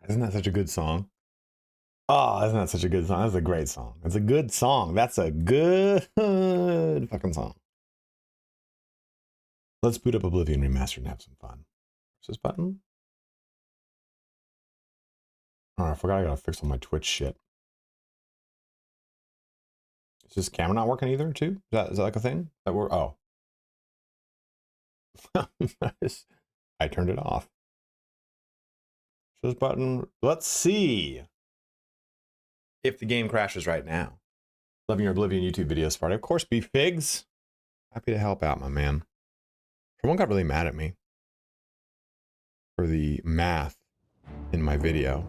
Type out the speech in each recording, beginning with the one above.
Isn't that such a good song? Oh, isn't that such a good song? That's a great song. It's a good song. That's a good fucking song. Let's boot up Oblivion Remastered and have some fun. Where's this button? Oh, I forgot I gotta fix all my Twitch shit. Is this camera not working either, too? Is that like a thing? That we're, oh. I turned it off. This button. Let's see if the game crashes right now. Loving your Oblivion YouTube videos, Sparta. Of course, Beef Figs. Happy to help out, my man. Someone got really mad at me for the math in my video.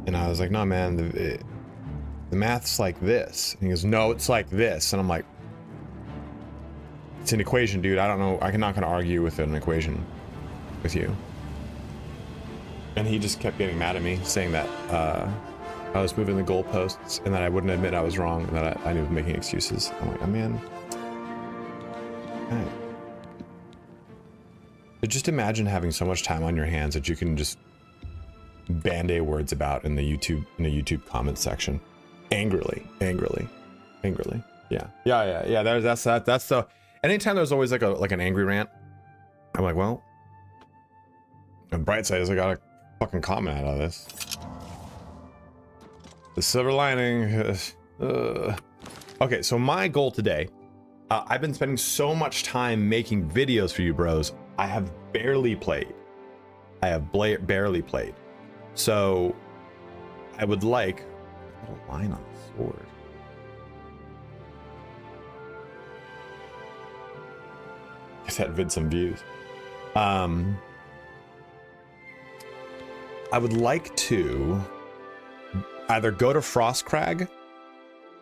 And I was like, no, man, the math's like this. And he goes, no, it's like this. And I'm like, it's an equation, dude. I don't know. I'm not going to argue with an equation with you. And he just kept getting mad at me, saying that I was moving the goalposts and that I wouldn't admit I was wrong and that I knew making excuses. I'm like, oh, man. Right. But just imagine having so much time on your hands that you can just band-aid words about in the YouTube comment section, angrily. Yeah. That's the. Anytime there's always like an angry rant, I'm like, well, the bright side is I got a fucking comment out of this. The silver lining. Okay, so my goal today, I've been spending so much time making videos for you bros. I have barely played. Barely played. So I would like a little line on the sword. Guess that vid some views. I would like to either go to FROSTCRAG.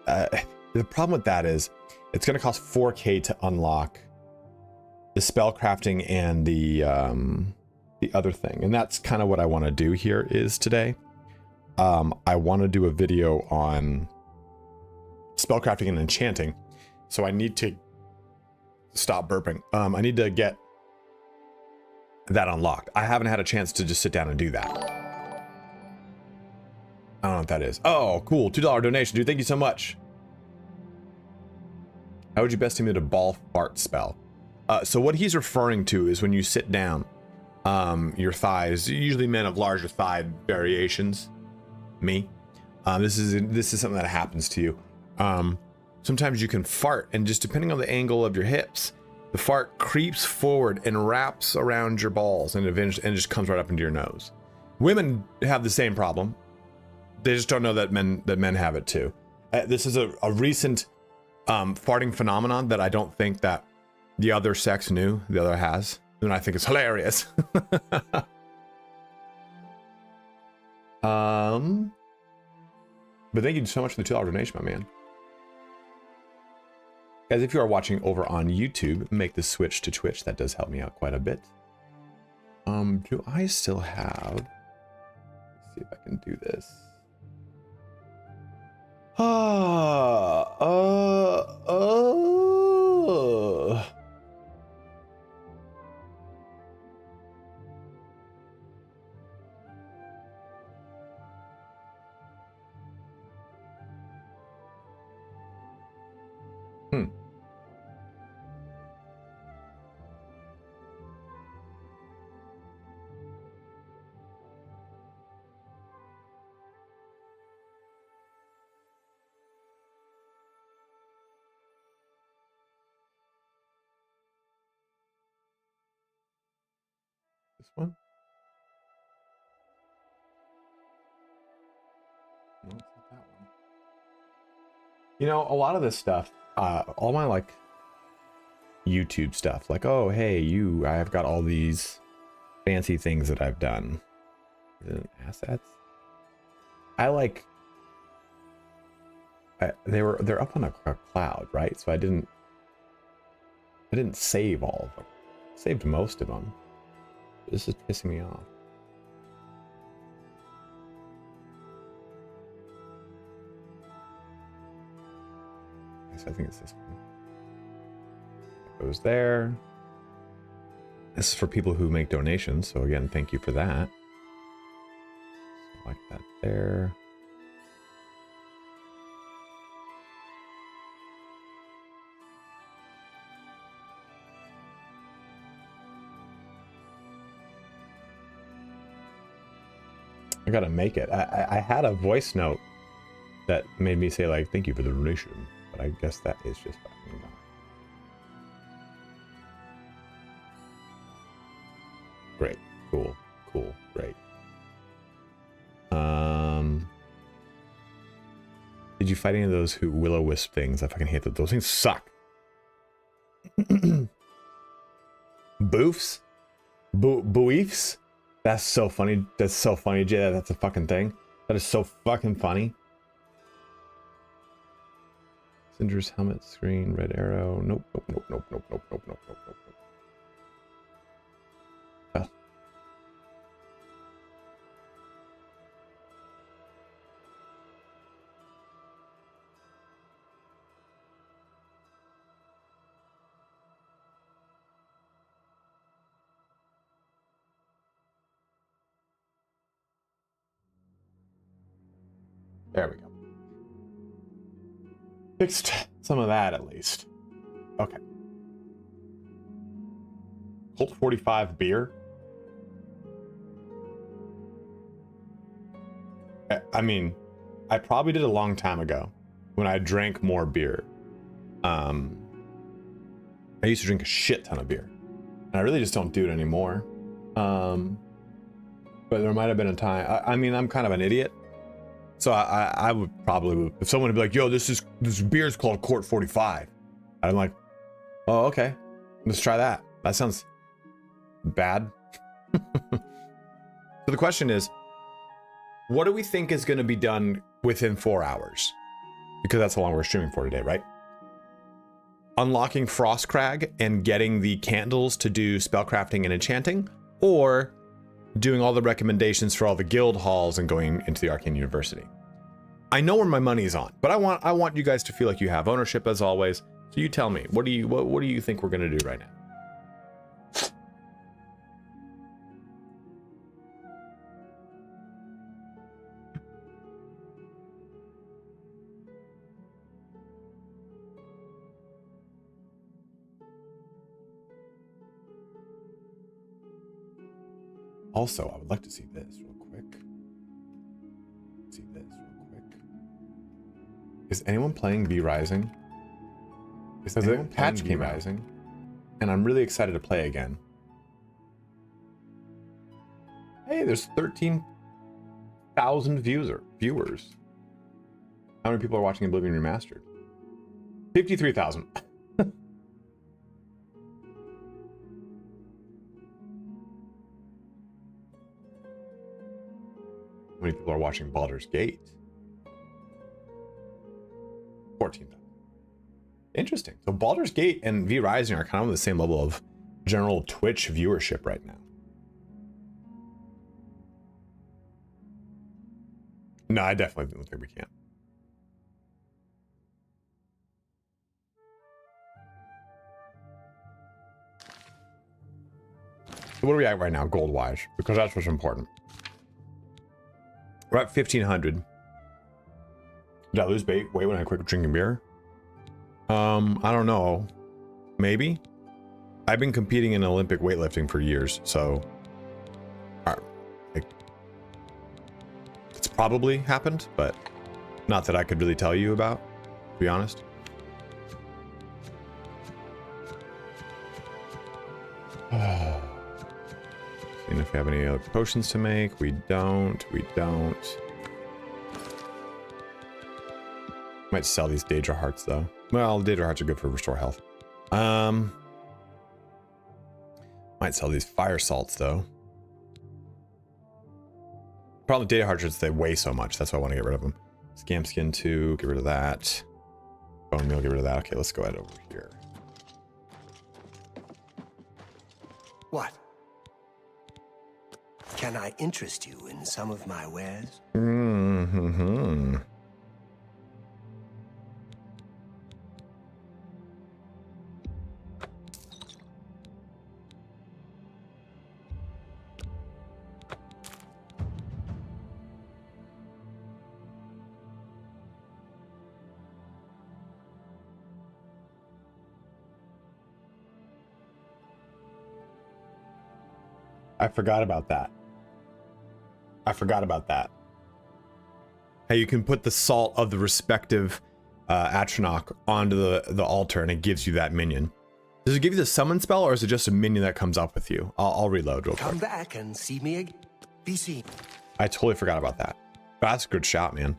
The problem with that is it's going to cost 4K to unlock the spellcrafting and the other thing, and that's kind of what I want to do here is today. I want to do a video on spellcrafting and enchanting, so I need to stop burping. I need to get that unlocked. I haven't had a chance to just sit down and do that. I don't know what that is. Oh, cool. $2 donation, dude. Thank you so much. How would you best emulate a ball fart spell? So what he's referring to is when you sit down, your thighs, usually men of larger thigh variations, me. This is something that happens to you. Sometimes you can fart, and just depending on the angle of your hips, the fart creeps forward and wraps around your balls, and eventually just comes right up into your nose. Women have the same problem. They just don't know that men have it too. This is a recent farting phenomenon that I don't think that the other sex knew. The other has, and I think it's hilarious. But thank you so much for the $2 donation, my man. Guys, if you are watching over on YouTube, make the switch to Twitch. That does help me out quite a bit. Do I still have... Let's see if I can do this. This one? No, it's not that one. You know, a lot of this stuff, all my like YouTube stuff, like, oh, hey, I have got all these fancy things that I've done. Is it assets? They're up on a cloud, right? So I didn't save all of them. I saved most of them. This is pissing me off. I think it's this one. It goes there. This is for people who make donations, so again, thank you for that. Select that there. I gotta make it. I had a voice note that made me say like, thank you for the donation, but I guess that is just fucking gone. Great, cool, great. Did you fight any of those who will-o-wisp things? I fucking hate those. Those things suck. Boofs? Boofs? That's so funny. That's so funny, Jay. That's a fucking thing. That is so fucking funny. Cinder's helmet screen, red arrow. Nope, nope, nope, nope, nope, nope, nope, nope, nope, nope. Oh. There we go. Fixed some of that at least. Okay. Colt 45 beer. I mean, I probably did a long time ago when I drank more beer. I used to drink a shit ton of beer, and I really just don't do it anymore. But there might have been a time. I mean, I'm kind of an idiot. So I would probably, if someone would be like, yo, this beer is called Colt 45. I'm like, oh, okay. Let's try that. That sounds bad. So the question is, what do we think is going to be done within 4 hours? Because that's how long we're streaming for today, right? Unlocking FROSTCRAG and getting the candles to do spellcrafting and enchanting, or doing all the recommendations for all the guild halls and going into the Arcane University. I know where my money's on, but I want you guys to feel like you have ownership as always. So you tell me, what do you think we're gonna do right now? Also, I would like to see this real quick. Is anyone playing V Rising? Because the patch came out, and I'm really excited to play again. Hey, there's 13,000 viewers. How many people are watching Oblivion Remastered? 53,000. How many people are watching Baldur's Gate? 14,000. Interesting. So Baldur's Gate and V Rising are kind of on the same level of general Twitch viewership right now. No, I definitely don't think we can. So what are we at right now, gold-wise? Because that's what's important. We're at 1,500. Did I lose weight when I quit drinking beer? I don't know. Maybe. I've been competing in Olympic weightlifting for years, so it's probably happened, but not that I could really tell you about, to be honest. Seeing if we have any other potions to make. We don't. Might sell these Daedra hearts though. Well, Daedra hearts are good for restore health. Might sell these fire salts though. Problem with Daedra hearts is they weigh so much. That's why I want to get rid of them. Scam skin 2, get rid of that. Bone meal, get rid of that. Okay, let's go ahead over here. What? Can I interest you in some of my wares? Mm-hmm. I forgot about that. I forgot about that. How you can put the salt of the respective Atronach onto the altar and it gives you that minion. Does it give you the summon spell or is it just a minion that comes up with you? I'll reload real quick. Come back and see me again. Be seen. I totally forgot about that. That's a good shot, man.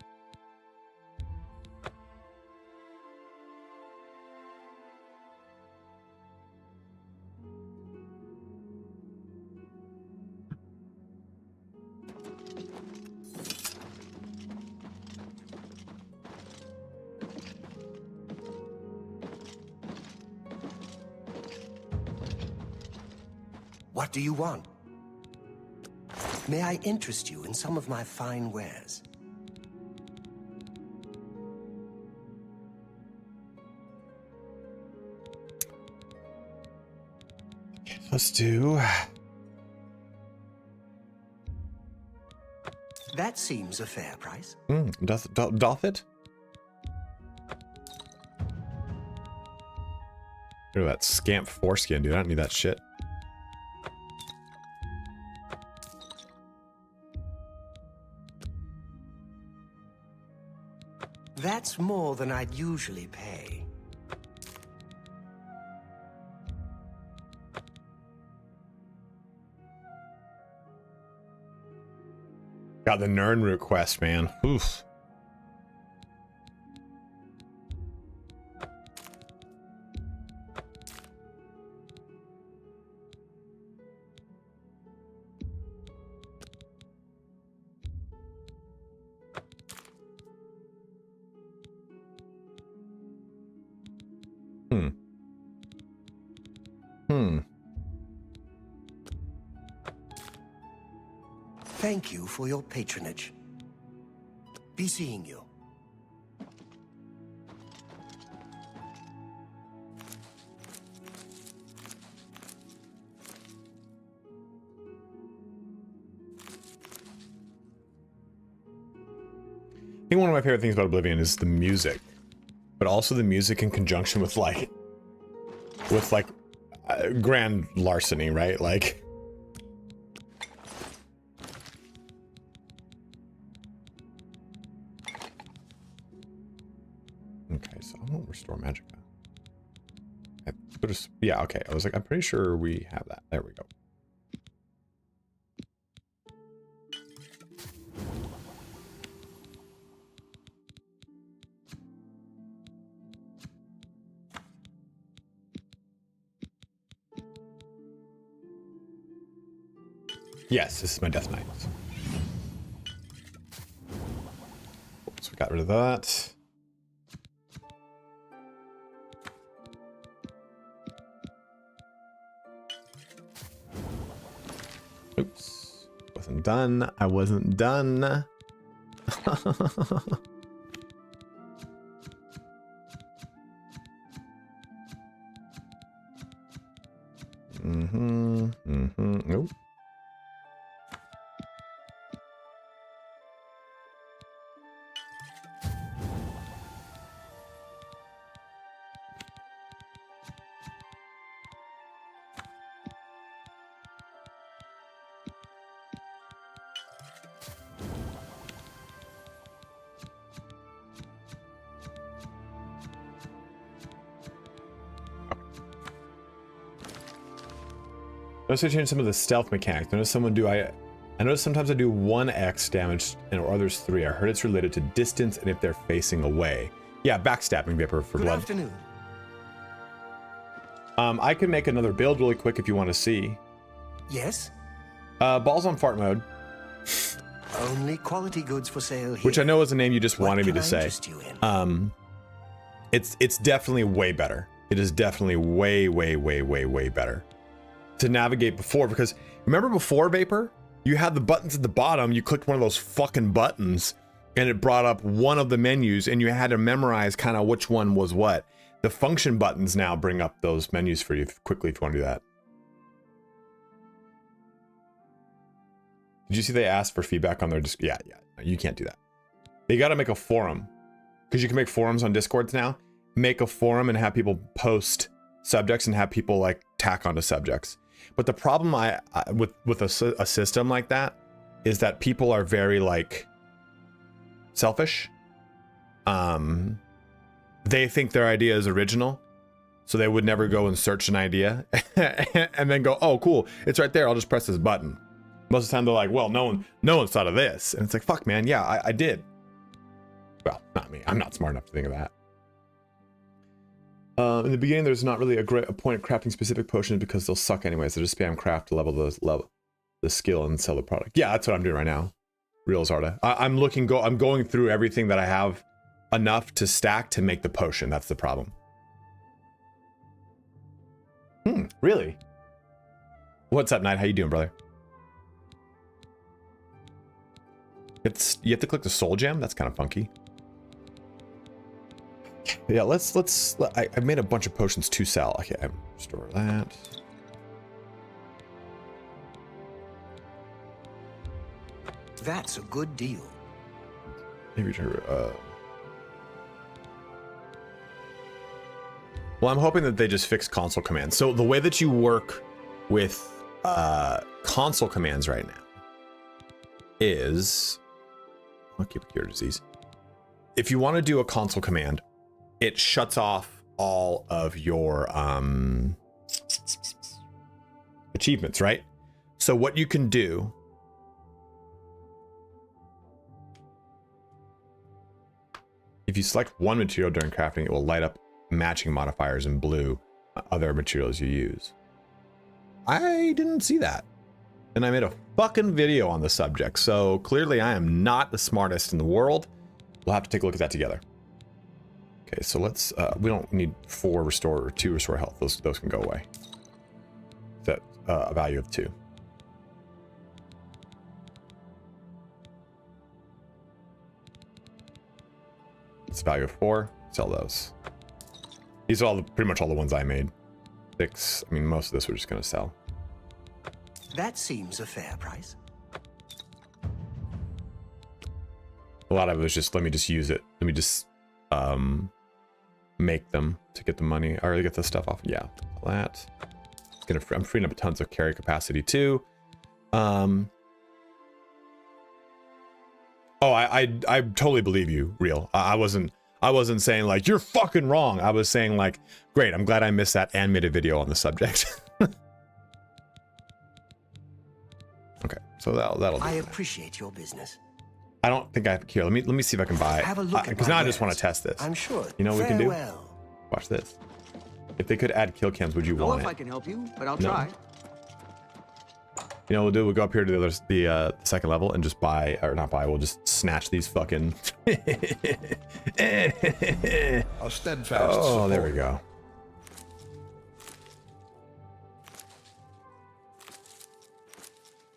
What do you want? May I interest you in some of my fine wares? Let's do... That seems a fair price. Doth it? Look at that scamp foreskin, dude. I don't need that shit. That's more than I'd usually pay. Got the Nirnroot quest, man. Oof. Thank you for your patronage. Be seeing you. I think one of my favorite things about Oblivion is the music, but also the music in conjunction with grand larceny, right? Like, okay, so I won't restore magic now. Yeah, okay. I was like, I'm pretty sure we have that. There we go. Yes, this is my Death Knight. So we got rid of that. Oops. Wasn't done. I wasn't done. Nope. Notice I changed some of the stealth mechanics. I noticed I noticed sometimes I do 1x damage and or others 3. I heard it's related to distance and if they're facing away. Yeah, backstabbing Vapor for blood. Good afternoon. I can make another build really quick if you want to see. Yes? Balls on fart mode. Only quality goods for sale here. Which I know is a name you just wanted me to say. You in? It's definitely way better. It is definitely way better to navigate before, because remember before Vapor, you had the buttons at the bottom, you clicked one of those fucking buttons and it brought up one of the menus and you had to memorize kind of which one was what. The function buttons now bring up those menus for you quickly if you want to do that. Did you see they asked for feedback on their yeah, you can't do that. They got to make a forum, because you can make forums on Discords now. Make a forum and have people post subjects and have people like tack onto subjects. But the problem with a system like that is that people are very like selfish. They think their idea is original, so they would never go and search an idea and then go, oh cool, it's right there, I'll just press this button. Most of the time they're like, well, no one's thought of this. And it's like, fuck man, yeah, I did. Well, not me, I'm not smart enough to think of that. In the beginning, there's not really a point of crafting specific potions because they'll suck anyway, so just spam craft to level the skill and sell the product. Yeah, that's what I'm doing right now. Real Zarda. I'm going through everything that I have enough to stack to make the potion. That's the problem. Really? What's up, Knight? How you doing, brother? You have to click the soul gem? That's kind of funky. Yeah, I made a bunch of potions to sell. Okay, store that. That's a good deal. Maybe well, I'm hoping that they just fix console commands. So the way that you work with console commands right now is, I'll keep cure disease. If you want to do a console command, it shuts off all of your achievements, right? So what you can do if you select one material during crafting, it will light up matching modifiers in blue other materials you use. I didn't see that. And I made a fucking video on the subject, so clearly I am not the smartest in the world. We'll have to take a look at that together. Okay, so let's, we don't need 4 restore or 2 restore health. Those can go away. Set a value of 2. It's a value of 4. Sell those. These are pretty much all the ones I made. 6. I mean, most of this we're just gonna sell. That seems a fair price. A lot of it was just, let me just use it. Let me just make them to get the money or to get the stuff off. Yeah, that. I'm freeing up tons of carry capacity too. Oh, I totally believe you, Real. I wasn't saying like you're fucking wrong. I was saying like, great, I'm glad I missed that and made a video on the subject. Okay, so that'll do. I appreciate your business. I don't think I have here. Let me see if I can buy it. Because now I just want to test this. I'm sure. You know what we can do? Watch this. If they could add kill cams, would you want it? I can help you, but I'll try. You know what we'll do? We'll go up here to the second level and just buy, or not buy, we'll just snatch these fucking... A steadfast oh, there we go.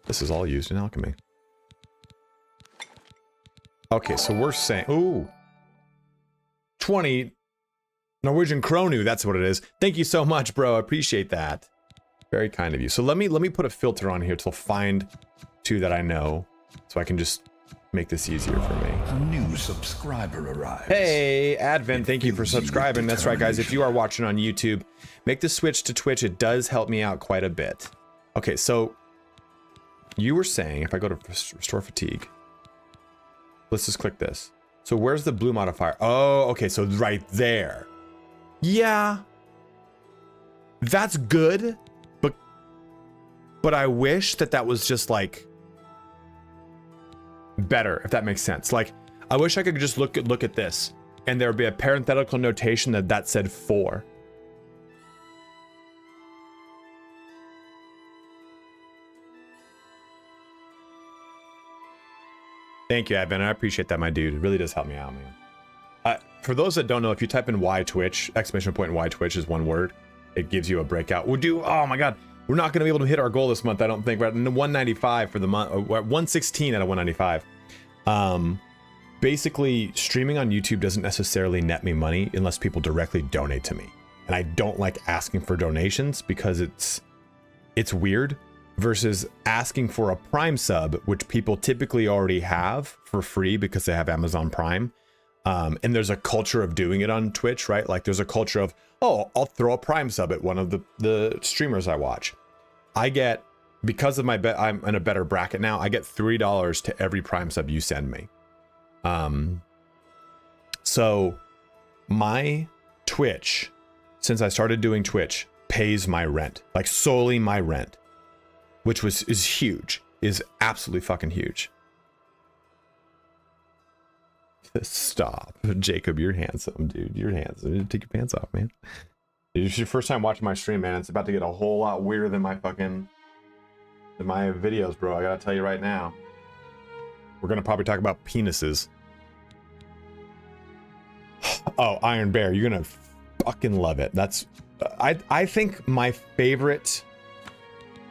This is all used in alchemy. Okay, so we're saying, ooh, 20 Norwegian kronu, that's what it is. Thank you so much, bro. I appreciate that. Very kind of you. So let me put a filter on here to find 2 that I know, so I can just make this easier for me. A new subscriber arrives. Hey, Advent, thank you for subscribing. That's right, guys. If you are watching on YouTube, make the switch to Twitch. It does help me out quite a bit. Okay, so you were saying if I go to restore fatigue, let's just click this. So where's the blue modifier? Oh, okay, so right there. Yeah, that's good, but I wish that was just like better, if that makes sense. Like, I wish I could just look at this and there would be a parenthetical notation that said 4. Thank you, Advent. I appreciate that, my dude. It really does help me out, man. For those that don't know, if you type in Y Twitch, exclamation point Y Twitch is one word, it gives you a breakout. Oh my God, we're not going to be able to hit our goal this month, I don't think. We're at 195 for the month, we're at 116 out of 195. Basically, streaming on YouTube doesn't necessarily net me money unless people directly donate to me. And I don't like asking for donations because it's weird. Versus asking for a Prime sub, which people typically already have for free because they have Amazon Prime. And there's a culture of doing it on Twitch, right? Like there's a culture of, oh, I'll throw a Prime sub at one of the streamers I watch. I get because of my bet, I'm in a better bracket now. I get $3 to every Prime sub you send me. So my Twitch, since I started doing Twitch, pays my rent, like solely my rent, which is huge, is absolutely fucking huge. Stop, Jacob. You're handsome, dude. You're handsome. Take your pants off, man. It's your first time watching my stream, man. It's about to get a whole lot weirder than my videos, bro. I gotta tell you right now. We're gonna probably talk about penises. Oh, Iron Bear, you're gonna fucking love it. That's I think my favorite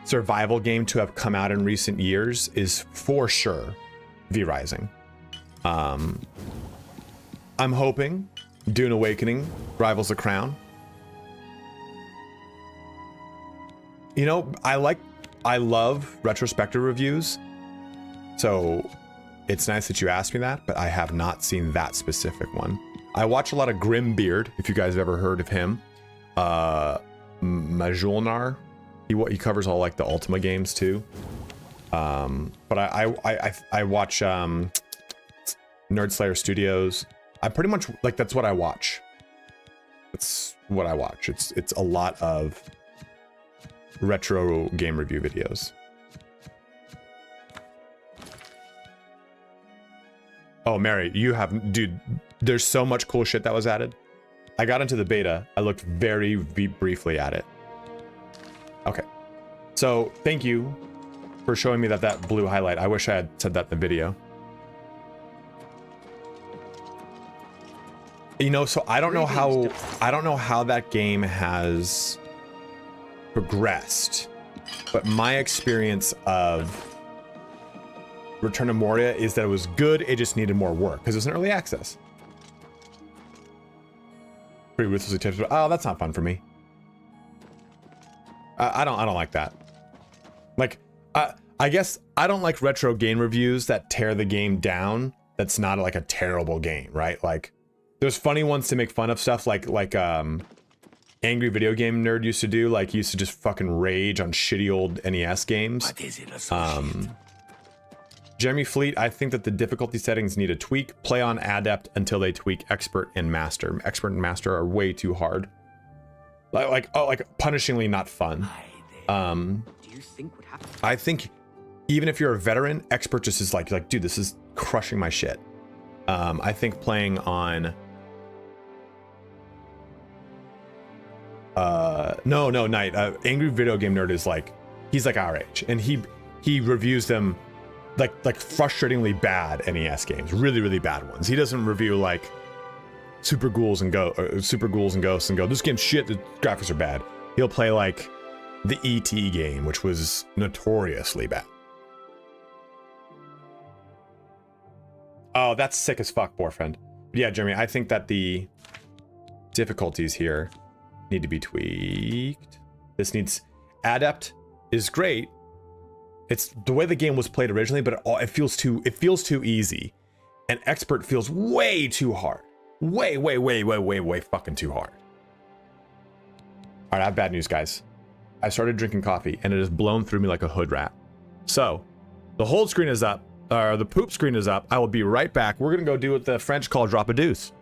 survival game to have come out in recent years is for sure V Rising. I'm hoping Dune Awakening rivals the crown. You know, I love retrospective reviews, so it's nice that you asked me that, but I have not seen that specific one. I watch a lot of Grimbeard, if you guys have ever heard of him. Majolnar, he covers all like the Ultima games too. But I watch Nerd Slayer Studios. I pretty much like, that's what I watch. It's what I watch. It's a lot of retro game review videos. Oh, Mary, you have, dude, there's so much cool shit that was added. I got into the beta. I looked very briefly at it. Okay. So thank you for showing me that blue highlight. I wish I had said that in the video. You know, so I don't know how that game has progressed, but my experience of Return to Moria is that it was good, it just needed more work because it was an early access. Pretty ruthlessly tips. Oh, that's not fun for me. I don't like that. Like, I guess I don't like retro game reviews that tear the game down. That's not like a terrible game, right? Like, there's funny ones to make fun of stuff like Angry Video Game Nerd used to do. Like, he used to just fucking rage on shitty old NES games. What is it, associate? Jeremy Fleet, I think that the difficulty settings need a tweak. Play on Adept until they tweak Expert and Master. Expert and Master are way too hard. Like punishingly not fun. Do you think what happened? I think even if you're a veteran, Expert just is like, dude, this is crushing my shit. I think playing on no, Knight. Angry Video Game Nerd is like, he's like our age, and he reviews them like frustratingly bad NES games, really bad ones. He doesn't review like Super Ghouls and Ghosts and go, this game's shit, the graphics are bad. He'll play like the E.T. game, which was notoriously bad. Oh, that's sick as fuck, boyfriend. But yeah, Jeremy, I think that the difficulties here need to be tweaked. This needs Adept is great. It's the way the game was played originally, but it feels too easy. And Expert feels way too hard. Way fucking too hard. All right, I have bad news, guys. I started drinking coffee and it has blown through me like a hood rat. So the hold screen is up, or the poop screen is up. I will be right back. We're gonna go do what the French call drop a deuce.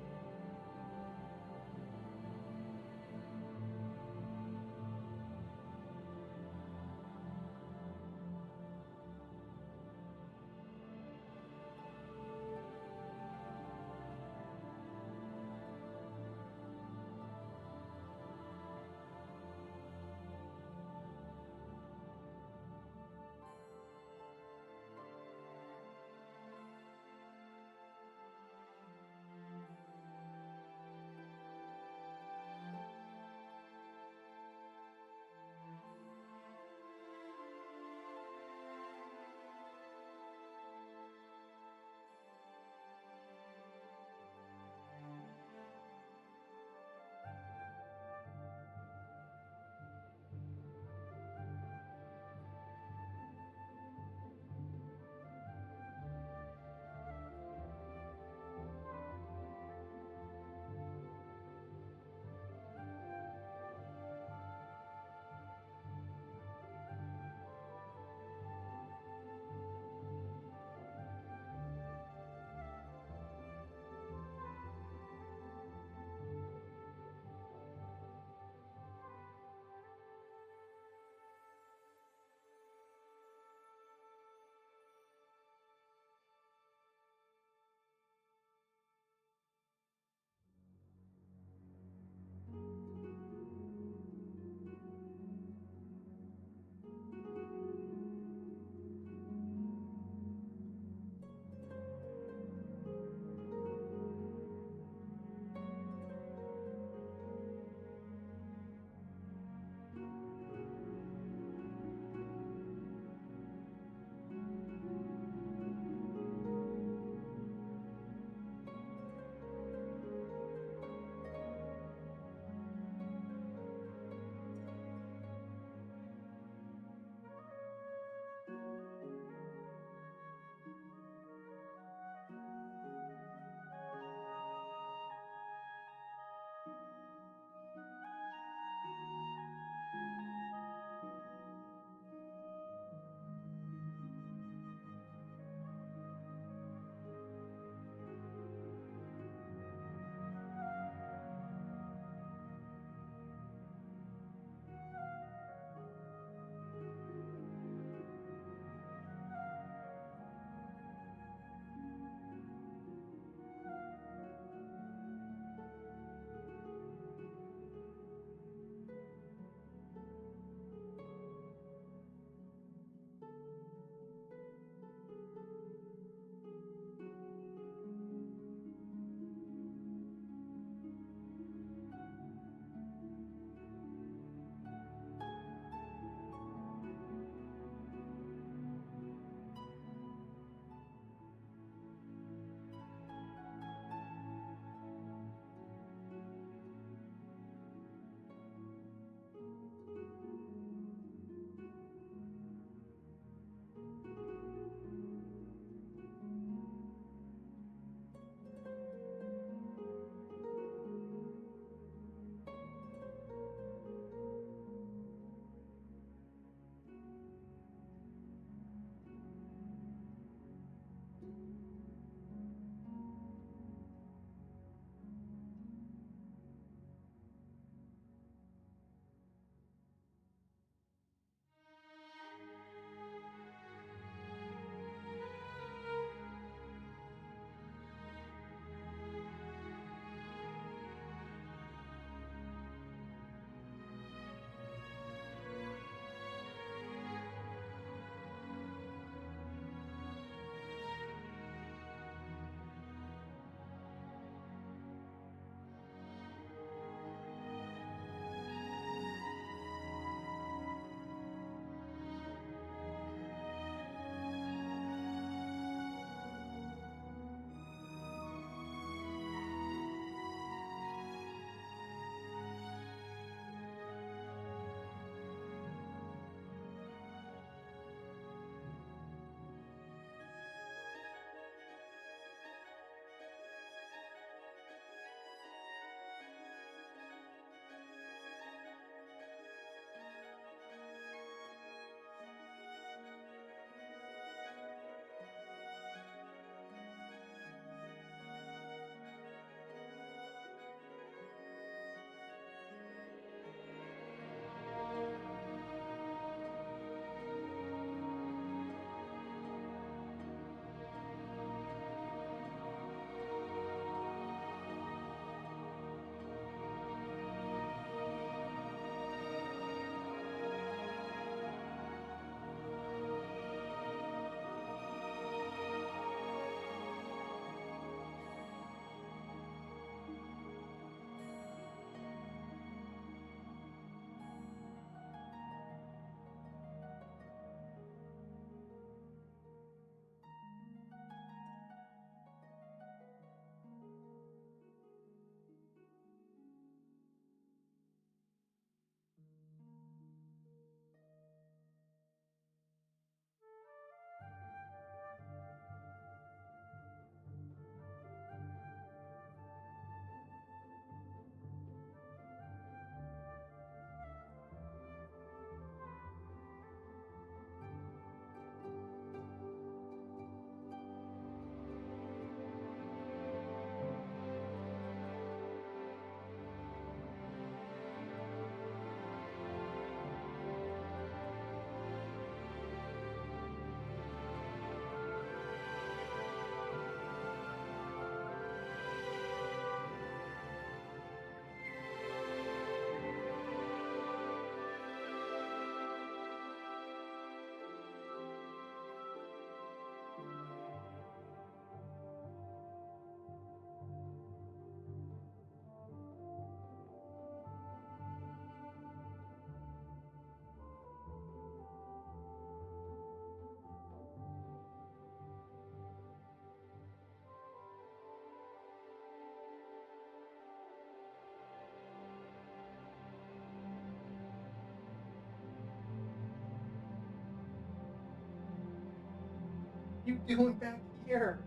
doing back here?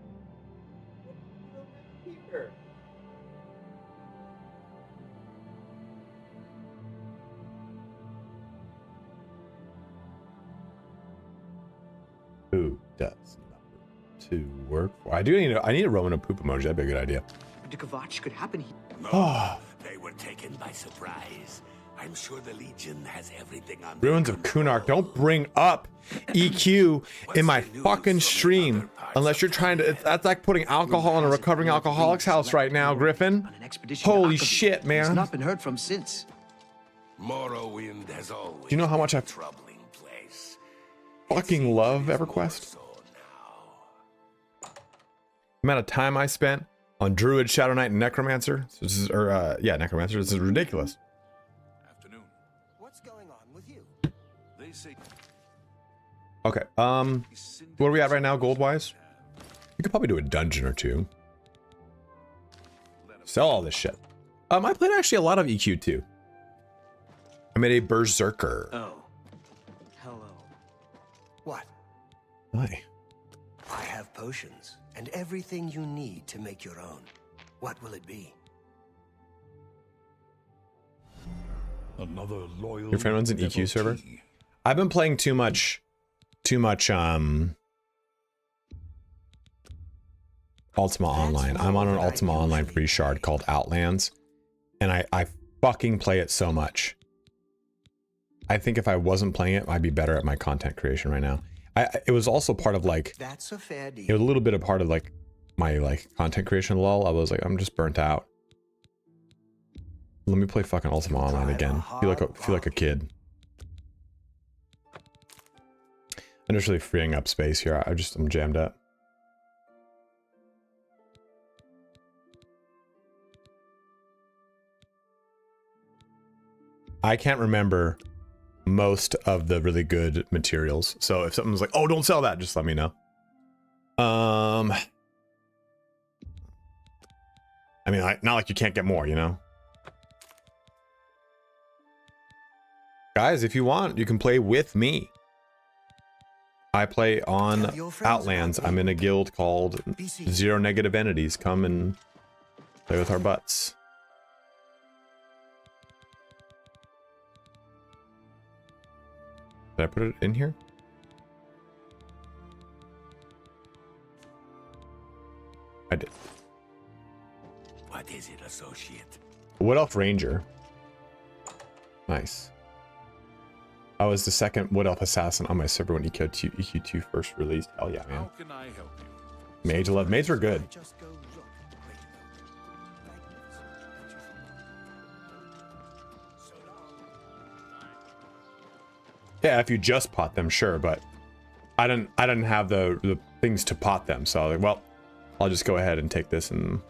What are you doing back here? Who does number 2 work for? I need a Roman a poop emoji. That'd be a good idea. The Kvatch could happen here. Oh. They were taken by surprise. I'm sure the Legion has everything on Ruins of Kunark. Don't bring up EQ in my fucking stream unless you're trying to. That's like putting alcohol in a recovering alcoholic's house right now, Griffin. On an expedition to Holy Oblivion. shit, He's man. not been heard from since. Morrowind has always Do you know how much I been a troubling place. fucking love EverQuest? So now. The amount of time I spent on Druid, Shadow Knight, and Necromancer. Necromancer. This is ridiculous. Afternoon. What's going on with you? They say Okay. What are we at right now, gold wise? We could probably do a dungeon or two. Sell all this shit. I played actually a lot of EQ too. I made a berserker. Oh. Hello. What? Hi. I have potions and everything you need to make your own. What will it be? another loyal. Your friend runs an EQ server? devotee. I've been playing too much Ultima Online. I'm on an Ultima Online free shard called Outlands, and I fucking play it so much. I think if I wasn't playing it, I'd be better at my content creation right now. It was also part of like, That's a fair deal. it was a little bit of part of like my like content creation lull. I was like, I'm just burnt out. Let me play fucking Ultima Online again. Feel like a kid. I'm just really freeing up space here. I'm jammed up. I can't remember most of the really good materials. So if something's like, oh, don't sell that, just let me know. I mean, not like you can't get more, you know? Guys, if you want, you can play with me. I play on Tell your friends Outlands. about I'm me. in a guild called BC. Zero Negative Entities. Come and play with our butts. Did I put it in here? I did. What is it, associate? Wood Elf Ranger. Nice. I was the second Wood Elf Assassin on my server when EQ2 first released. Hell yeah, man. How can I help you? Mage 11. Maids were good. Just go look. Wait a moment. So long. Yeah, if you just pot them, sure, but I didn't have the things to pot them, so I was like, well, I'll just go ahead and take this and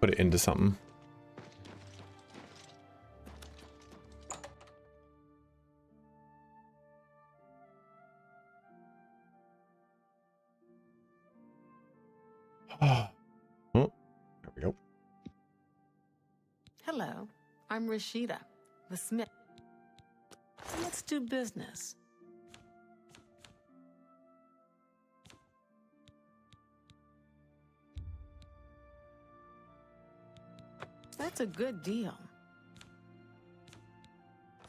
put it into something. Oh, there we go. Hello, I'm Rashida, the smith. Let's do business. That's a good deal.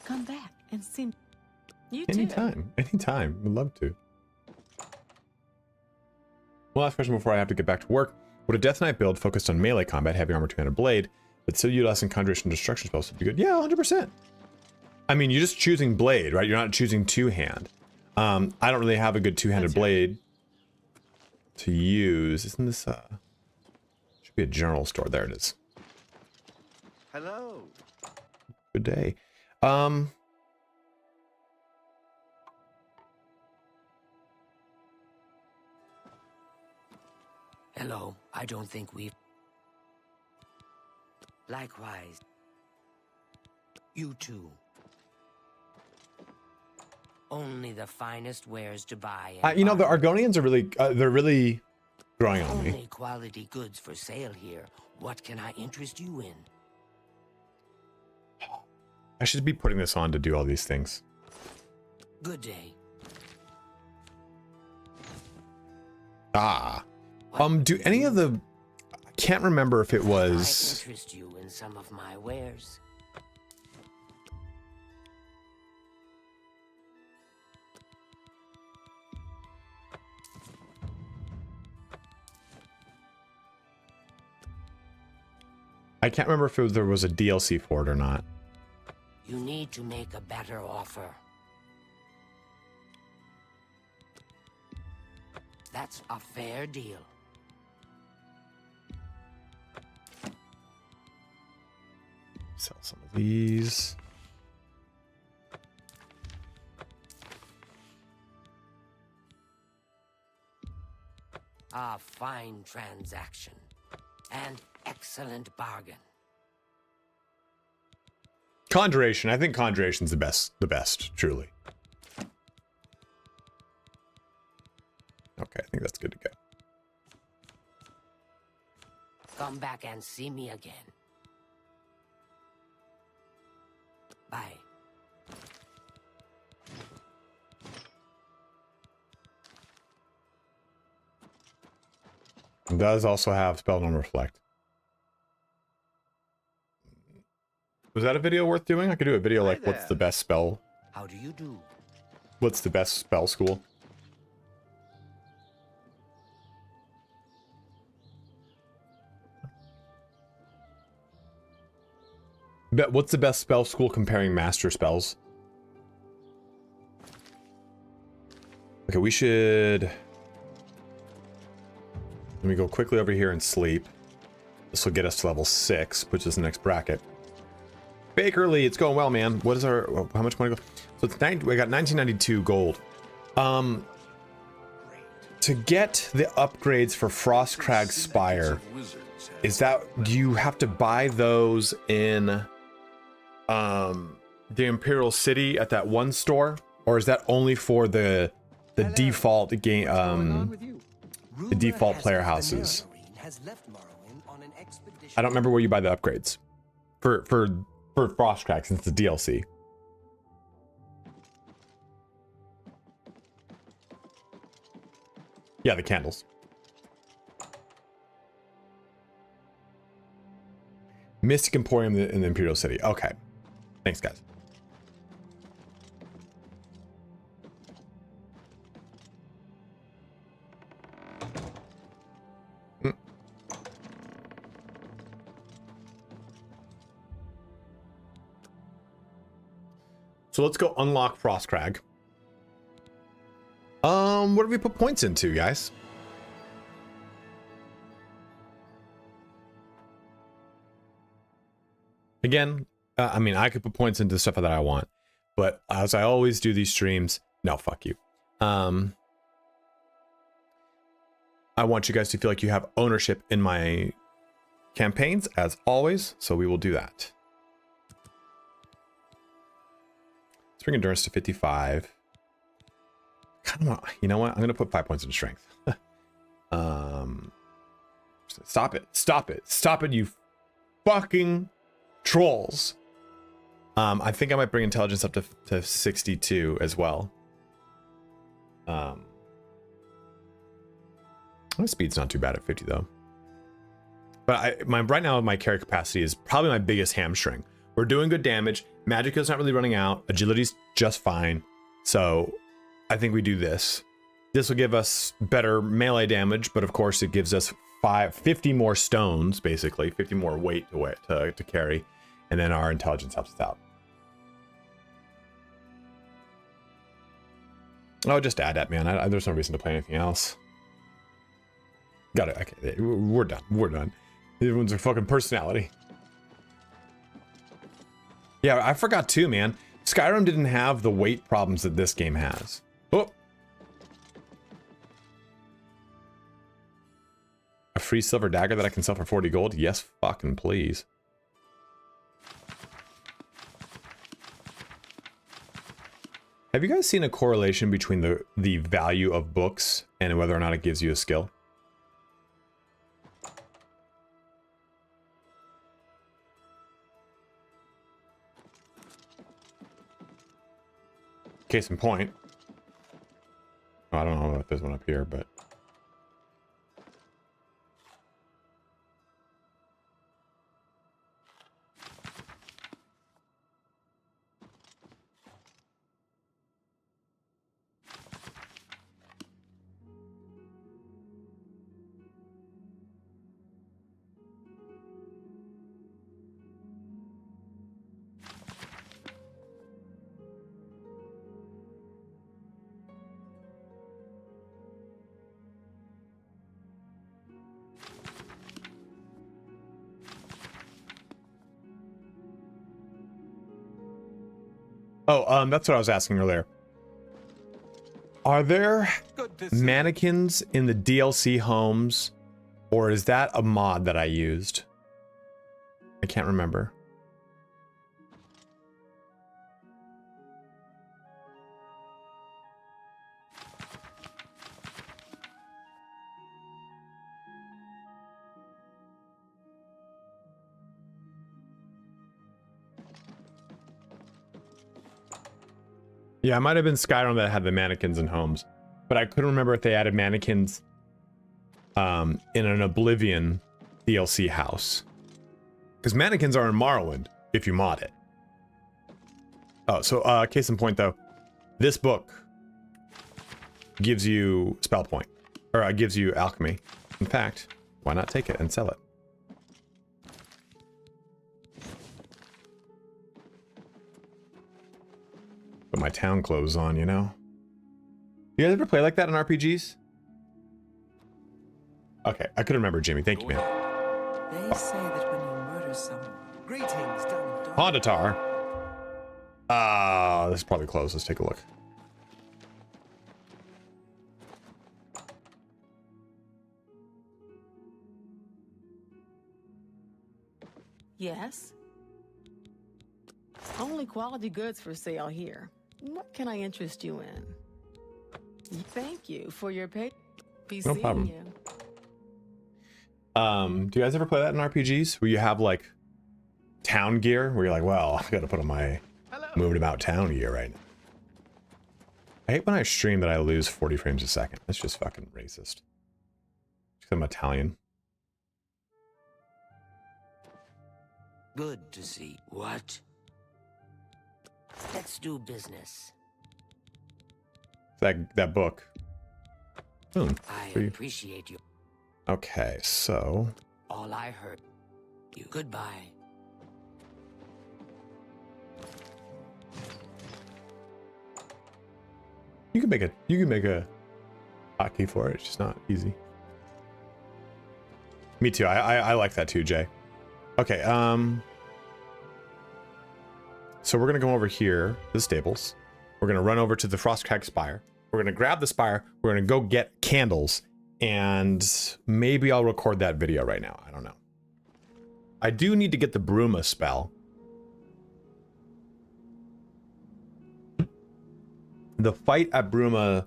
Come back and see. You too. Anytime. Would love to. One last question before I have to get back to work. Would a Death Knight build focused on melee combat, heavy armor, two-handed blade, but still utilizing conjuration and destruction spells would be good? Yeah, 100%. I mean, you're just choosing blade, right? You're not choosing two-hand. I don't really have a good two-handed blade to use. Isn't this should be a general store. There it is. Hello. Good day. Hello. I don't think we've... Likewise. You too. Only the finest wares to buy. And You know, the buy. Argonians are really, they're really growing on me. Only quality goods for sale here. What can I interest you in? I should be putting this on to do all these things. Good day. Ah. Do any of the... I can't remember if it was... interest you in some of my wares. I can't remember if there was a DLC for it or not. You need to make a better offer. That's a fair deal. Sell some of these. A fine transaction. And excellent bargain. Conjuration. I think Conjuration's the best, truly. Okay, I think that's good to go. Come back and see me again. Bye. It does also have spell non reflect. Was that a video worth doing? I could do a video like, what's the best spell? How do you do? What's the best spell school? What's the best spell school comparing master spells? Okay, we should... Let me go quickly over here and sleep. This will get us to level 6, puts us in the next bracket. Bakerly, it's going well, man. What is our... How much money? So it's 9... We got 1992 gold. To get the upgrades for FROSTCRAG SPIRE, is that... Do you have to buy those in... the Imperial City at that one store, or is that only for the default game, the default player houses? I don't remember where you buy the upgrades for FROSTCRAG since it's a DLC. Yeah, the candles. Mystic Emporium in the Imperial City. Okay. Thanks, guys. So let's go unlock FROSTCRAG. What do we put points into, guys? Again, I mean, I could put points into stuff that I want, but as I always do these streams, no, fuck you. I want you guys to feel like you have ownership in my campaigns, as always, so we will do that. Let's bring endurance to 55. Kind of want, you know what? I'm gonna put 5 points into strength. Stop it! Stop it! Stop it! You fucking trolls! I think I might bring intelligence up to 62 as well. My speed's not too bad at 50 though. But right now my carry capacity is probably my biggest hamstring. We're doing good damage. Magicka's not really running out. Agility's just fine. So I think we do this. This will give us better melee damage, but of course it gives us 50 more stones, basically 50 more weight to carry, and then our intelligence helps us out. Oh, just add that, man. There's no reason to play anything else. Got it. Okay, we're done. We're done. Everyone's a fucking personality. Yeah, I forgot too, man. Skyrim didn't have the weight problems that this game has. Oh. A free silver dagger that I can sell for 40 gold? Yes, fucking please. Have you guys seen a correlation between the value of books and whether or not it gives you a skill? Case in point. Oh, I don't know if there's one up here, but Oh, that's what I was asking earlier. Are there mannequins in the DLC homes, or is that a mod that I used? I can't remember. Yeah, it might have been Skyrim that had the mannequins in homes, but I couldn't remember if they added mannequins in an Oblivion DLC house. Because mannequins are in Morrowind if you mod it. Oh, so case in point though, this book gives you spell point, or gives you alchemy. In fact, why not take it and sell it? Put my town clothes on, you know? You guys ever play like that in RPGs? Okay, I couldn't remember, Jimmy. Thank you, man. They say that when you murder someone, greetings done. Hondatar. This is probably closed. Let's take a look. Yes? Only quality goods for sale here. What can I interest you in? Thank you for your pay. Be No seeing problem. you. Do you guys ever play that in RPGs where you have like town gear where you're like, well, I gotta put on my moving about town gear right now. I hate when I stream that I lose 40 frames a second. That's just fucking racist. Because I'm Italian. Good to see. What? Let's do business. That book. Boom. I For you. appreciate you. Okay, so All I heard. You. Goodbye. you can make a hotkey for it. It's just not easy. Me too. I like that too, Jay. Okay, so we're gonna go over here to the stables. We're gonna run over to the FROSTCRAG Spire. We're gonna grab the Spire. We're gonna go get candles, and maybe I'll record that video right now. I don't know. I do need to get the Bruma spell. The fight at Bruma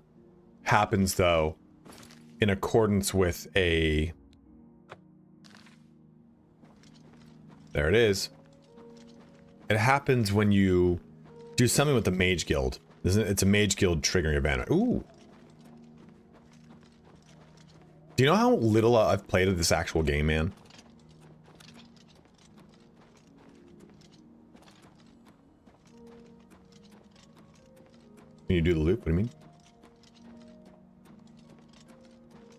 happens though in accordance with a... There it is. It happens when you do something with the Mage Guild. It's a Mage Guild triggering event. Ooh. Do you know how little I've played of this actual game, man? Can you do the loop? What do you mean?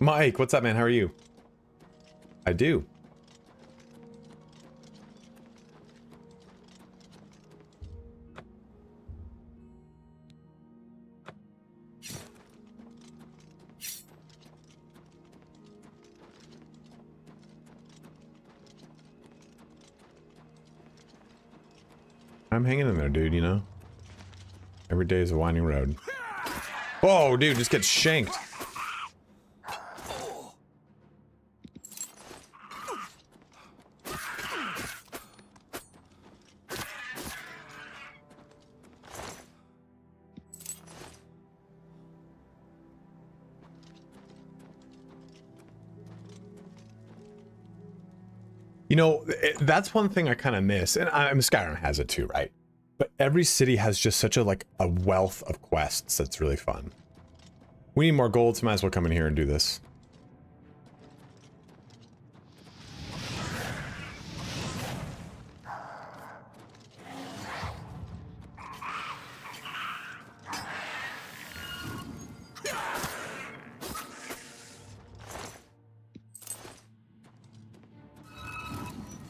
Mike, what's up, man? How are you? I do. I'm hanging in there, dude, you know? Every day is a winding road. Whoa, dude, just gets shanked. You know, that's one thing I kind of miss, and Skyrim has it too, right? But every city has just such a a wealth of quests that's really fun. We need more gold, so might as well come in here and do this.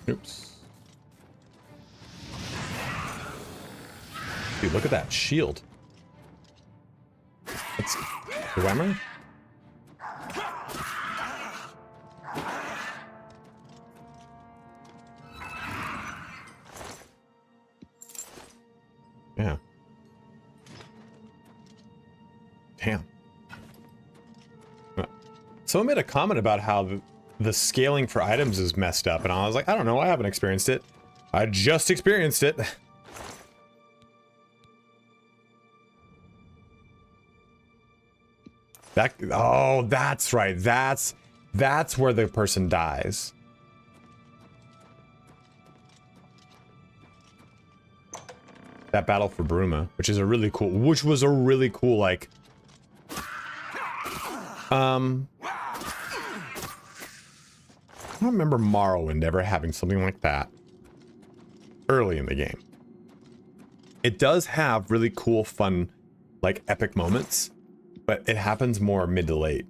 Oops. Dude, look at that shield. That's Whammer? Yeah. Damn. Someone made a comment about how the scaling for items is messed up, and I was like, I don't know, I haven't experienced it. I just experienced it. Oh, that's right. That's where the person dies. That battle for Bruma, which was a really cool, like, I don't remember Morrowind ever having something like that early in the game. It does have really cool, fun, like, epic moments, but it happens more mid to late.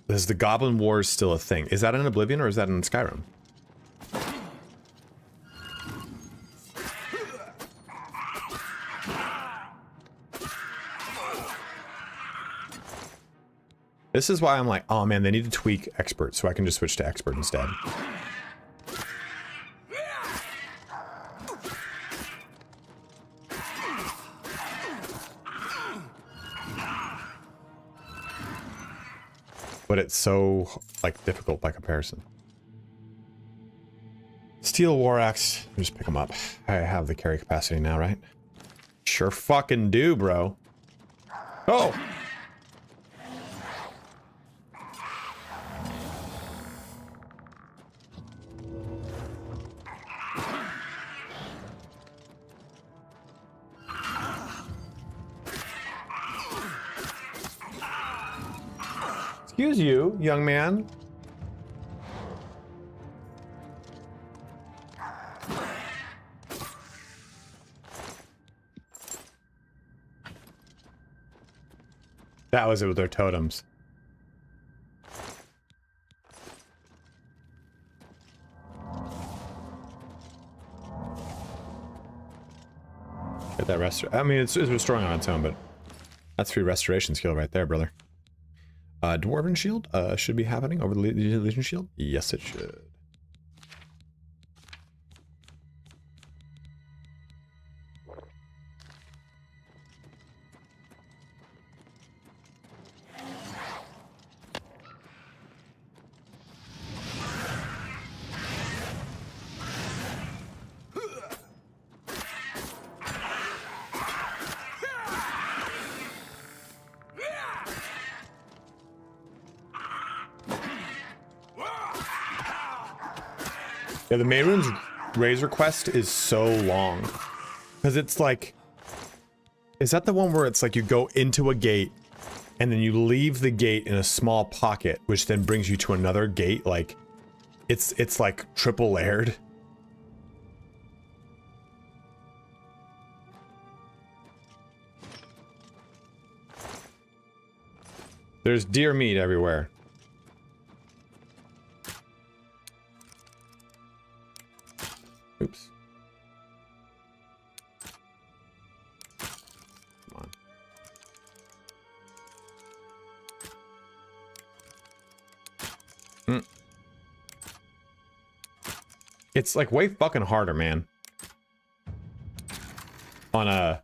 Is the Goblin Wars still a thing? Is that in Oblivion or is that in Skyrim? This is why I'm like, oh man, they need to tweak expert so I can just switch to expert instead. But it's so, like, difficult by comparison. Steel War Axe. Just pick them up. I have the carry capacity now, right? Sure fucking do, bro. Oh! Excuse you, young man. That was it with their totems. Get that I mean, it's restoring on its own, but that's free restoration skill right there, brother. Dwarven Shield should be happening over the Legion Shield. Yes, it should. Yeah, the Mehrunes Razor quest is so long. Because it's like... Is that the one where it's like you go into a gate, and then you leave the gate in a small pocket, which then brings you to another gate? Like, it's like triple layered. There's deer meat everywhere. Oops. Come on. It's like way fucking harder, man, on a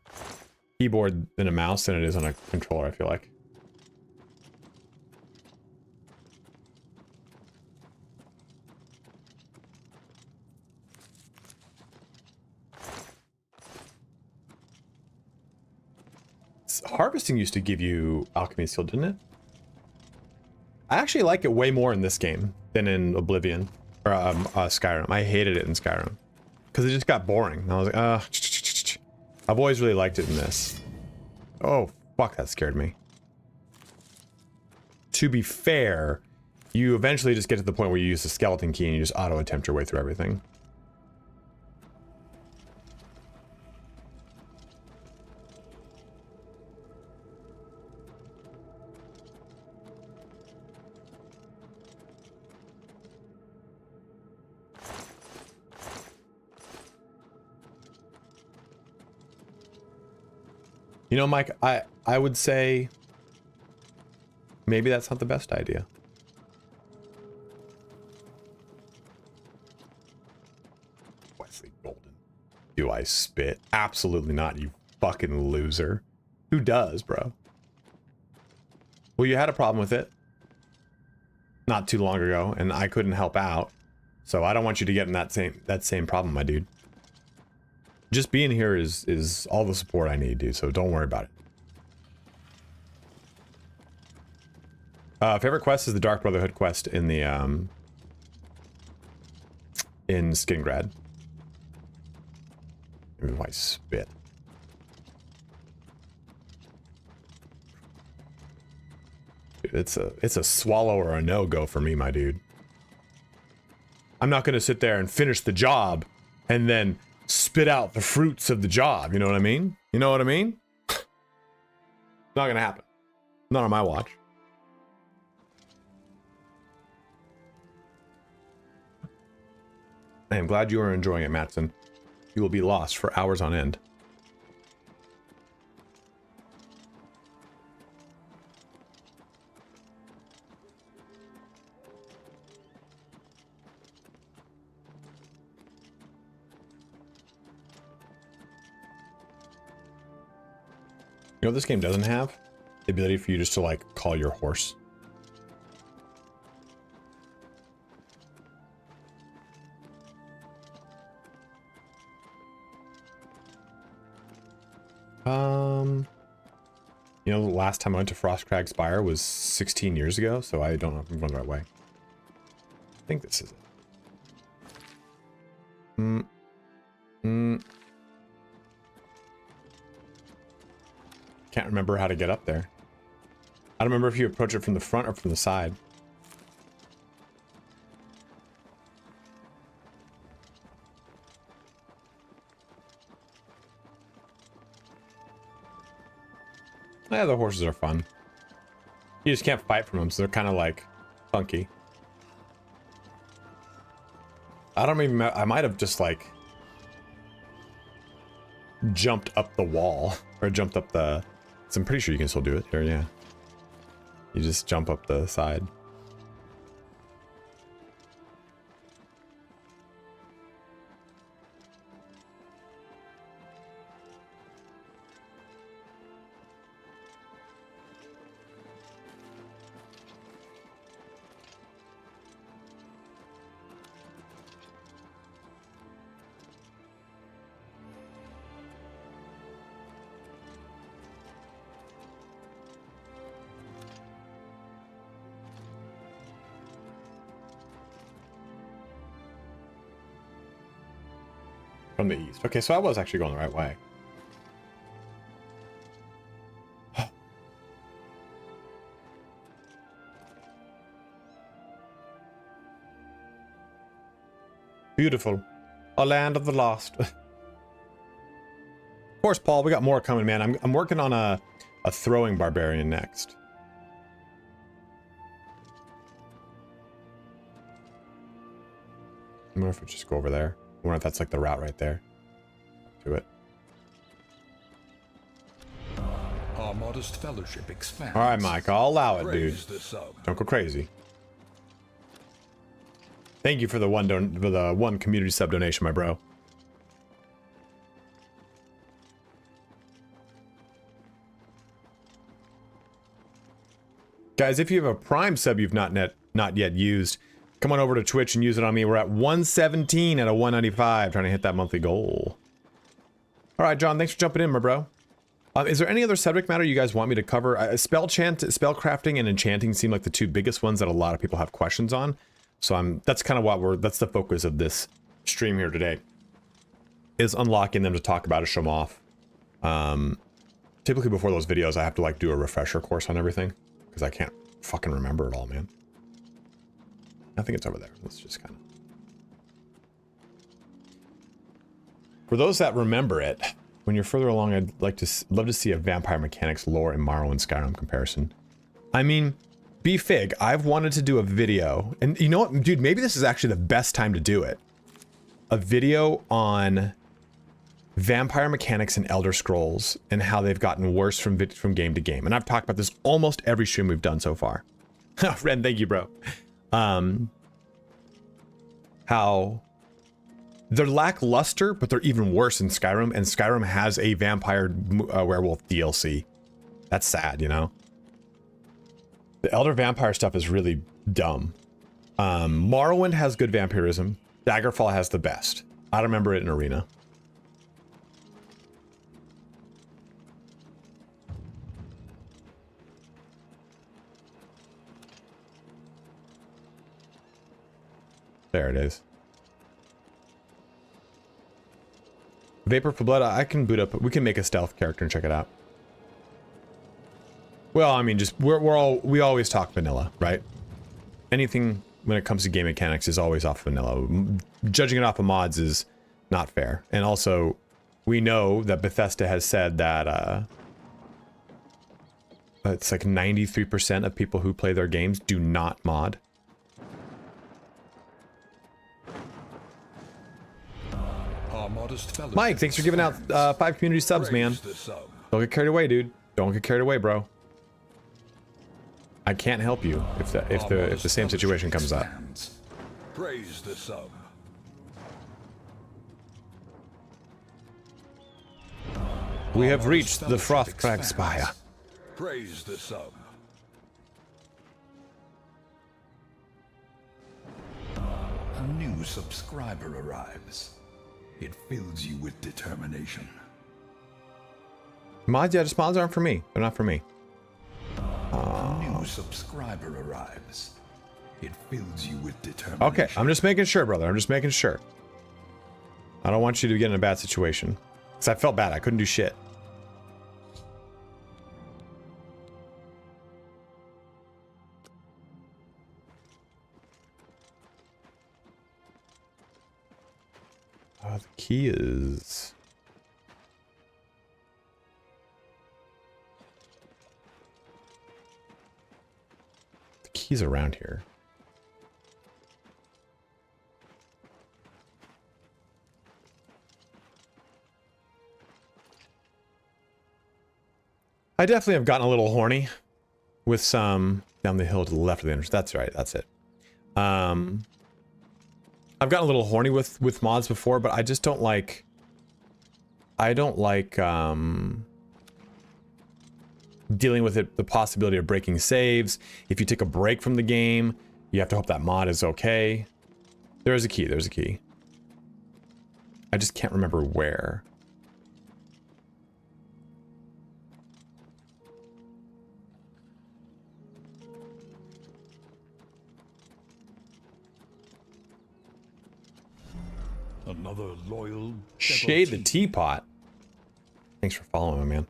keyboard than a mouse than it is on a controller, I feel like. Harvesting used to give you alchemy skill, didn't it? I actually like it way more in this game than in Oblivion or Skyrim. I hated it in Skyrim because it just got boring. And I was like, I've always really liked it in this. Oh fuck, that scared me. To be fair, you eventually just get to the point where you use the skeleton key and you just auto attempt your way through everything. You know, Mike, I would say maybe that's not the best idea. Wesley Golden. Do I spit? Absolutely not, you fucking loser. Who does, bro? Well, you had a problem with it not too long ago, and I couldn't help out. So I don't want you to get in that same problem, my dude. Just being here is all the support I need, dude, so don't worry about it. Favorite quest is the Dark Brotherhood quest in the in Skingrad. Maybe if I spit. Dude, it's a swallow or a no-go for me, my dude. I'm not gonna sit there and finish the job and then spit out the fruits of the job, you know what I mean? You know what I mean? Not gonna happen. Not on my watch. I am glad you are enjoying it, Matson. You will be lost for hours on end. You know what this game doesn't have? The ability for you just to, like, call your horse. You know, the last time I went to FROSTCRAG SPIRE was 16 years ago, so I don't know if I'm going the right way. I think this is it. Can't remember how to get up there. I don't remember if you approach it from the front or from the side. Yeah, the horses are fun. You just can't fight from them, so they're kind of like funky. I don't even. I might have just like jumped up the wall or jumped up the. So I'm pretty sure you can still do it here. Yeah, you just jump up the side. From the east. Okay, so I was actually going the right way. Beautiful. A land of the lost. Of course, Paul, we got more coming, man. I'm working on a throwing barbarian next. I wonder if we just go over there. I wonder if that's like the route right there. Do it. Our modest fellowship expands. All right, Mike, I'll allow it, dude. Praise the sub. Don't go crazy. Thank you for the one community sub donation, my bro. Guys, if you have a Prime sub you've not yet used, come on over to Twitch and use it on me. We're at 117 out of 195, trying to hit that monthly goal. All right, John, thanks for jumping in, my bro. Is there any other subject matter you guys want me to cover? Spell crafting and enchanting seem like the two biggest ones that a lot of people have questions on. So that's kind of that's the focus of this stream here today, is unlocking them to talk about it, show them off. Typically before those videos, I have to like do a refresher course on everything because I can't fucking remember it all, man. I think it's over there. Let's just kind of. For those that remember it, when you're further along, I'd love to see a vampire mechanics lore in Morrow and Skyrim comparison. I mean, be fig. I've wanted to do a video, and you know what, dude? Maybe this is actually the best time to do it. A video on vampire mechanics in Elder Scrolls and how they've gotten worse from game to game. And I've talked about this almost every stream we've done so far. Ren, thank you, bro. How they're lackluster, but they're even worse in Skyrim, and Skyrim has a vampire werewolf DLC That's sad, you know? The Elder Vampire stuff is really dumb. Morrowind has good vampirism. Daggerfall has the best. I don't remember it in Arena. There it is. Vapor for Blood, I can boot up. We can make a stealth character and check it out. Well, I mean, just we always talk vanilla, right? Anything when it comes to game mechanics is always off vanilla. Judging it off of mods is not fair. And also, we know that Bethesda has said that it's like 93% of people who play their games do not mod. Mike, thanks for giving out 5 community subs, man. Don't get carried away, dude. Don't get carried away, bro. I can't help you if the same situation comes up. Praise the sub. We have reached the FROSTCRAG Spire. Praise the sub. A new subscriber arrives. It fills you with determination. Mods, yeah, just mods aren't for me. They're not for me. A new subscriber arrives. It fills you with determination. Okay, I'm just making sure, brother. I'm just making sure. I don't want you to get in a bad situation. Because I felt bad. I couldn't do shit. The key is... The key's around here. I definitely have gotten a little horny with some down the hill to the left of the entrance. That's right, that's it. I've gotten a little horny with mods before, but I just don't like... dealing with it, the possibility of breaking saves. If you take a break from the game, you have to hope that mod is okay. There is a key, there's a key. I just can't remember where. Another loyal Shade the devotee. Teapot. Thanks for following, man.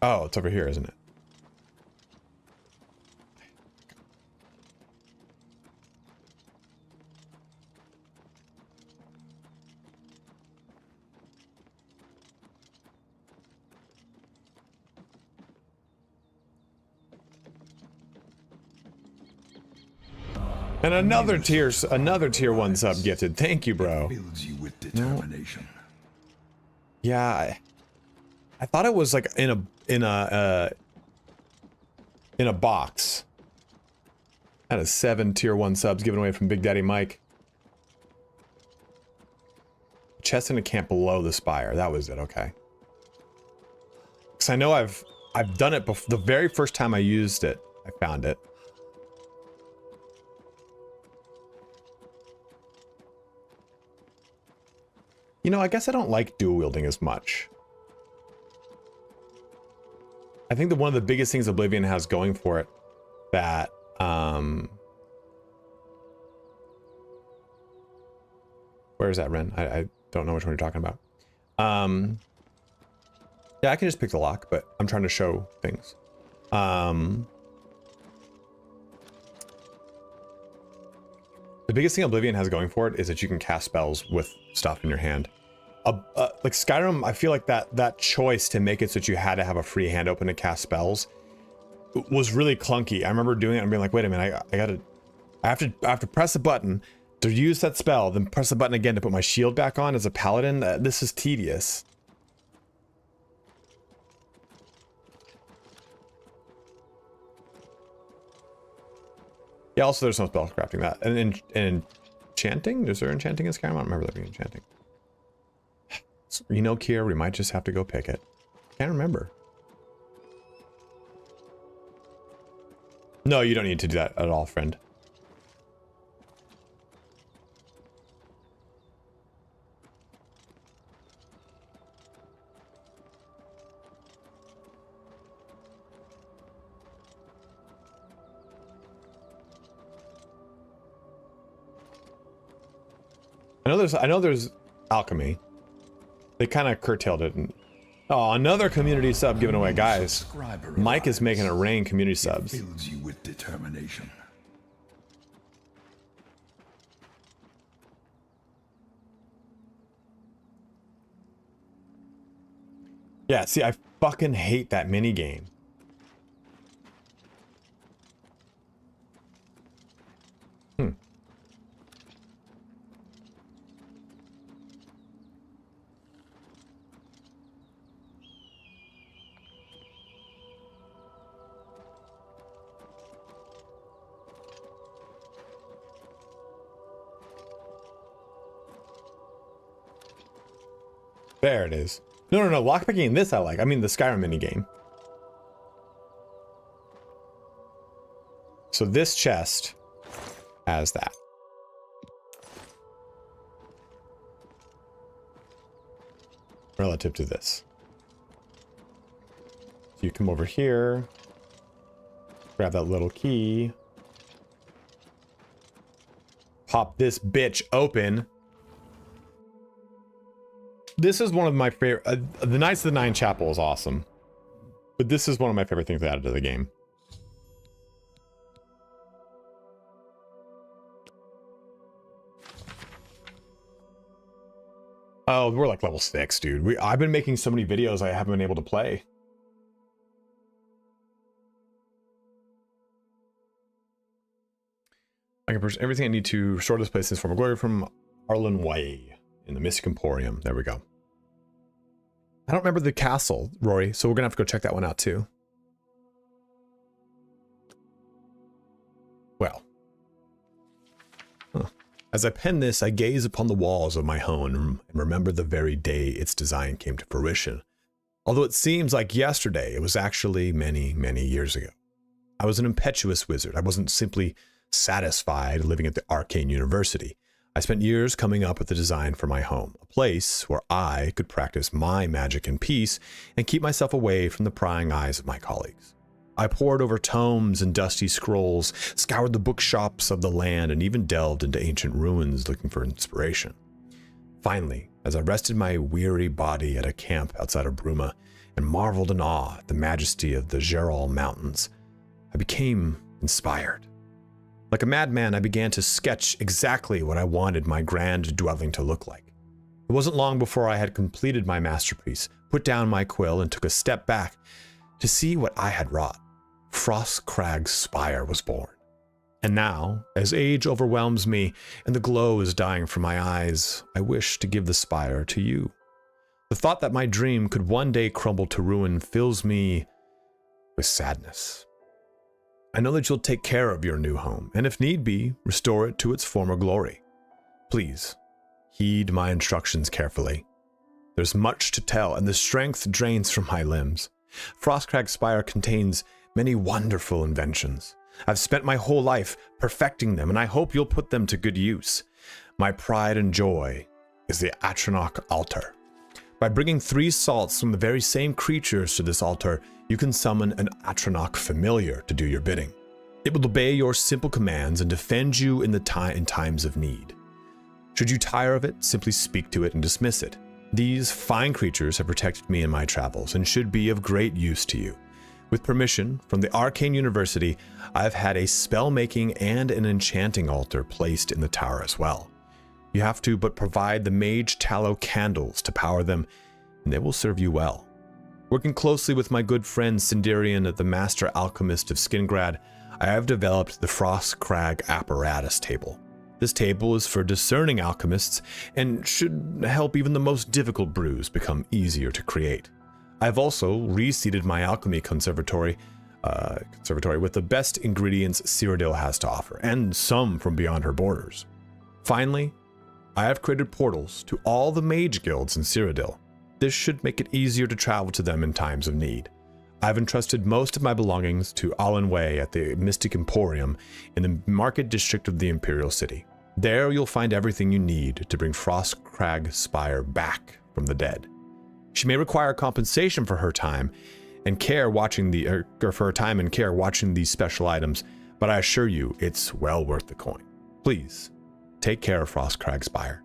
Oh, it's over here, isn't it? And another tier 1 sub gifted. Thank you, bro. Fills you with determination. Yeah, I thought it was like in a box. That is 7 tier 1 subs given away from Big Daddy Mike. Chest in a camp below the spire. That was it. Okay. Because I know I've done it before. The very first time I used it, I found it. You know, I guess I don't like dual wielding as much. I think that one of the biggest things Oblivion has going for it that where is that, Ren? I don't know which one you're talking about. Yeah, I can just pick the lock, but I'm trying to show things. The biggest thing Oblivion has going for it is that you can cast spells with stuff in your hand. Like Skyrim, I feel like that choice to make it so that you had to have a free hand open to cast spells was really clunky. I remember doing it and being like, wait a minute, I have to press a button to use that spell, then press the button again to put my shield back on as a paladin. This is tedious. Yeah, also there's no spell crafting that. And enchanting? Is there enchanting in Skyrim? I don't remember there being enchanting. Kier, we might just have to go pick it. Can't remember. No, you don't need to do that at all, friend. I know there's alchemy. They kind of curtailed it. And, oh, another community sub given away, guys. Mike is making it rain community subs. It fills you with determination. Yeah, see, I fucking hate that mini game. There it is. No, lockpicking this I like. I mean the Skyrim minigame. So this chest has that. Relative to this. So you come over here, grab that little key, pop this bitch open. This is one of my favorite. The Knights of the Nine Chapel is awesome, but this is one of my favorite things they added to the game. Oh, we're like level 6, dude. I've been making so many videos I haven't been able to play. I can purchase everything I need to restore this place in form of glory from Arlen Way. In the Mystic Emporium. There we go. I don't remember the castle, Rory, so we're gonna have to go check that one out too. Well. As I pen this, I gaze upon the walls of my home and remember the very day its design came to fruition. Although it seems like yesterday, it was actually many, many years ago. I was an impetuous wizard. I wasn't simply satisfied living at the Arcane University. I spent years coming up with the design for my home, a place where I could practice my magic in peace and keep myself away from the prying eyes of my colleagues. I pored over tomes and dusty scrolls, scoured the bookshops of the land, and even delved into ancient ruins looking for inspiration. Finally, as I rested my weary body at a camp outside of Bruma and marveled in awe at the majesty of the Gerol Mountains, I became inspired. Like a madman, I began to sketch exactly what I wanted my grand dwelling to look like. It wasn't long before I had completed my masterpiece, put down my quill, and took a step back to see what I had wrought. FROSTCRAG's Spire was born. And now, as age overwhelms me and the glow is dying from my eyes, I wish to give the Spire to you. The thought that my dream could one day crumble to ruin fills me with sadness. I know that you'll take care of your new home, and if need be, restore it to its former glory. Please, heed my instructions carefully. There's much to tell, and the strength drains from my limbs. FROSTCRAG Spire contains many wonderful inventions. I've spent my whole life perfecting them, and I hope you'll put them to good use. My pride and joy is the Atronach altar. By bringing 3 salts from the very same creatures to this altar, you can summon an Atronach familiar to do your bidding. It will obey your simple commands and defend you in times of need. Should you tire of it, simply speak to it and dismiss it. These fine creatures have protected me in my travels and should be of great use to you. With permission from the Arcane University, I've had a spell-making and an enchanting altar placed in the tower as well. You have to but provide the mage tallow candles to power them, and they will serve you well. Working closely with my good friend Sindarian, the Master Alchemist of Skingrad, I have developed the FROSTCRAG apparatus table. This table is for discerning alchemists and should help even the most difficult brews become easier to create. I've also reseeded my alchemy conservatory with the best ingredients Cyrodiil has to offer, and some from beyond her borders. Finally, I have created portals to all the mage guilds in Cyrodiil. This should make it easier to travel to them in times of need. I've entrusted most of my belongings to Alan Wei at the Mystic Emporium in the market district of the Imperial City. There you'll find everything you need to bring FROSTCRAG SPIRE back from the dead. She may require compensation for her time and care watching these special items, but I assure you it's well worth the coin. Please, take care of FROSTCRAG SPIRE.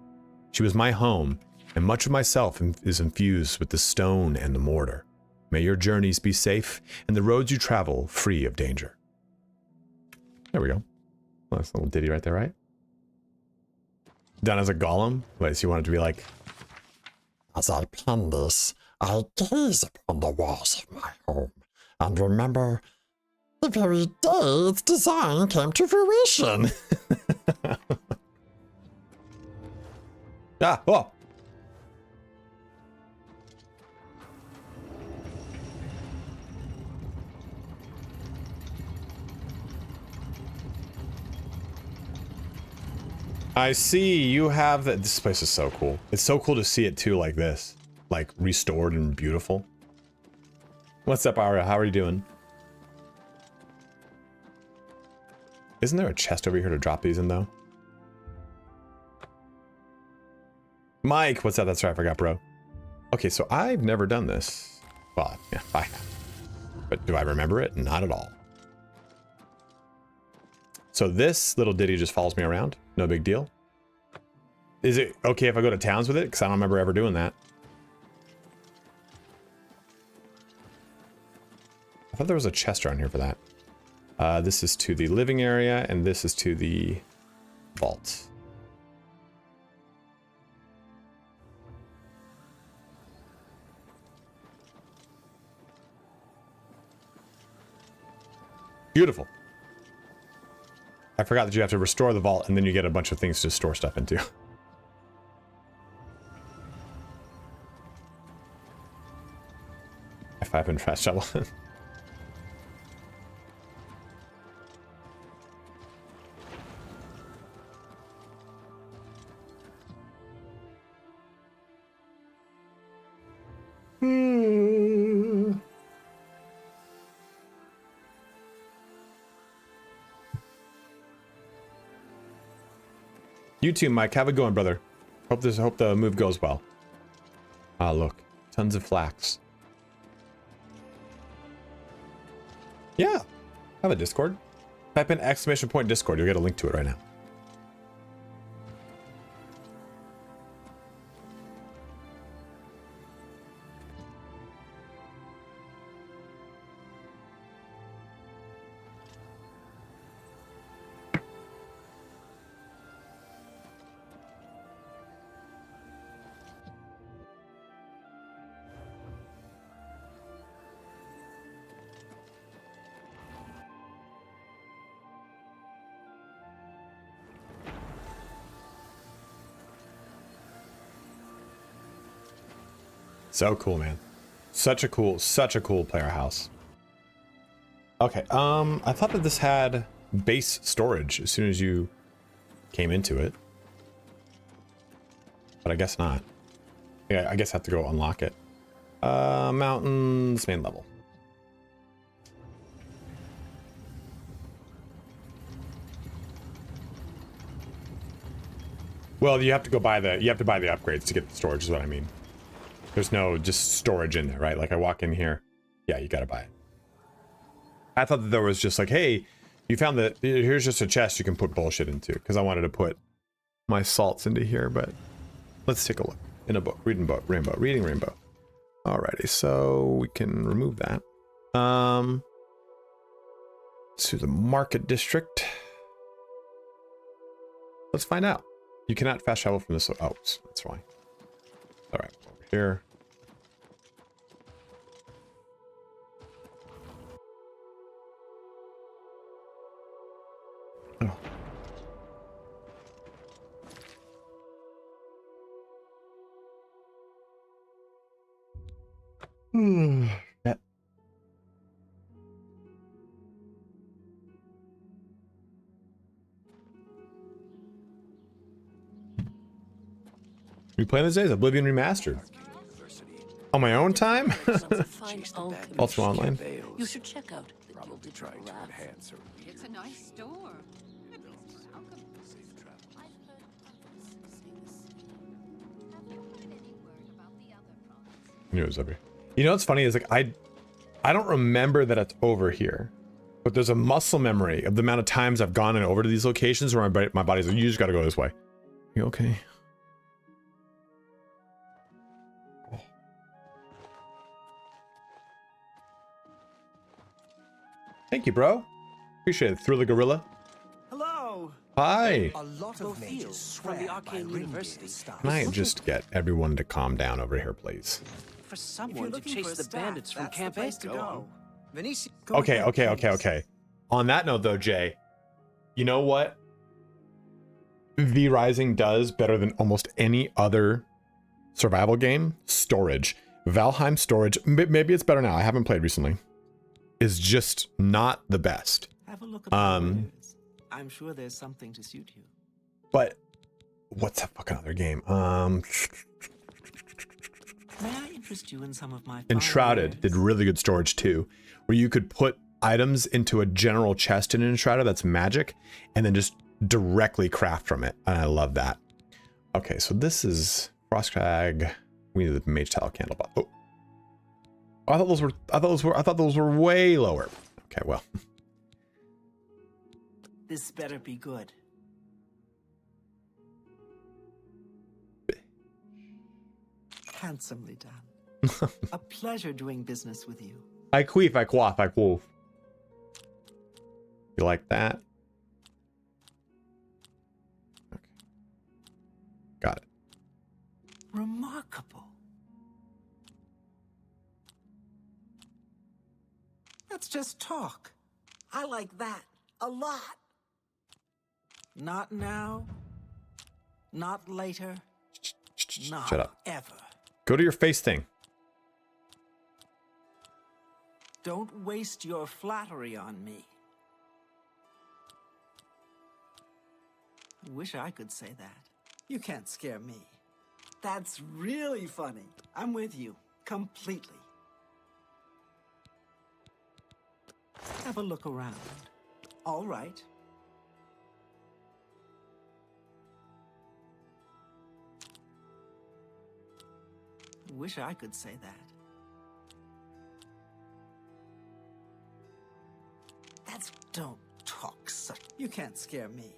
She was my home, and much of myself is infused with the stone and the mortar. May your journeys be safe, and the roads you travel free of danger. There we go. Nice little ditty right there, right? Done as a golem? Wait, so you want it to be like... As I pen this, I gaze upon the walls of my home, and remember the very day its design came to fruition. Oh! I see you have that. This place is so cool. It's so cool to see it too, like this, like restored and beautiful. What's up, Aria? How are you doing? Isn't there a chest over here to drop these in though? Mike, what's up? That's right, I forgot, bro. Okay, so I've never done this. Well, yeah, I have. But do I remember it? Not at all. So this little ditty just follows me around. No big deal. Is it okay if I go to towns with it? Because I don't remember ever doing that. I thought there was a chest around here for that. This is to the living area, and this is to the vault. Beautiful. I forgot that you have to restore the vault, and then you get a bunch of things to store stuff into. F5 and fast travel. You too, Mike. Have a good one, brother. Hope the move goes well. Ah, look. Tons of flax. Yeah. I have a Discord. Type in !point Discord. You'll get a link to it right now. So cool, man. Such a cool player house. Okay, I thought that this had base storage as soon as you came into it. But I guess not. Yeah, I guess I have to go unlock it. Mountains, main level. Well, you have to buy the upgrades to get the storage is what I mean. There's no just storage in there, right? Like I walk in here. Yeah, you gotta buy it. I thought that there was just like, hey, you found that here's just a chest you can put bullshit into, because I wanted to put my salts into here, but let's take a look in a book. Reading rainbow. Alrighty, so we can remove that. To the market district. Let's find out. You cannot fast travel from this. Oh, that's why. All right, over here. Oh. Yeah. We playing these days? Oblivion Remastered. On my own time? Find Ultima Online. You should check out the Probably Gilded trying to Giraffe. enhance her. It's a nice store. I knew it was over here. You know what's funny is like I don't remember that it's over here, but there's a muscle memory of the amount of times I've gone and over to these locations where my body's like, you just gotta go this way. You okay? Oh. Thank you, bro. Appreciate it. Through the gorilla. Hello. Hi. A lot of mages from the swear by Arcane Ringgit University. style. Can I just get everyone to calm down over here, please? For someone to chase the bandits from Camp A. Go. Venice. Okay. On that note, though, Jay, you know what V Rising does better than almost any other survival game? Storage. Valheim storage, maybe it's better now. I haven't played recently. Is just not the best. Have a look at the words. I'm sure there's something to suit you. But what's that fucking other game? May I interest you in some of my Enshrouded did really good storage too, where you could put items into a general chest in Enshrouded that's magic, and then just directly craft from it. And I love that. Okay, so this is FROSTCRAG. We need the mage tile candle. Oh, I thought those were way lower. Okay, well. This better be good. Handsomely done. A pleasure doing business with you. I queef, I quaff, I quoof. You like that? Okay. Got it. Remarkable. Let's just talk. I like that a lot. Not now. Not later. Not Shut up. ever. Go to your face thing. Don't waste your flattery on me. I wish I could say that. You can't scare me. That's really funny. I'm with you. Completely. Have a look around. All right. I wish I could say that. Don't talk such. You can't scare me.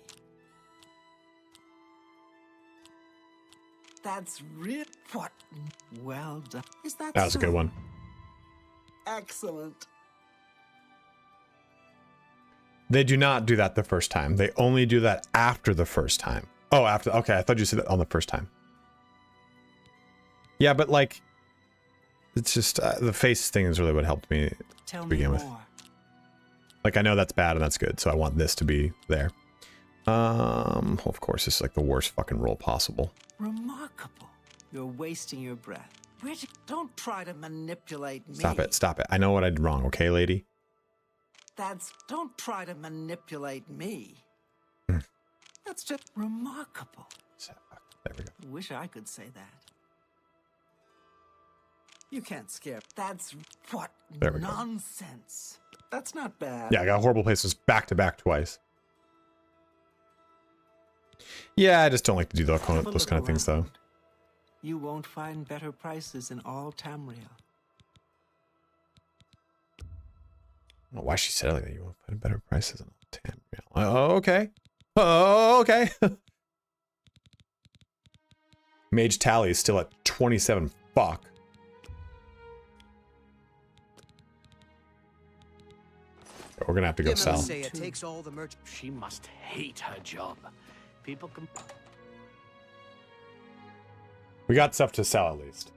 That's real. What? Well done. Is that That was a good one. Excellent. They do not do that the first time. They only do that after the first time. Oh, after. Okay, I thought you said that on the first time. Yeah, but like, it's just the face thing is really what helped me Tell to begin me with. more. Like, I know that's bad and that's good, so I want this to be there. Of course, this is like the worst fucking roll possible. Remarkable. You're wasting your breath. Bridget, don't try to manipulate me. Stop it, stop it. I know what I did wrong, okay, lady? Don't try to manipulate me. Hmm. That's just remarkable. There we go. I wish I could say that. You can't scare. That's what There we go. nonsense. That's not bad. Yeah, I got horrible places back to back twice. Yeah, I just don't like to do those kind of things, though. You won't find better prices in all Tamriel. I don't know why she said it like that. You won't find better prices in Tamriel. Oh, okay. Oh, okay. Mage tally is still at 27. Fuck. We're gonna have to go sell. Say it takes all the merch. She must hate her job. People can. We got stuff to sell at least.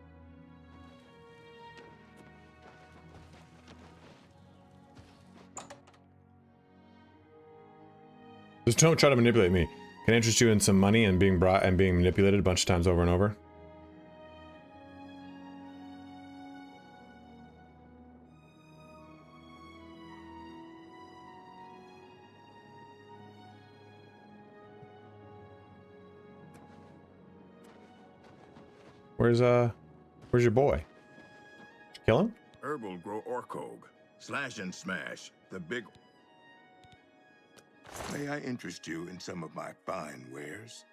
Just don't try to manipulate me. Can I interest you in some money and being brought and being manipulated a bunch of times over and over? Where's your boy? Kill him? Herbal grow orcog. Slash and smash. The big... May I interest you in some of my fine wares?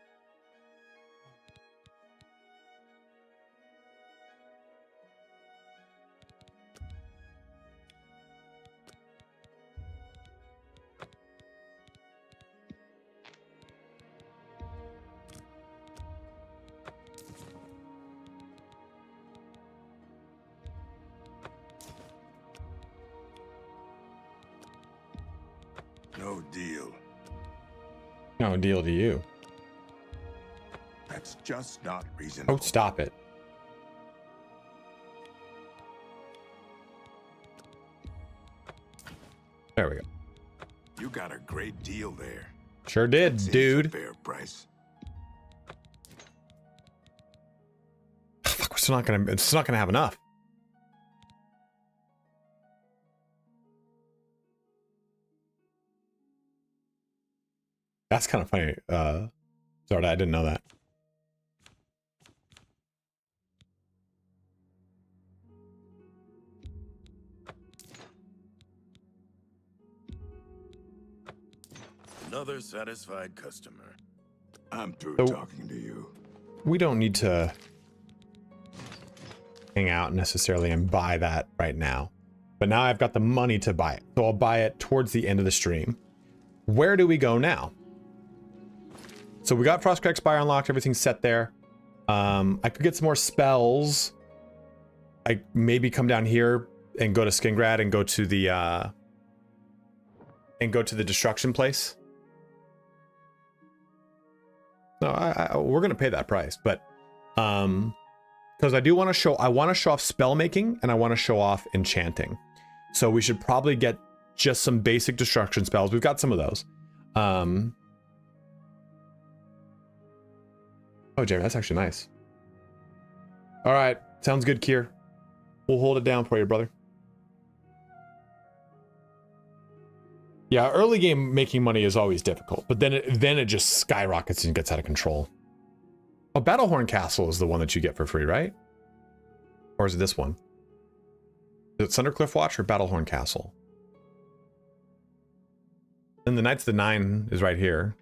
No deal. No deal to you. That's just not reasonable. Oh, stop it. There we go. You got a great deal there. Sure did, Seems dude. a fair price. Fuck, it's not gonna have enough. That's kind of funny. Sorry, I didn't know that. Another satisfied customer. I'm through So- talking to you. We don't need to hang out necessarily and buy that right now. But now I've got the money to buy it. So I'll buy it towards the end of the stream. Where do we go now? So we got FROSTCRAG SPIRE unlocked. Everything's set there. I could get some more spells. I maybe come down here and go to Skingrad and go to the destruction place. No, we're gonna pay that price, but because I want to show off spell making and I want to show off enchanting. So we should probably get just some basic destruction spells. We've got some of those. Oh, Jeremy, that's actually nice. All right, sounds good, Kier. We'll hold it down for you, brother. Yeah, early game making money is always difficult, but then it just skyrockets and gets out of control. Oh, Battlehorn Castle is the one that you get for free, right? Or is it this one? Is it Thundercliff Watch or Battlehorn Castle? And the Knights of the Nine is right here.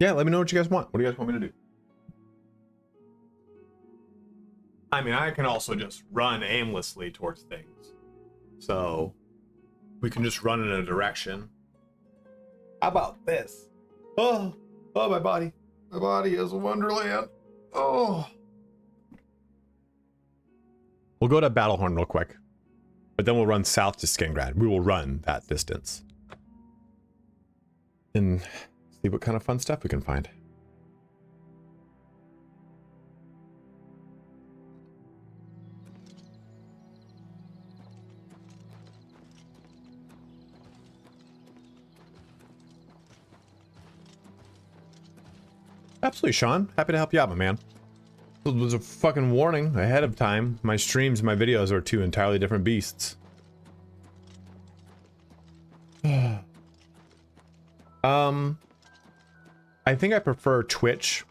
Yeah, let me know what you guys want. What do you guys want me to do? I mean, I can also just run aimlessly towards things. So we can just run in a direction. How about this? Oh, my body. My body is a wonderland. Oh. We'll go to Battlehorn real quick. But then we'll run south to Skingrad. We will run that distance. And see what kind of fun stuff we can find. Absolutely, Sean. Happy to help you out, my man. It was a fucking warning ahead of time. My streams, my videos are two entirely different beasts. I think I prefer Twitch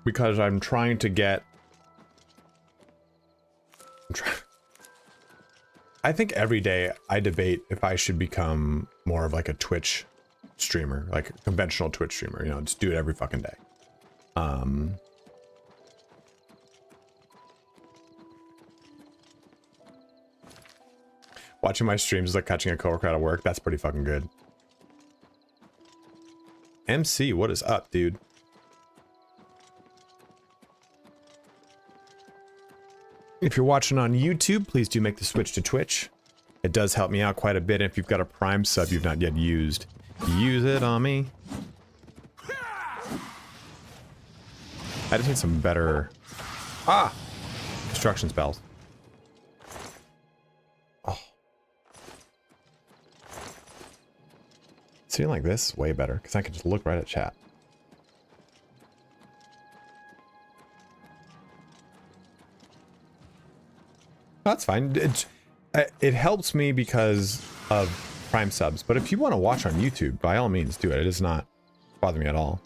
because I'm trying to get... I think every day I debate if I should become more of like a Twitch streamer, like a conventional Twitch streamer, you know, just do it every fucking day. Watching my streams is like catching a coworker out of work. That's pretty fucking good. MC, what is up, dude? If you're watching on YouTube, please do make the switch to Twitch. It does help me out quite a bit. If you've got a Prime sub you've not yet used, use it on me. I just need some better... destruction spells. Oh. Seeing like this is way better, because I can just look right at chat. That's fine. It helps me because of Prime subs. But if you want to watch on YouTube, by all means, do it. It does not bother me at all.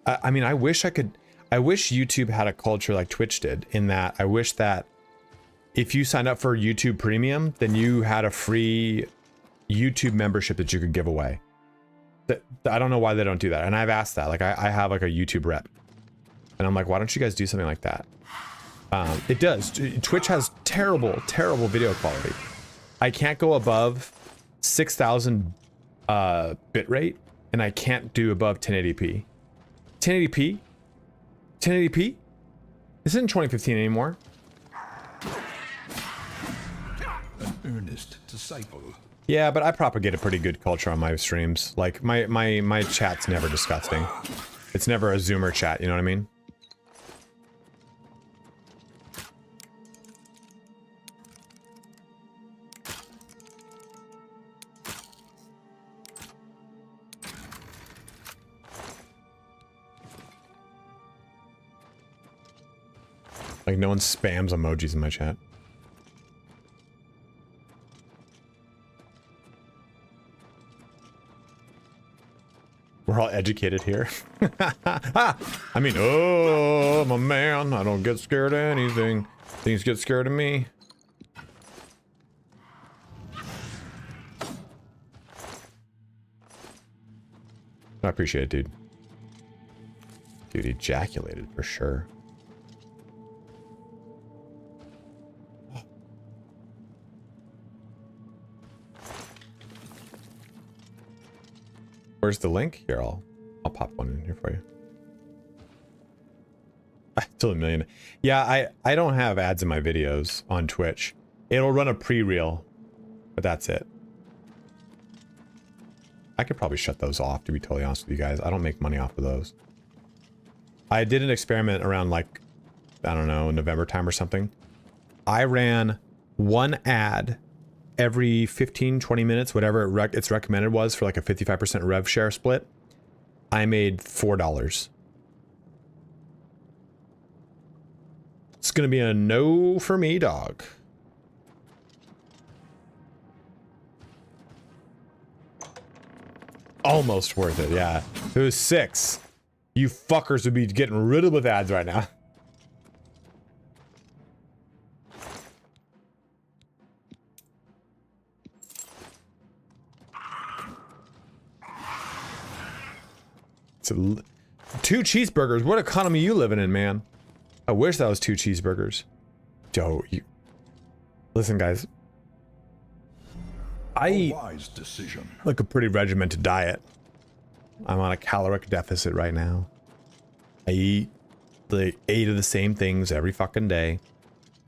I mean, I wish YouTube had a culture like Twitch did, in that I wish that if you signed up for YouTube Premium, then you had a free YouTube membership that you could give away. I don't know why they don't do that. And I've asked that. Like, I have like a YouTube rep. And I'm like, why don't you guys do something like that? It does. Twitch has terrible, terrible video quality. I can't go above 6,000 bitrate, and I can't do above 1080p. 1080p? 1080p? This isn't 2015 anymore. An earnest disciple. Yeah, but I propagate a pretty good culture on my streams. Like, my chat's never disgusting. It's never a Zoomer chat, you know what I mean? Like, no one spams emojis in my chat. We're all educated here. I mean, oh, I'm a man. I don't get scared of anything. Things get scared of me. I appreciate it, dude. Dude, ejaculated for sure. Where's the link? Here, I'll pop one in here for you. Still a million. Yeah, I don't have ads in my videos on Twitch. It'll run a pre-reel, but that's it. I could probably shut those off, to be totally honest with you guys. I don't make money off of those. I did an experiment around, like, I don't know, November time or something. I ran one ad every 15-20 minutes, whatever its recommended was, for like a 55% rev share split. I made $4. It's gonna be a no for me, dog. Almost worth it, yeah. If it was 6, you fuckers would be getting riddled with ads right now. It's 2 cheeseburgers. What economy you living in, man? I wish that was 2 cheeseburgers. Joe, you... Listen, guys. I eat like a pretty regimented diet. I'm on a caloric deficit right now. I eat like 8 of the same things every fucking day.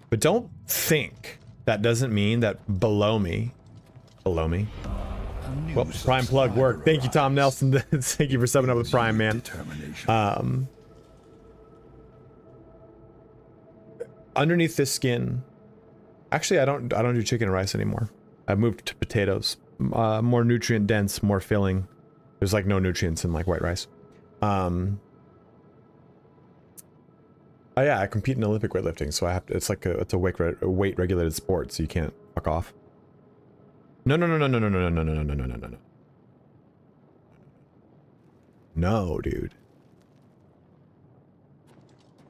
But don't think that doesn't mean that below me. Well, Prime plug worked. Thank you, Tom Nelson. Thank you for subbing up with Prime, man. Underneath this skin, actually, I don't do chicken and rice anymore. I've moved to potatoes. More nutrient dense, more filling. There's like no nutrients in like white rice. Oh yeah, I compete in Olympic weightlifting, so I have to. It's like it's a weight regulated sport, so you can't fuck off. No. No, dude.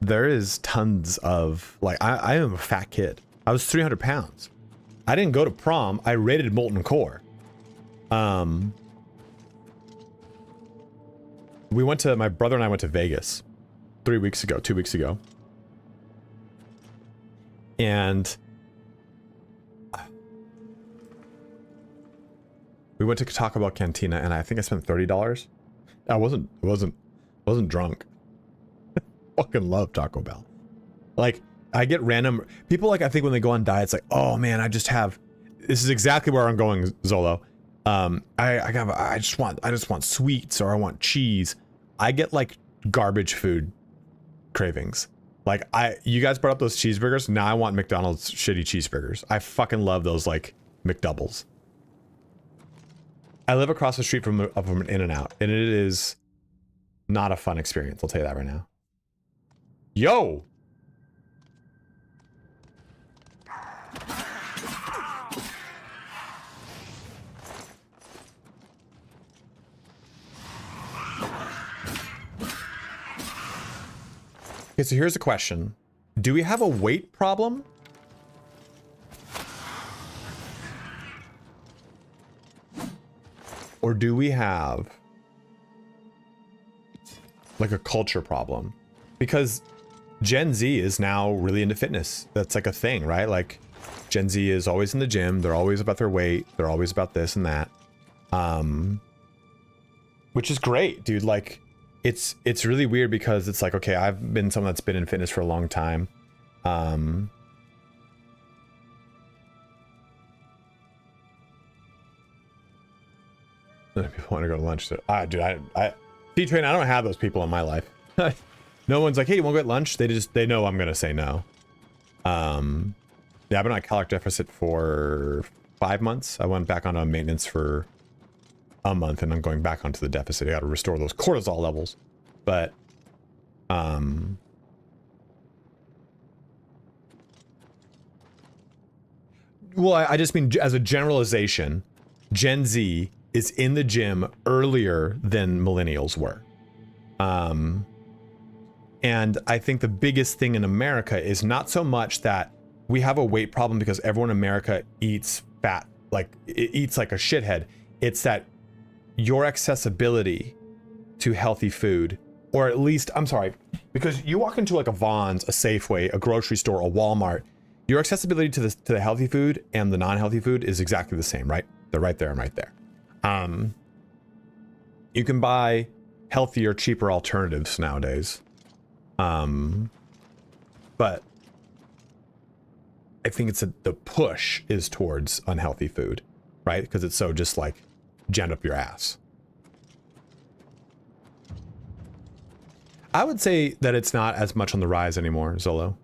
There is tons of, like, I am a fat kid. I was 300 pounds. I didn't go to prom. I raided Molten Core. My brother and I went to Vegas 2 weeks ago. And we went to Taco Bell Cantina, and I think I spent $30. I wasn't drunk. Fucking love Taco Bell. Like, I get random people, like, I think when they go on diets, like, oh man, I just exactly where I'm going, Zolo. I just want sweets, or I want cheese. I get like garbage food cravings. Like, you guys brought up those cheeseburgers. Now I want McDonald's shitty cheeseburgers. I fucking love those, like, McDoubles. I live across the street from an In-N-Out, and it is not a fun experience. I'll tell you that right now. Yo! Okay, so here's the question. Do we have a weight problem? Or do we have like a culture problem? Because Gen Z is now really into fitness. That's like a thing, right? Like Gen Z is always in the gym. They're always about their weight. They're always about this and that. Which is great, dude. Like it's really weird because it's like, okay, I've been someone that's been in fitness for a long time. People want to go to lunch. So, dude, T-Train, I don't have those people in my life. No one's like, hey, you want to go get lunch? They know I'm going to say no. Yeah, I've been on a caloric deficit for 5 months. I went back on a maintenance for a month and I'm going back onto the deficit. I got to restore those cortisol levels. But, well, I just mean as a generalization, Gen Z is in the gym earlier than millennials were. And I think the biggest thing in America is not so much that we have a weight problem because everyone in America eats fat, like it eats like a shithead. It's that your accessibility to healthy food, or at least, I'm sorry, because you walk into like a Vons, a Safeway, a grocery store, a Walmart, your accessibility to the healthy food and the non-healthy food is exactly the same, right? They're right there and right there. You can buy healthier, cheaper alternatives nowadays. But I think it's the push is towards unhealthy food, right? Because it's so just like jammed up your ass. I would say that it's not as much on the rise anymore, Zolo,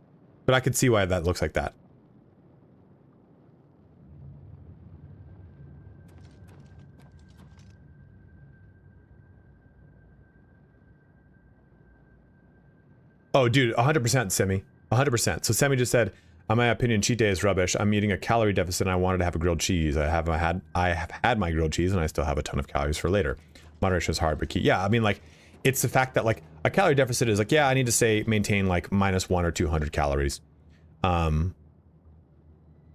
but I could see why that looks like that. Oh, dude, 100% Semi. 100%. So Semi just said, in my opinion, cheat day is rubbish. I'm eating a calorie deficit and I wanted to have a grilled cheese. I have had my grilled cheese and I still have a ton of calories for later. Moderation is hard, but key. Yeah, I mean, like, it's the fact that, like, a calorie deficit is like, yeah, I need to maintain, like, -1 or 200 calories. But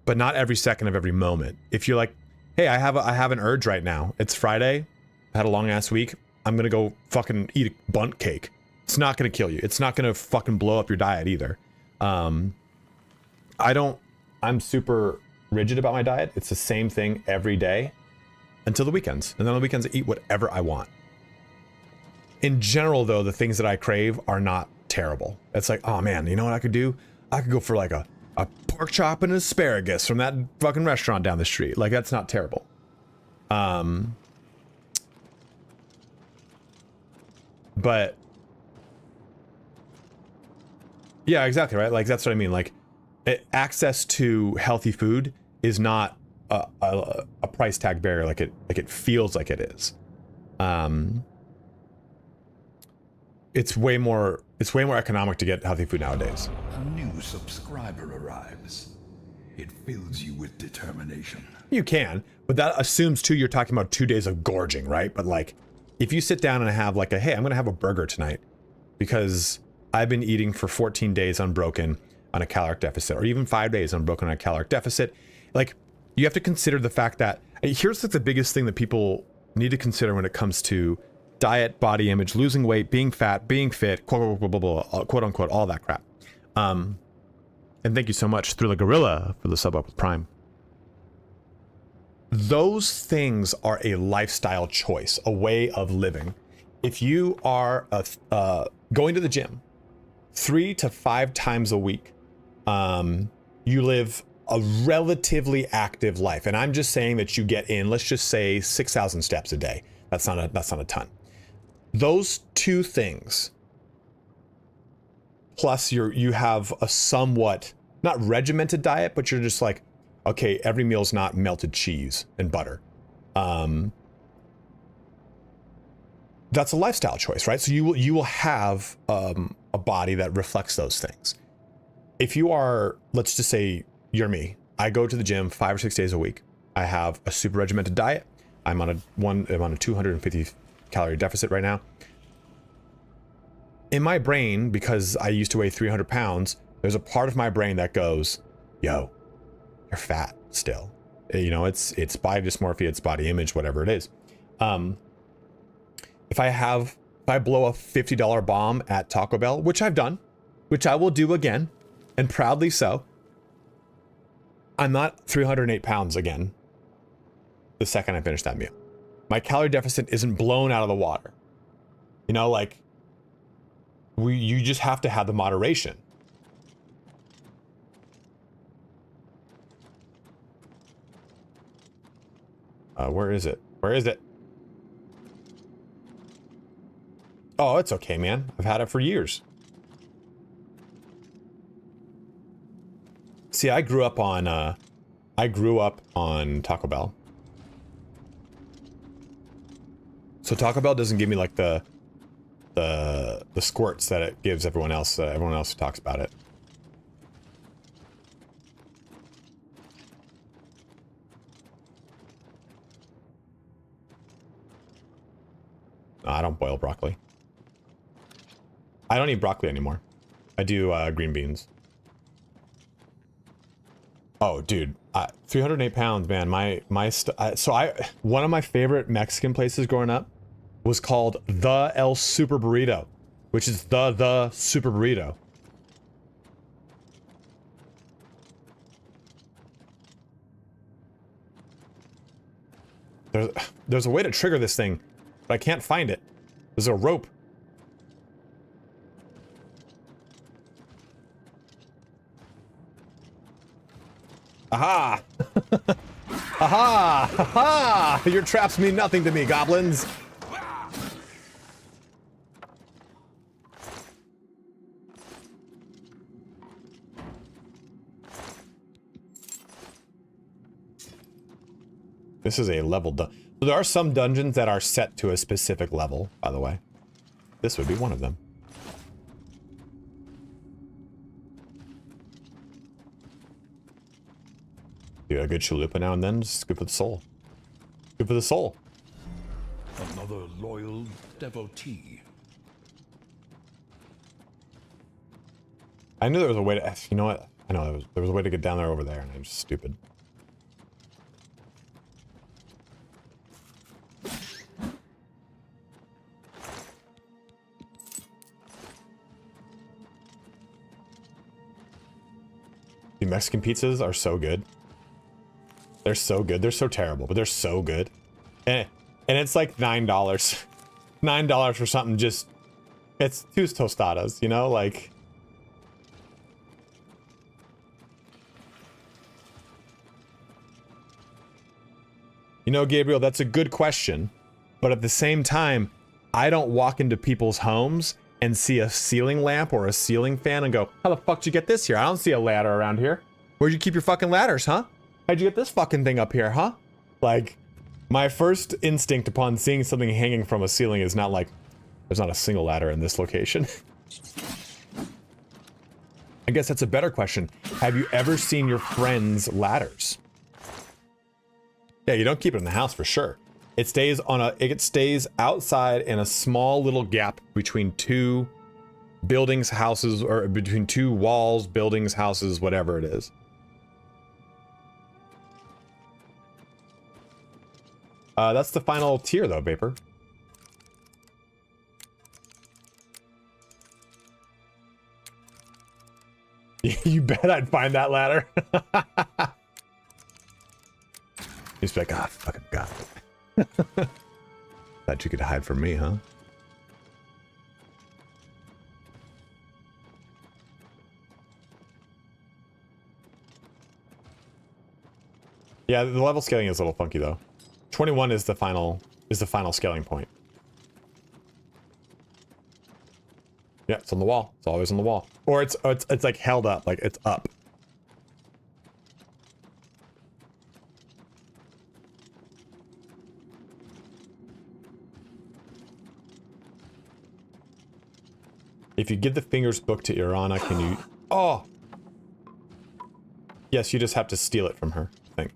not every second of every moment. If you're like, hey, I have an urge right now. It's Friday. I had a long-ass week. I'm gonna go fucking eat a bundt cake. It's not going to kill you. It's not going to fucking blow up your diet either. I'm super rigid about my diet. It's the same thing every day until the weekends. And then on the weekends, I eat whatever I want. In general, though, the things that I crave are not terrible. It's like, oh man, you know what I could do? I could go for like a pork chop and asparagus from that fucking restaurant down the street. Like, that's not terrible. But yeah, exactly, right? Like, that's what I mean. Like, access to healthy food is not a price tag barrier like it feels like it is. It's way more economic to get healthy food nowadays. A new subscriber arrives. It fills you with determination. You can, but that assumes too you're talking about 2 days of gorging, right? But like, if you sit down and have like hey, I'm gonna have a burger tonight because I've been eating for 14 days unbroken on a caloric deficit, or even 5 days unbroken on a caloric deficit. Like, you have to consider the fact that here's like the biggest thing that people need to consider when it comes to diet, body image, losing weight, being fat, being fit, quote unquote, all that crap. And thank you so much, Thriller Gorilla, for the sub up with Prime. Those things are a lifestyle choice, a way of living. If you are going to the gym 3 to 5 times a week, you live a relatively active life. And I'm just saying that you get in, let's just say 6,000 steps a day. That's not a ton. Those two things, plus you have a somewhat, not regimented diet, but you're just like, okay, every meal's not melted cheese and butter. That's a lifestyle choice, right? So you will have a body that reflects those things. If you are, let's just say, you're me. I go to the gym 5 or 6 days a week. I have a super regimented diet. I'm on a 250 calorie deficit right now. In my brain, because I used to weigh 300 pounds, there's a part of my brain that goes, yo, you're fat still. You know, it's body dysmorphia, it's body image, whatever it is. If I blow a $50 bomb at Taco Bell, which I've done, which I will do again, and proudly so, I'm not 308 pounds again the second I finish that meal. My calorie deficit isn't blown out of the water. You know, like, you just have to have the moderation. Where is it? Where is it? Oh, it's okay, man. I've had it for years. See, I grew up on Taco Bell. So Taco Bell doesn't give me like the squirts that it gives everyone else who talks about it. No, I don't boil broccoli. I don't eat broccoli anymore. I do green beans. Oh, dude, 308 pounds, man. One of my favorite Mexican places growing up was called the El Super Burrito, which is the Super Burrito. There's a way to trigger this thing, but I can't find it. There's a rope. Aha! Aha! Aha! Your traps mean nothing to me, goblins. This is a level so there are some dungeons that are set to a specific level, by the way. This would be one of them. Do a good chalupa now and then, just good for the soul. Good for the soul. Another loyal devotee. I knew there was a way to, you know what? I know there was a way to get down there over there, and I'm just stupid. The Mexican pizzas are so good. They're so good. They're so terrible, but they're so good. And it's like $9. $9 for something just... It's 2 tostadas, you know? Like... You know, Gabriel, that's a good question. But at the same time, I don't walk into people's homes and see a ceiling lamp or a ceiling fan and go, how the fuck did you get this here? I don't see a ladder around here. Where'd you keep your fucking ladders, huh? How'd you get this fucking thing up here, huh? Like, my first instinct upon seeing something hanging from a ceiling is not like, there's not a single ladder in this location. I guess that's a better question. Have you ever seen your friends' ladders? Yeah, you don't keep it in the house for sure. It stays outside in a small little gap between 2 buildings, houses, or between 2 walls, buildings, houses, whatever it is. That's the final tier though, Vapor. You bet I'd find that ladder. He's like, ah, fucking got it. Thought you could hide from me, huh? Yeah, the level scaling is a little funky though. 21 is the final scaling point. Yeah, it's on the wall. It's always on the wall. Or it's like held up, like it's up. If you give the fingers book to Irana, can you... Oh! Yes, you just have to steal it from her, I think.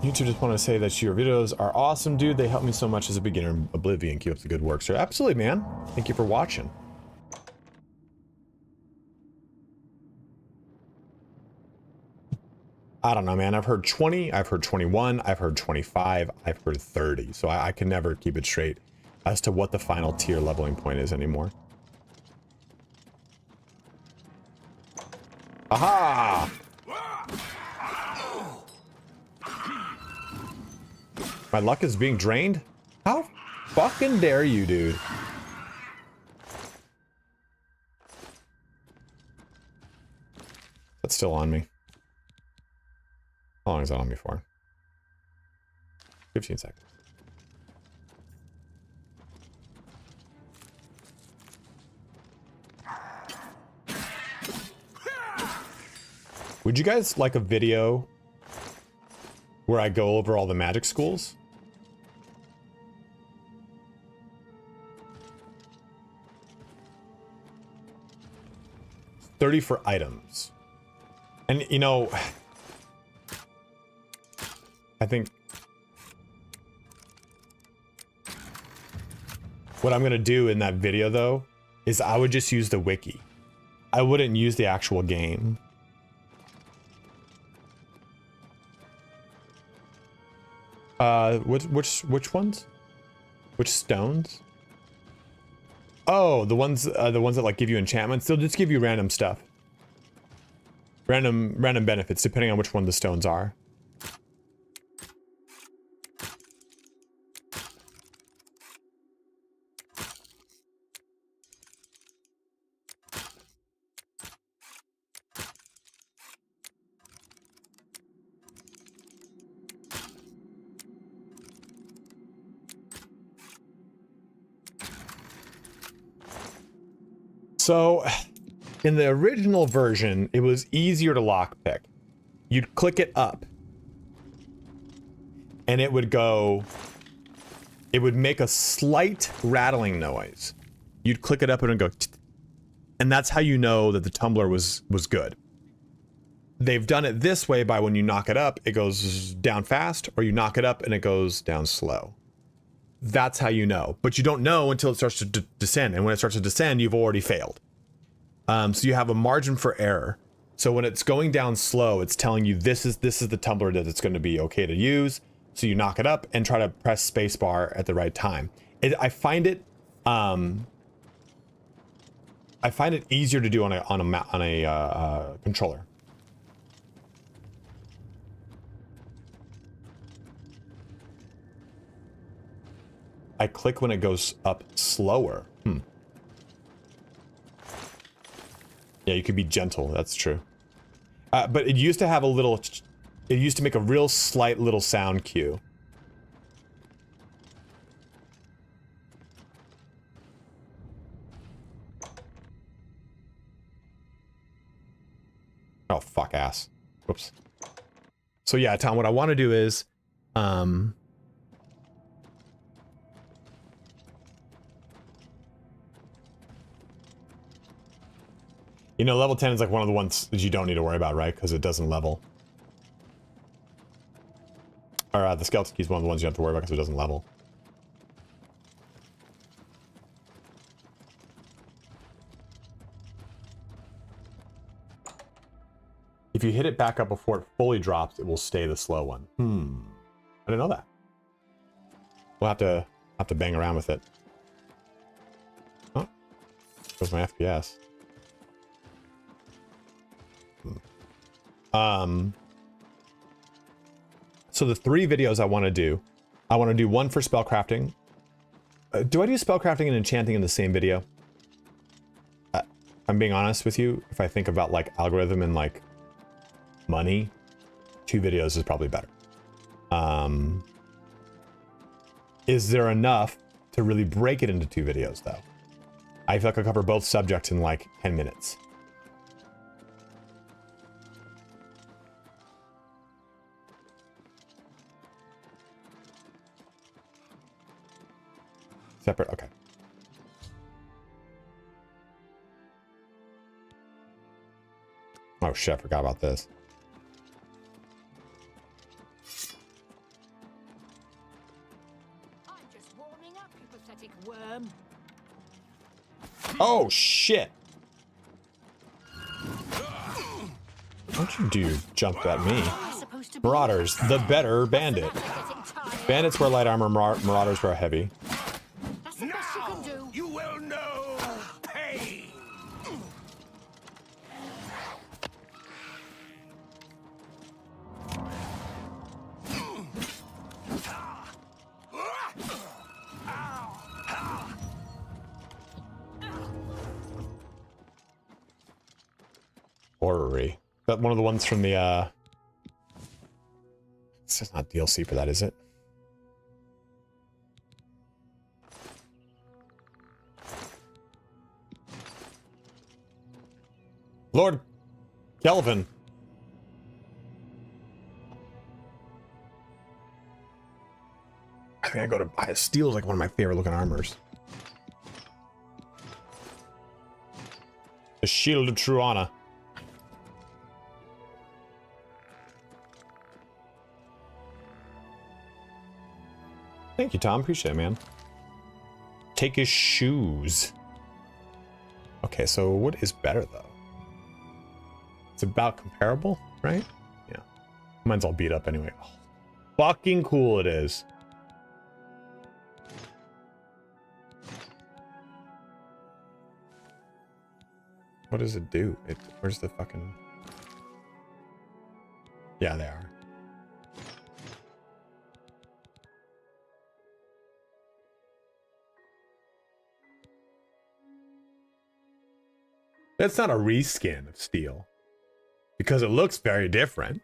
YouTube just want to say that your videos are awesome, dude. They help me so much as a beginner in Oblivion. Keep up the good work, sir. Absolutely, man. Thank you for watching. I don't know, man. I've heard 20, I've heard 21, I've heard 25, I've heard 30. So I can never keep it straight as to what the final tier leveling point is anymore. Aha! My luck is being drained? How fucking dare you, dude? That's still on me. How long is that on me for? 15 seconds. Would you guys like a video where I go over all the magic schools? $30 for items. And you know, I think what I'm gonna do in that video though is I would just use the wiki. I wouldn't use the actual game. Which ones? Which stones? Oh, the ones that like give you enchantments. They'll just give you random stuff. Random benefits depending on which one the stones are. So, in the original version, it was easier to lockpick. You'd click it up, and it would go... It would make a slight rattling noise. You'd click it up and it would go... And that's how you know that the tumbler was good. They've done it this way by when you knock it up, it goes down fast, or you knock it up and it goes down slow. That's how you know. But you don't know until it starts to descend. And when it starts to descend, you've already failed. So you have a margin for error. So when it's going down slow, it's telling you this is the tumbler that it's going to be okay to use. So you knock it up and try to press spacebar at the right time. I find it easier to do on a controller. I click when it goes up slower. Yeah, you could be gentle. That's true. But it used to have a little... It used to make a real slight little sound cue. Oh, fuck ass. Whoops. So yeah, Tom, what I want to do is... You know, level 10 is like one of the ones that you don't need to worry about, right? Because it doesn't level. Or the skeleton key is one of the ones you have to worry about because it doesn't level. If you hit it back up before it fully drops, it will stay the slow one. I didn't know that. We'll have to bang around with it. Oh, there's my FPS. So the 3 videos I want to do one for spellcrafting. Do I do spellcrafting and enchanting in the same video? I'm being honest with you. If I think about like algorithm and like money, 2 videos is probably better. Is there enough to really break it into 2 videos though? I feel like I cover both subjects in like 10 minutes. Separate, okay. Oh shit, I forgot about this. I'm just warming up, you pathetic worm. Oh shit! Don't you do jump at me? Marauders, the better bandit. Bandits wear light armor, marauders wear heavy. That's the best you can do. You will know pain. Horror-y. That one of the ones from the It's not DLC for that, is it? Lord Kelvin. I think I go to buy a steel is like one of my favorite looking armors. The Shield of True Honor. Thank you, Tom. Appreciate it, man. Take his shoes. Okay, so what is better, though? It's about comparable, right? Yeah. Mine's all beat up anyway. Oh, fucking cool it is. What does it do? Where's the fucking... Yeah, they are. That's not a reskin of steel. Because it looks very different.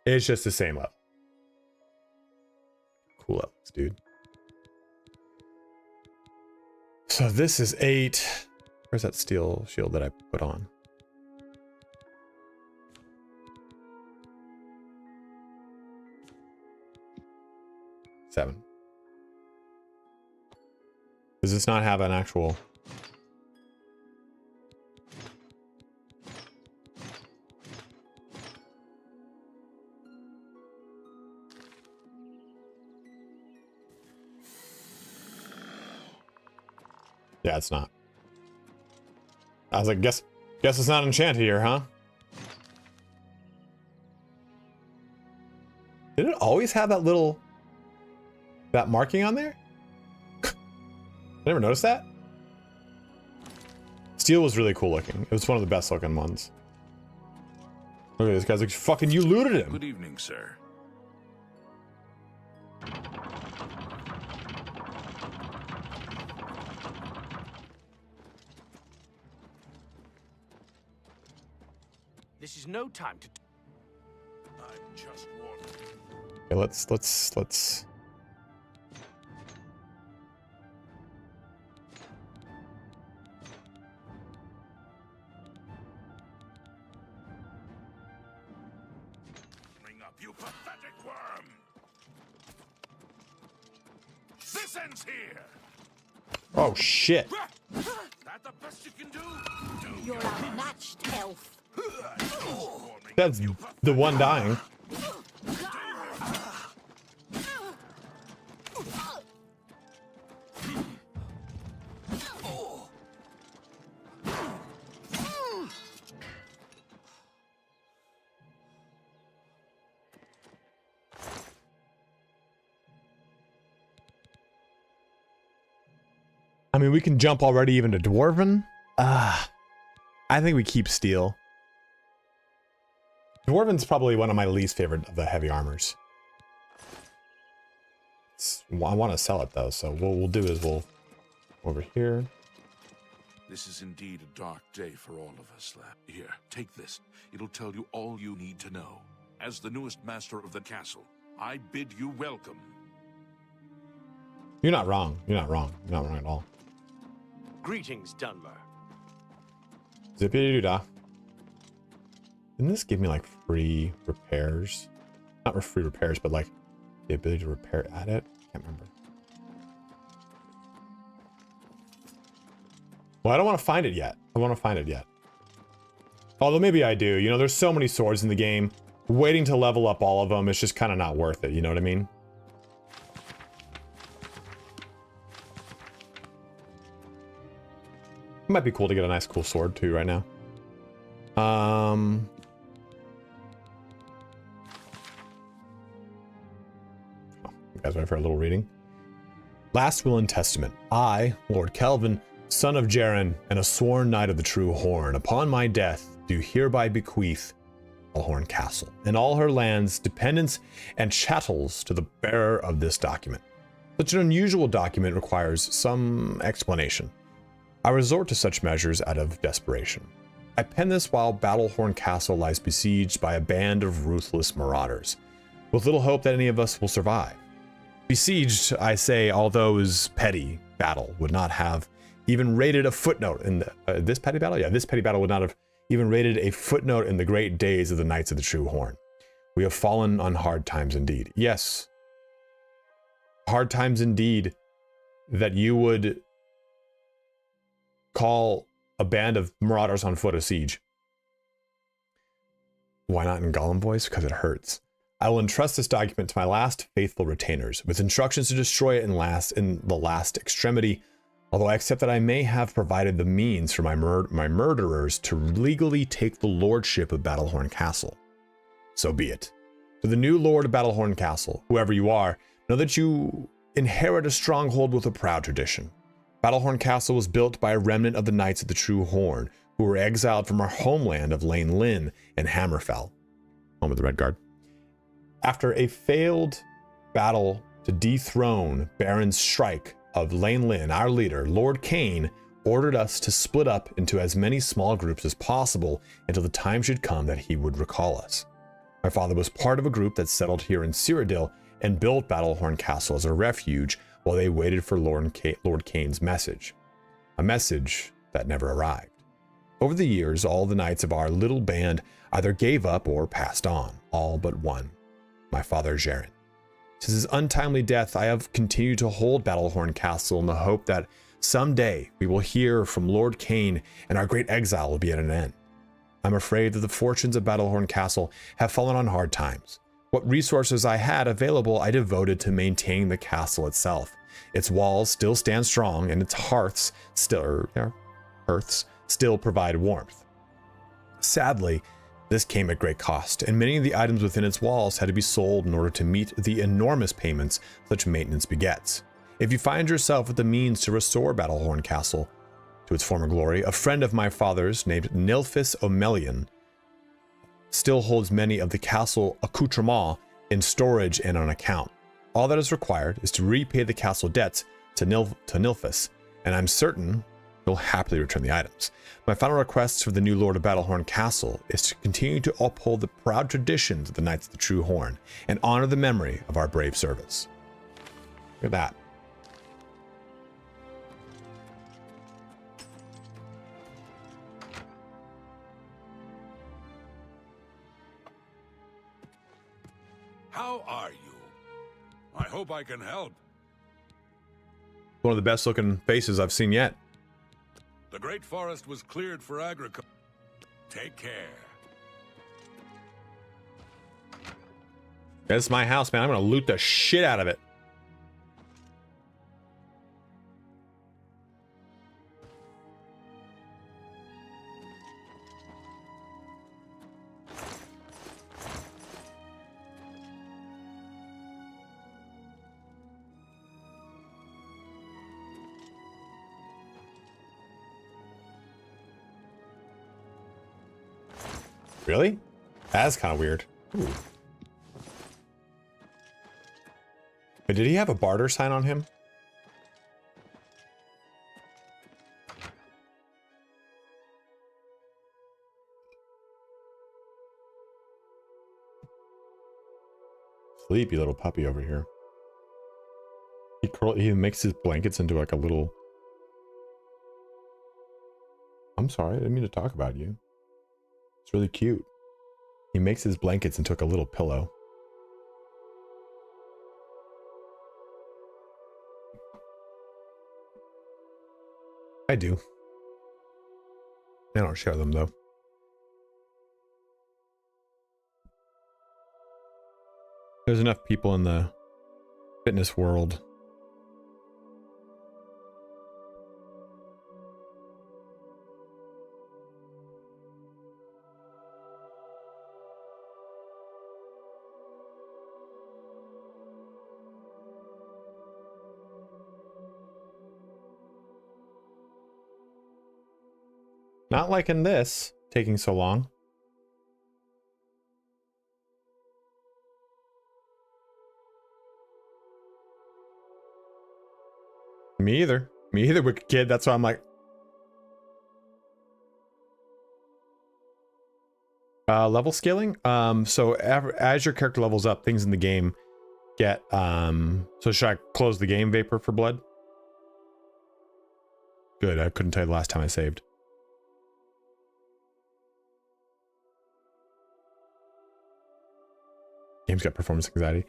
It's just the same level. Cool levels, dude. So this is 8. Where's that steel shield that I put on? Seven. Does this not have an actual... Yeah, it's not. I was like, guess it's not enchanted here, huh? Did it always have that little... that marking on there? I never noticed that. Steel was really cool looking. It was one of the best looking ones. Look at this guy's like, fucking you looted him. Good evening, sir. This is no time to... I'm just warning. Okay, let's... Bring up, you pathetic worm. This ends here. Oh, shit. That the best you can do? You're outmatched, elf. That's the one dying. I mean, we can jump already even to Dwarven. I think we keep steel. Dwarven's probably one of my least favorite of the heavy armors. I want to sell it though, so what we'll do is we'll over here. This is indeed a dark day for all of us, lad. Here, take this. It'll tell you all you need to know. As the newest master of the castle, I bid you welcome. You're not wrong. You're not wrong. You're not wrong at all. Greetings, Dunmer. Zippity-doo-dah. Didn't this give me like free repairs? Not free repairs, but like the ability to repair at it? Can't remember. Well, I don't want to find it yet. I want to find it yet. Although maybe I do. You know, there's so many swords in the game. Waiting to level up all of them is just kind of not worth it. You know what I mean? It might be cool to get a nice cool sword too right now. You guys ready for a little reading? Last will and testament. I, Lord Kelvin, son of Jaren, and a sworn knight of the True Horn, upon my death, do hereby bequeath Battlehorn Castle and all her lands, dependents, and chattels to the bearer of this document. Such an unusual document requires some explanation. I resort to such measures out of desperation. I pen this while Battlehorn Castle lies besieged by a band of ruthless marauders, with little hope that any of us will survive. Besieged, I say, although this petty battle would not have even rated a footnote in the, this petty battle? Yeah, this petty battle would not have even rated a footnote in the great days of the Knights of the True Horn. We have fallen on hard times indeed. Yes, hard times indeed, that you would call a band of marauders on foot a siege. Why not in Gollum voice? Because it hurts. I will entrust this document to my last faithful retainers, with instructions to destroy it in the last extremity, although I accept that I may have provided the means for my murderers to legally take the lordship of Battlehorn Castle. So be it. To the new lord of Battlehorn Castle, whoever you are, know that you inherit a stronghold with a proud tradition. Battlehorn Castle was built by a remnant of the Knights of the True Horn, who were exiled from our homeland of Lane Lynn and Hammerfell, home of the Red Guard. After a failed battle to dethrone Baron Strike of Lane Lynn, our leader, Lord Kane, ordered us to split up into as many small groups as possible until the time should come that he would recall us. My father was part of a group that settled here in Cyrodiil and built Battlehorn Castle as a refuge while they waited for Lord Kane's message. A message that never arrived. Over the years, all the knights of our little band either gave up or passed on, all but one, my father Jaren. Since his untimely death, I have continued to hold Battlehorn Castle in the hope that someday we will hear from Lord Kane and our great exile will be at an end. I'm afraid that the fortunes of Battlehorn Castle have fallen on hard times. What resources I had available I devoted to maintaining the castle itself. Its walls still stand strong and its hearths still provide warmth. Sadly, this came at great cost, and many of the items within its walls had to be sold in order to meet the enormous payments such maintenance begets. If you find yourself with the means to restore Battlehorn Castle to its former glory, a friend of my father's named Nilphys O'Melion still holds many of the castle accoutrements in storage and on account. All that is required is to repay the castle debts to Nilphys, and I'm certain he'll happily return the items. My final request for the new Lord of Battlehorn Castle is to continue to uphold the proud traditions of the Knights of the True Horn and honor the memory of our brave service. Look at that. How are you? I hope I can help. One of the best looking faces I've seen yet. The great forest was cleared for agriculture. Take care. That's my house, man. I'm gonna loot the shit out of it. Really? That's kind of weird. Ooh. But did he have a barter sign on him? Sleepy little puppy over here. He makes his blankets into like a little... I'm sorry, I didn't mean to talk about you. It's really cute. He makes his blankets into like a little pillow. I do. I don't share them though. There's enough people in the fitness world. Not like in this, taking so long. Me either. Me either, wicked kid. That's why I'm like. Level scaling. So as your character levels up, things in the game get. So should I close the game, Vapor, for blood? Good. I couldn't tell you the last time I saved. Game's got performance anxiety.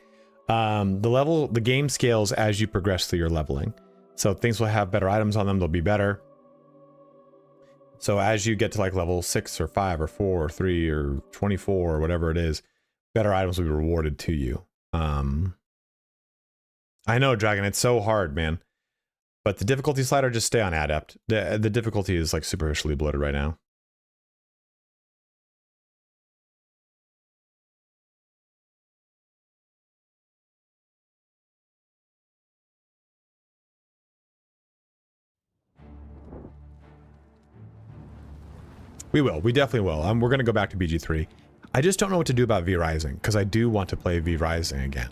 The game scales as you progress through your leveling. So things will have better items on them, they'll be better. So as you get to like level 6 or 5 or 4 or 3 or 24 or whatever it is, better items will be rewarded to you. I know, Dragon, it's so hard, man. But the difficulty slider, just stay on Adept. The difficulty is like superficially bloated right now. We will. We definitely will. We're going to go back to BG3. I just don't know what to do about V Rising, because I do want to play V Rising again.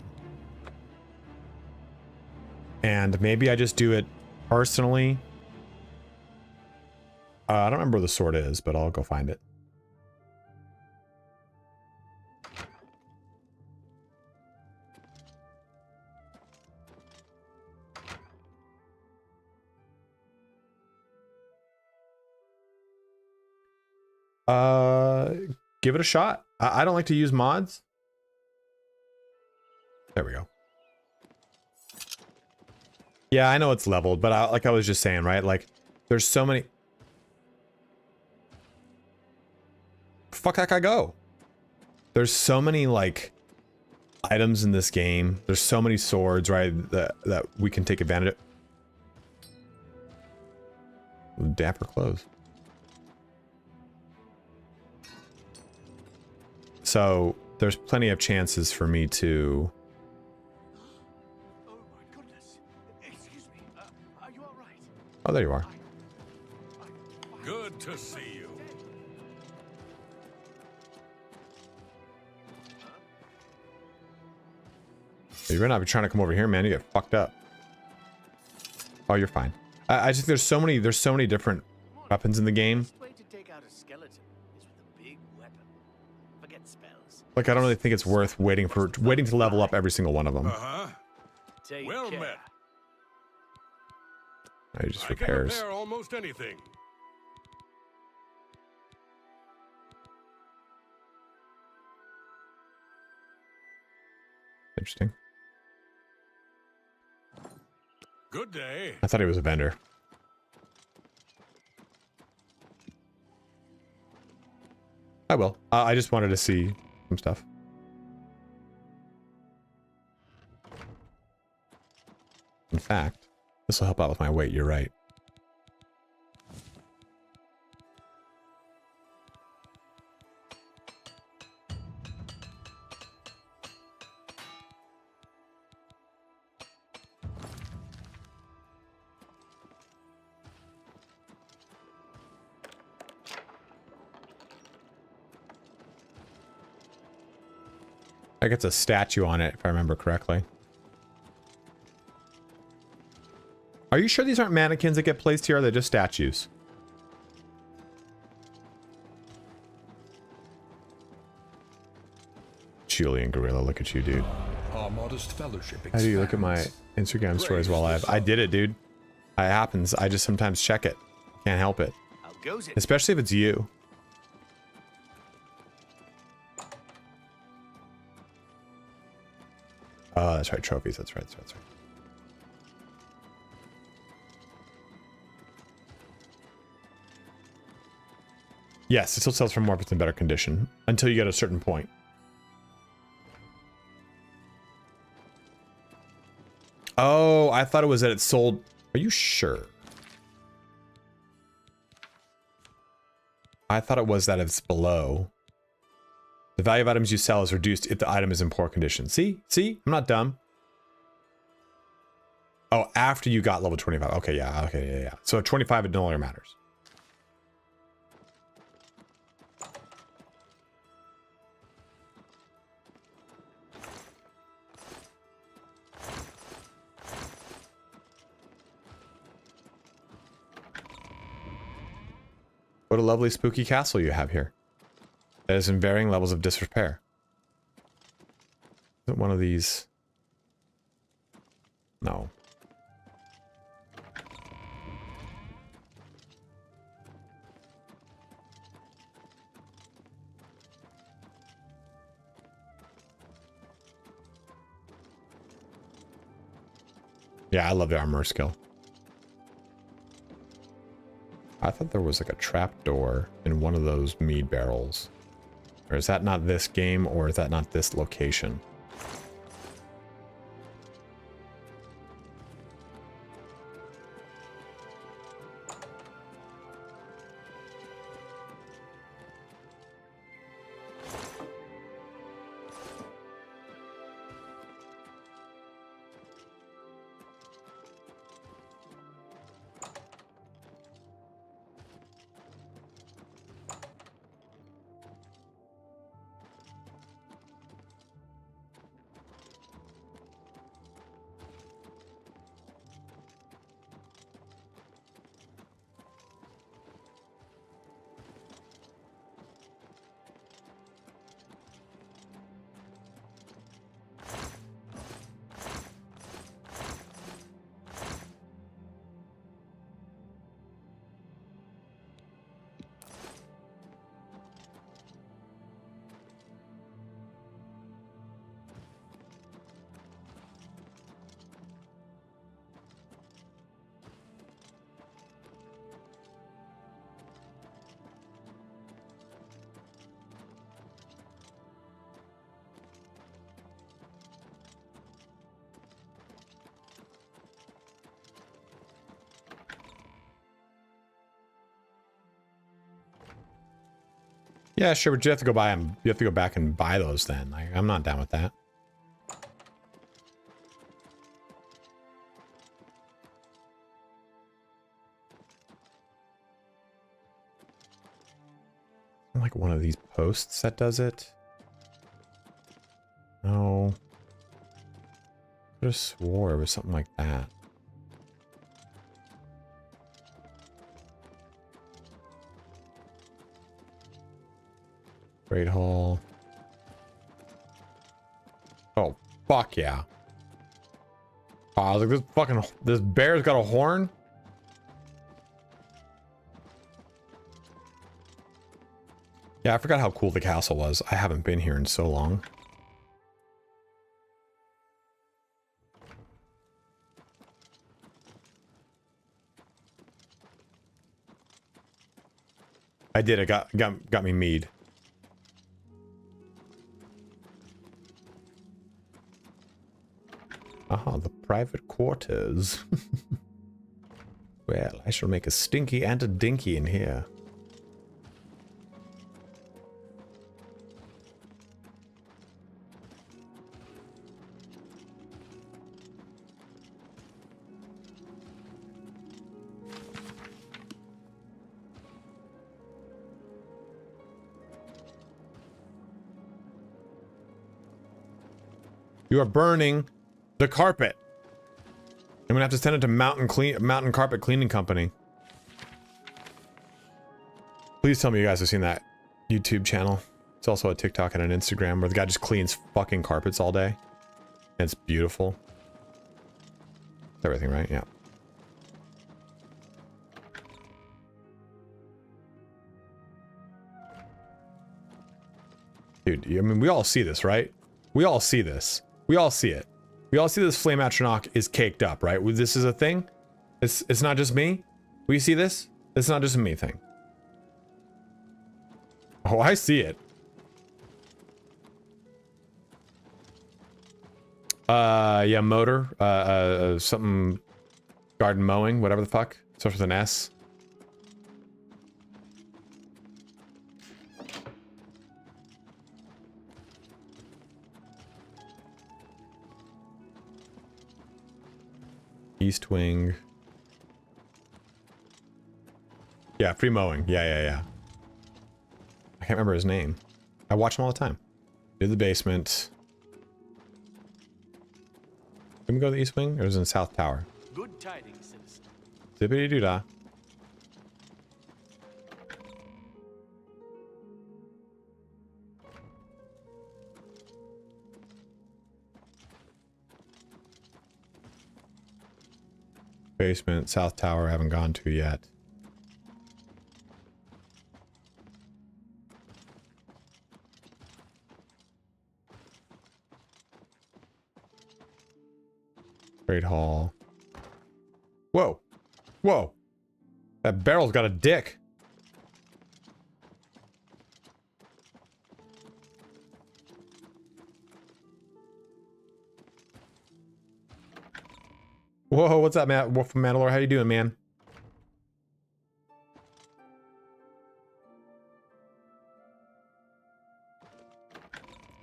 And maybe I just do it personally. I don't remember where the sword is, but I'll go find it. Give it a shot. I don't like to use mods. There we go. Yeah, I know it's leveled, but like I was just saying, right? Like, there's so many. Fuck that guy go. There's so many like items in this game. There's so many swords, right? That we can take advantage of. Dapper clothes. So there's plenty of chances for me to. Oh my goodness! Excuse me. Are you all right? Oh, there you are. Good to see you. You better not be trying to come over here, man. You get fucked up. Oh, you're fine. I just think there's so many different weapons in the game. The way to take out a skeleton is with a big weapon. Forget spells. Like, I don't really think it's worth waiting to level up every single one of them. Take Well care. met. I just repairs. I can repair almost anything. Interesting. Good day. I thought he was a vendor. I will. I just wanted to see some stuff. In fact, this will help out with my weight. You're right. Like it's a statue on it, if I remember correctly. Are you sure these aren't mannequins that get placed here? Or are they just statues? Julian Gorilla, look at you, dude. Our modest fellowship How do you look at my Instagram stories while I did it, dude? It happens. I just sometimes check it. Can't help it. How goes it? Especially if it's you. Oh, that's right. Trophies. That's right. That's right. Yes, it still sells for more if it's in better condition. Until you get a certain point. Oh, I thought it was that it sold. Are you sure? I thought it was that it's below. The value of items you sell is reduced if the item is in poor condition. See? See? I'm not dumb. Oh, after you got level 25. Okay, yeah. Okay, yeah, yeah. So at 25, it no longer matters. What a lovely spooky castle you have here. That is in varying levels of disrepair. Is it one of these? No. Yeah, I love the armor skill. I thought there was like a trapdoor in one of those mead barrels. Or is that not this game, or is that not this location? Yeah, sure, but you have to go buy them. You have to go back and buy those then. I'm not down with that. Like one of these posts that does it. No. I could have swore it was something like that. Great Hall. Oh, fuck yeah. Oh, I was like, this bear's got a horn? Yeah, I forgot how cool the castle was. I haven't been here in so long. I did, it got me mead. Aha, the private quarters. Well, I shall make a stinky and a dinky in here. You are burning the carpet. I'm gonna have to send it to Mountain Carpet Cleaning Company. Please tell me you guys have seen that YouTube channel. It's also a TikTok and an Instagram where the guy just cleans fucking carpets all day. And it's beautiful. Everything, right? Yeah. Dude, I mean, we all see this, right? We all see this. We all see it. We all see this flame atronach is caked up, right? This is a thing. It's not just me. We see this. It's not just a me thing. Oh, I see it. Yeah, motor. Something garden mowing, whatever the fuck. Starts with an S. East wing. Yeah, free mowing. Yeah. I can't remember his name. I watch him all the time. Do the basement. Can we go to the east wing? Or was it in the south tower? Good tidings, citizen. Zippity doo dah. Basement, south tower, haven't gone to yet. Trade hall. Whoa. Whoa. That barrel's got a dick. Whoa, what's up, Matt? Wolf from Mandalore? How you doing, man?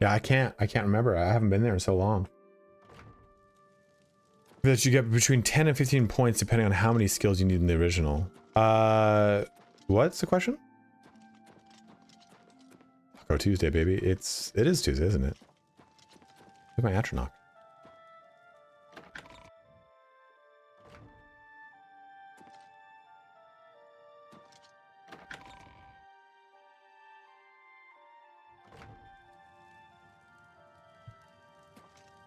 Yeah, I can't remember. I haven't been there in so long. That you get between 10 and 15 points depending on how many skills you need in the original. What's the question? Taco Tuesday, baby. It is Tuesday, isn't it? Where's my Atronach?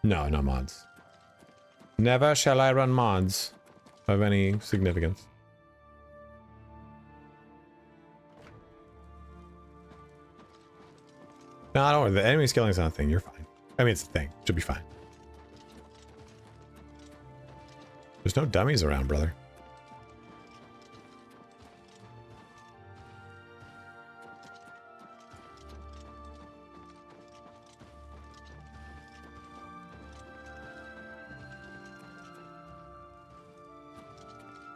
No, no mods. Never shall I run mods of any significance. No, don't worry. The enemy scaling is not a thing. You're fine. I mean, it's a thing. Should be fine. There's no dummies around, brother.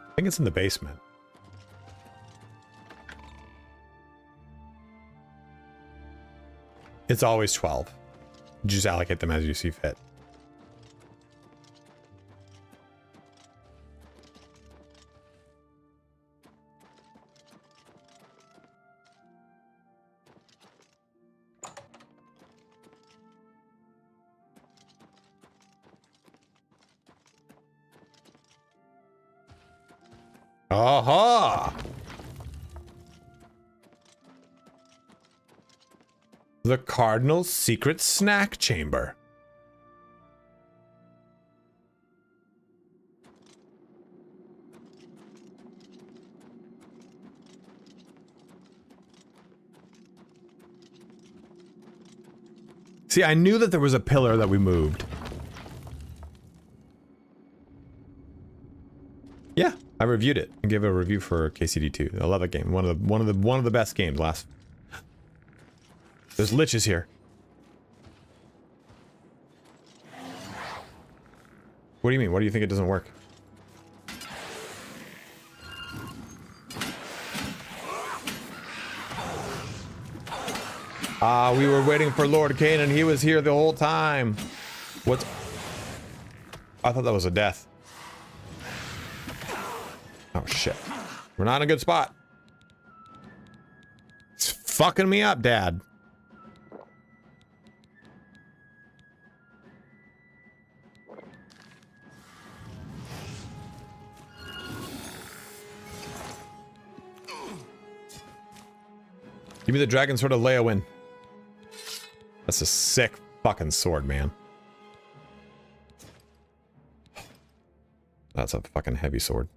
I think it's in the basement. It's always 12. You just allocate them as you see fit. Aha! The Cardinal's secret snack chamber. See, I knew that there was a pillar that we moved. Yeah, I reviewed it and gave it a review for KCD2. I love that game. One of the best games last. There's liches here. What do you mean? What do you think it doesn't work? We were waiting for Lord Kane and he was here the whole time. What? I thought that was a death. Oh shit. We're not in a good spot. It's fucking me up, Dad. Give me the dragon sword of Leowin. That's a sick fucking sword, man. That's a fucking heavy sword.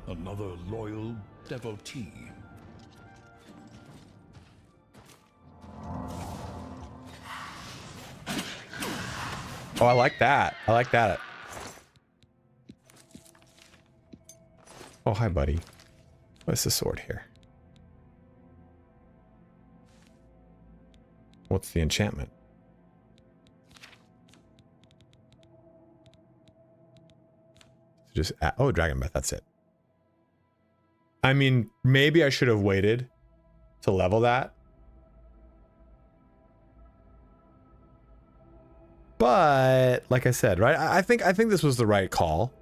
Another loyal devotee. Oh, I like that. I like that. Oh, hi, buddy. What's the sword here? What's the enchantment? Just oh, Dragon Breath, that's it. I mean, maybe I should have waited to level that. But like I said, right? I think this was the right call.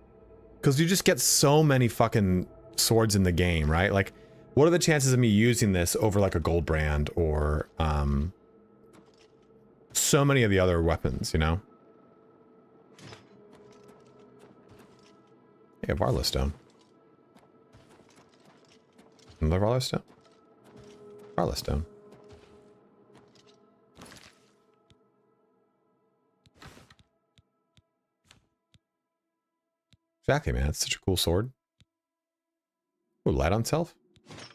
Because you just get so many fucking swords in the game, right? Like, what are the chances of me using this over like a gold brand or so many of the other weapons, you know? Yeah, Varla Stone. Another Varla Stone? Varla Stone. Exactly, man. It's such a cool sword. Oh, light on self?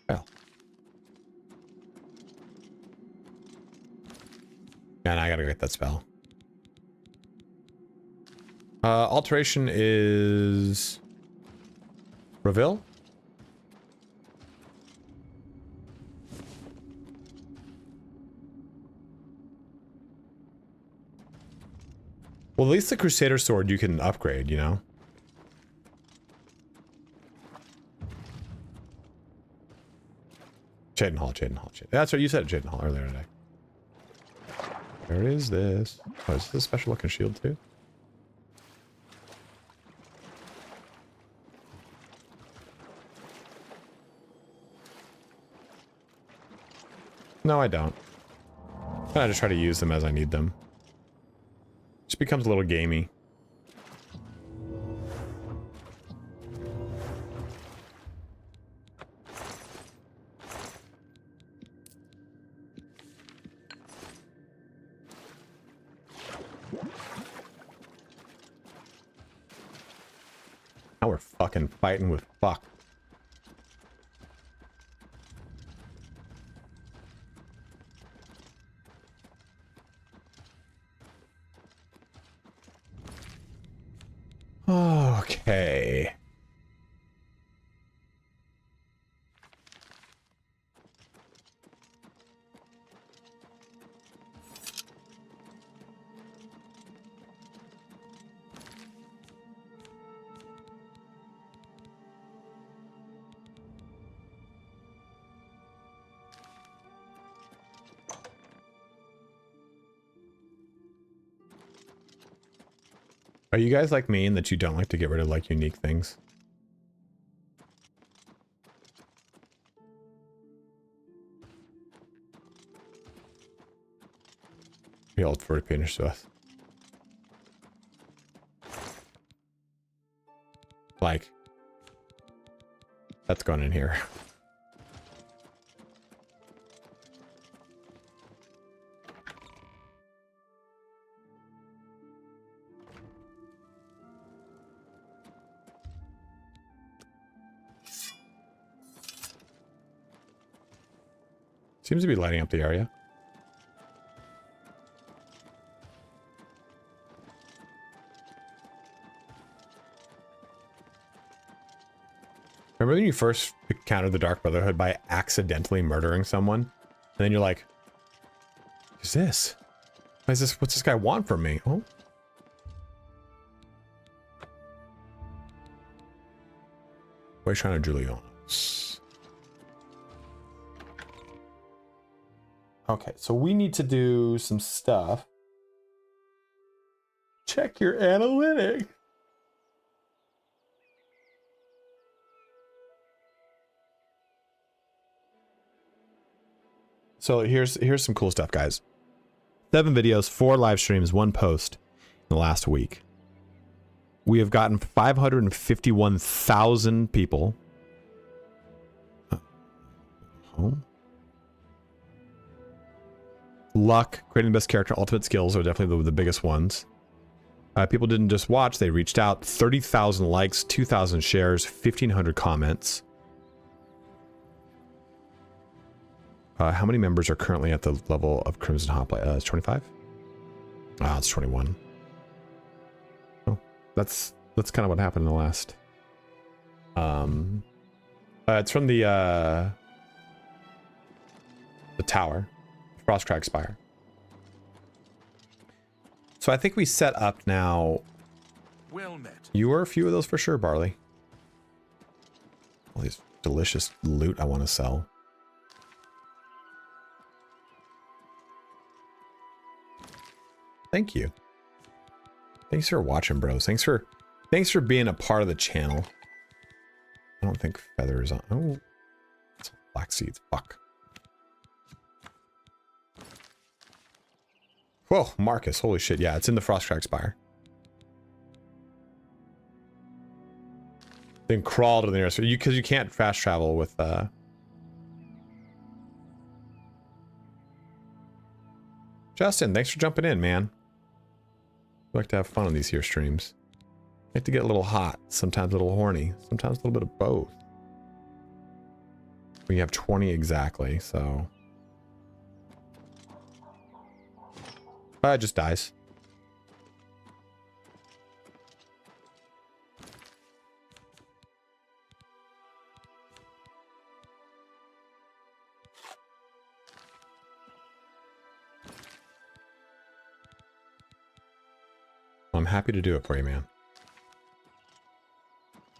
Well. Man, I gotta get that spell. Alteration is... Reveal? Well, at least the Crusader sword you can upgrade, you know? Cheydon Hall. That's what you said, Cheydon Hall, earlier today. Where is this? Oh, is this a special looking shield too? No, I don't. I just try to use them as I need them. Just becomes a little gamey. Now we're fucking fighting with fuck. Okay. Are you guys like me in that you don't like to get rid of like unique things? The old for finish with. Like, that's going in here. Seems to be lighting up the area. Remember when you first encountered the Dark Brotherhood by accidentally murdering someone? And then you're like, who's this? What is this? What's this guy want from me? Oh. What are you trying to Julianos? Okay, so we need to do some stuff. Check your analytics. So here's some cool stuff, guys. 7 videos, 4 live streams, 1 post in the last week. We have gotten 551,000 people. Home. Luck, creating the best character, ultimate skills are definitely the biggest ones. People didn't just watch, they reached out. 30,000 likes, 2,000 shares, 1,500 comments. How many members are currently at the level of Crimson Hoplite? It's 25? Ah, it's 21. That's kind of what happened in the last. It's from the tower, FROSTCRAG Spire. So I think we set up now. Well met. You were a few of those for sure, Barley. All these delicious loot I want to sell. Thank you. Thanks for watching, bros. Thanks for being a part of the channel. I don't think feather is on. Oh, it's black seeds. Fuck. Whoa, Marcus. Holy shit. Yeah, it's in the FROSTCRAG Spire. Then crawl to the nearest, because you can't fast travel with Justin, thanks for jumping in, man. I like to have fun on these here streams. I like to get a little hot, sometimes a little horny, sometimes a little bit of both. We have 20 exactly, so it just dies. I'm happy to do it for you, man.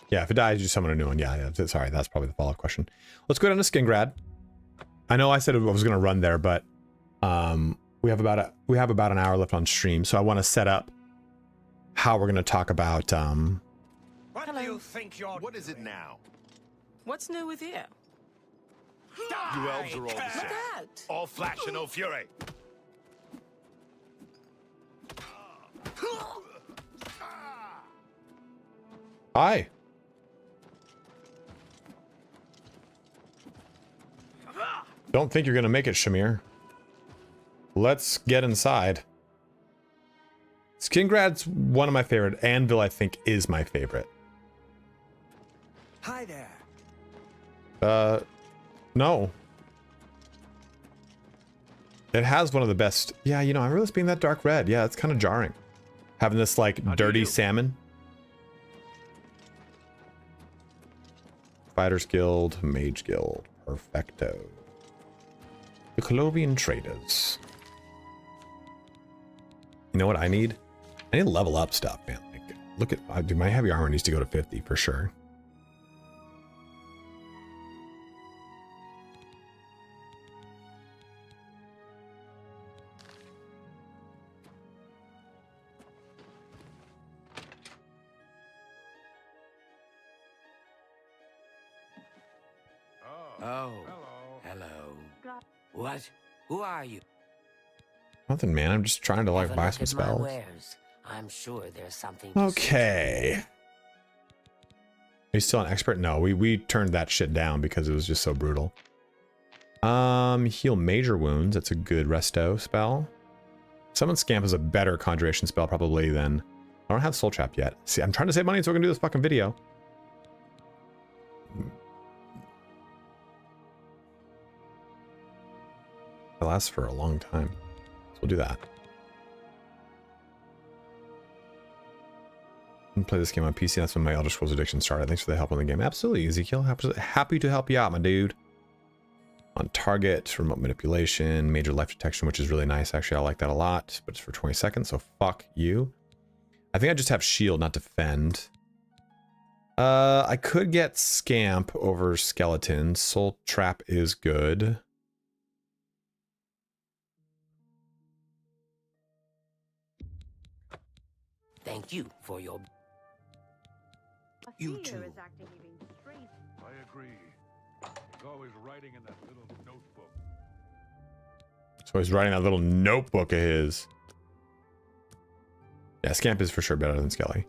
Yeah, if it dies, you summon a new one. Yeah, sorry, that's probably the follow-up question. Let's go down to Skingrad. I know I said I was going to run there, but we have about an hour left on stream, so I want to set up how we're going to talk about. What do you think you're... What is it now? What's new with you? You elves are all the Look same. out! All flash and no fury. Hi. Don't think you're going to make it, Shamir. Let's get inside. Skingrad's one of my favorite. Anvil, I think, is my favorite. Hi there. No. It has one of the best. Yeah, you know, I remember this being that dark red. Yeah, it's kind of jarring. Having this, like, dirty salmon. Fighters Guild, Mage Guild. Perfecto. The Colovian Traders. You know what I need? I need to level up stuff, man. Like, look at, my heavy armor needs to go to 50 for sure. Oh, hello. What? Who are you? Nothing, man. I'm just trying to, like, Have a buy look some at my spells. wares. I'm sure there's something to Okay. Are you still an expert? No, we turned that shit down because it was just so brutal. Heal major wounds. That's a good resto spell. Summon Scamp is a better conjuration spell probably than... I don't have Soul Trap yet. See, I'm trying to save money so I can do this fucking video. It lasts for a long time. So we'll do that. And play this game on PC. That's when my Elder Scrolls addiction started. Thanks for the help on the game. Absolutely, Ezekiel. Happy to help you out, my dude. On target, remote manipulation, major life detection, which is really nice. Actually, I like that a lot, but it's for 20 seconds, so fuck you. I think I just have shield, not defend. I could get Scamp over Skeleton. Soul Trap is good. Thank you for your... You too. I agree. He's always writing in that little notebook. So he's writing that little notebook of his. Yeah, Scamp is for sure better than Skelly.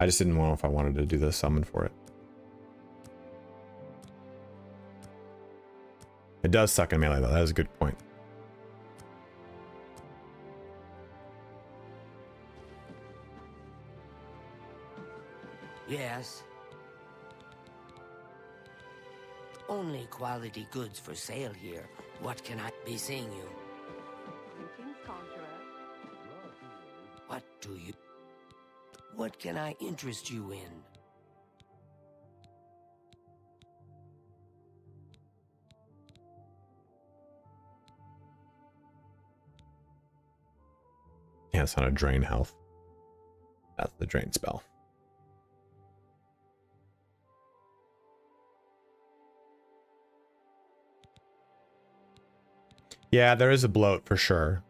I just didn't know if I wanted to do the summon for it. It does suck in melee though. That is a good point. Yes. Only quality goods for sale here. What can I be seeing you? What do you... What can I interest you in? Yeah, it's not a drain health. That's the drain spell. Yeah, there is a bloat for sure.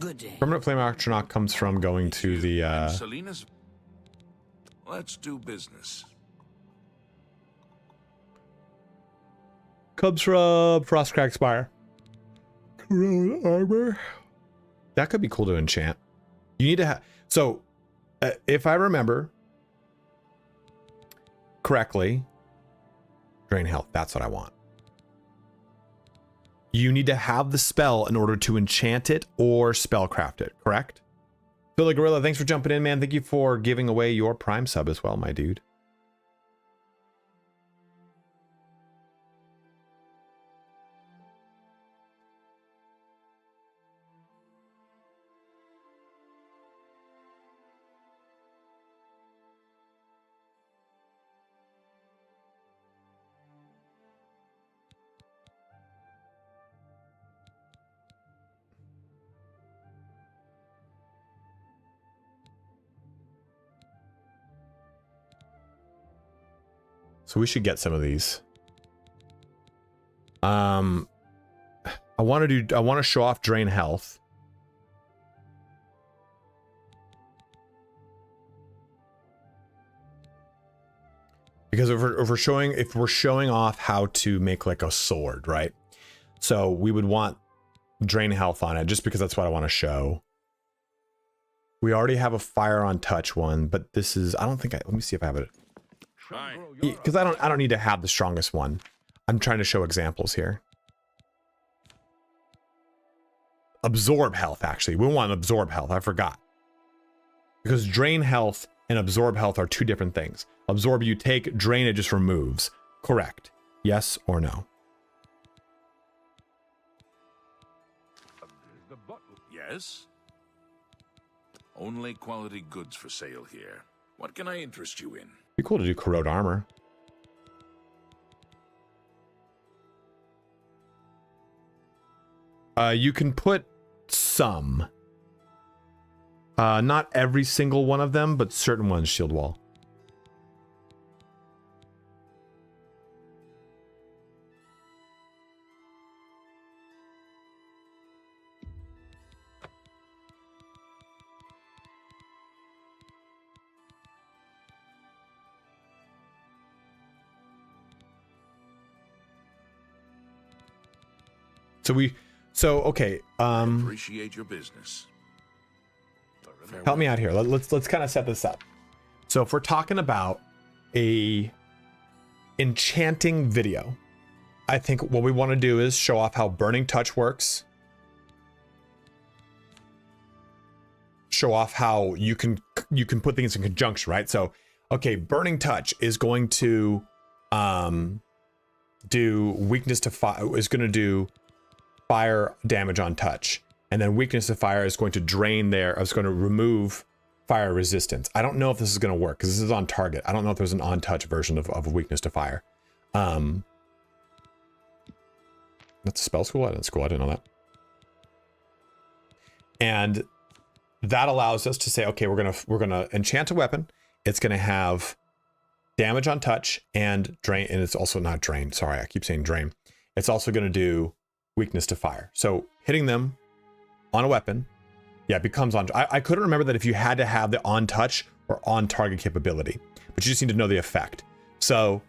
Good day. Permanent flame astronaut comes from going to the And Selena's. Let's do business. comes from FROSTCRAG SPIRE. Corona armor. That could be cool to enchant. You need to have, so if I remember correctly, drain health, that's what I want. You need to have the spell in order to enchant it or spellcraft it, correct? Billy Gorilla, thanks for jumping in, man. Thank you for giving away your Prime sub as well, my dude. So we should get some of these. I want to show off drain health. Because if we're showing off how to make like a sword, right? So we would want drain health on it just because that's what I want to show. We already have a fire on touch one, but this is, I don't think let me see if I have it. Because I don't need to have the strongest one. I'm trying to show examples here. Absorb health, actually. We want absorb health. I forgot. Because drain health and absorb health are two different things. Absorb you take, drain it just removes. Correct. Yes or no? Yes? Only quality goods for sale here. What can I interest you in? Be cool to do corrode armor. You can put some. Not every single one of them, but certain ones shield wall. Okay. Appreciate your business. Help me out here. Let's kind of set this up. So if we're talking about a enchanting video, I think what we want to do is show off how Burning Touch works. Show off how you can put things in conjunction, right? So, okay, Burning Touch is going to do weakness to fire, is going to do fire damage on touch, and then weakness to fire is going to drain there. I was going to remove fire resistance. I don't know if this is going to work because this is on target. I don't know if there's an on touch version of weakness to fire. That's a spell school. I didn't know that. And that allows us to say, okay, we're gonna enchant a weapon. It's gonna have damage on touch and drain, and it's also not drain. Sorry, I keep saying drain. It's also gonna do weakness to fire. So hitting them on a weapon, yeah, it becomes on. I couldn't remember that if you had to have the on touch or on target capability, but you just need to know the effect. So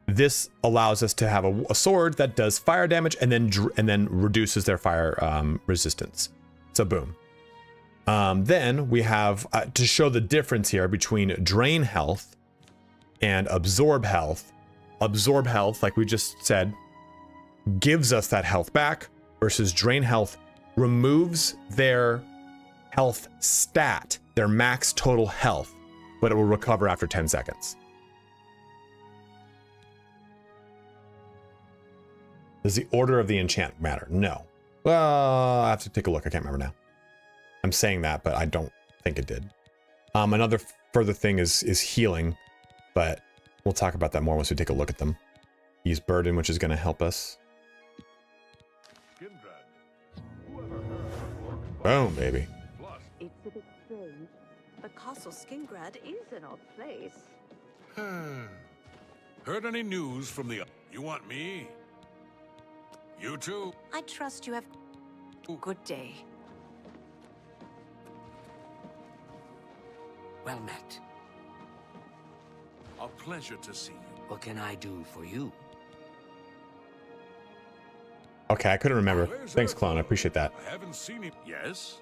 this allows us to have a sword that does fire damage and then reduces their fire resistance. So boom. Then we have to show the difference here between drain health and absorb health. Absorb health, like we just said, gives us that health back, versus drain health removes their health stat, their max total health, but it will recover after 10 seconds. Does the order of the enchant matter? No. Well, I have to take a look. I can't remember now. I'm saying that, but I don't think it did. Another further thing is healing, but we'll talk about that more once we take a look at them. Use Burden, which is going to help us. Boom, baby. It's a bit strange. The Castle Skingrad is an odd place. Heard any news from the... You want me? You too? I trust you have good day. Well met. A pleasure to see you. What can I do for you? Okay, I couldn't remember. Where's Thanks, Earth? Clone. I appreciate that. I haven't seen him. Yes?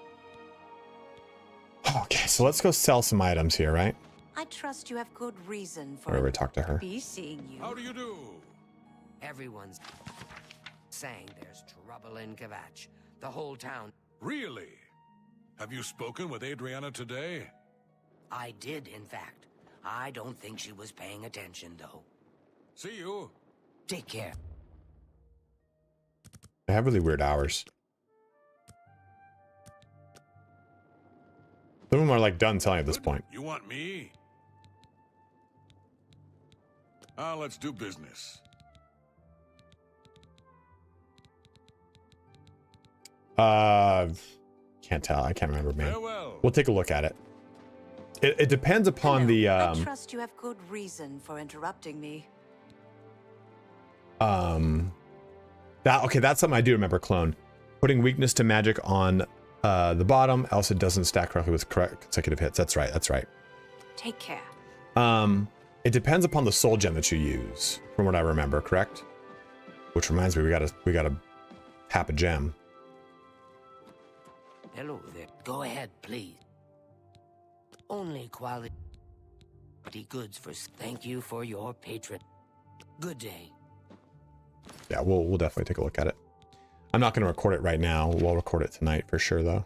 Okay, so let's go sell some items here, right? I trust you have good reason for Or we talk to her. be seeing you. How do you do? Everyone's saying there's trouble in Kvatch. The whole town. Really? Have you spoken with Adriana today? I did, in fact. I don't think she was paying attention, though. See you. Take care. They have really weird hours. Some of them are like done telling at this point. You want me? Let's do business. Can't tell. I can't remember, man. Farewell. We'll take a look at it. It depends upon Hello. the I trust you have good reason for interrupting me. that's something I do remember, Clone. Putting weakness to magic on the bottom, else it doesn't stack correctly with correct consecutive hits. That's right. That's right. Take care. It depends upon the soul gem that you use, from what I remember, correct? Which reminds me, we gotta tap a gem. Hello there. Go ahead, please. Only quality goods for... Thank you for your patron. Good day. Yeah, we'll definitely take a look at it. I'm not going to record it right now. We'll record it tonight for sure, though.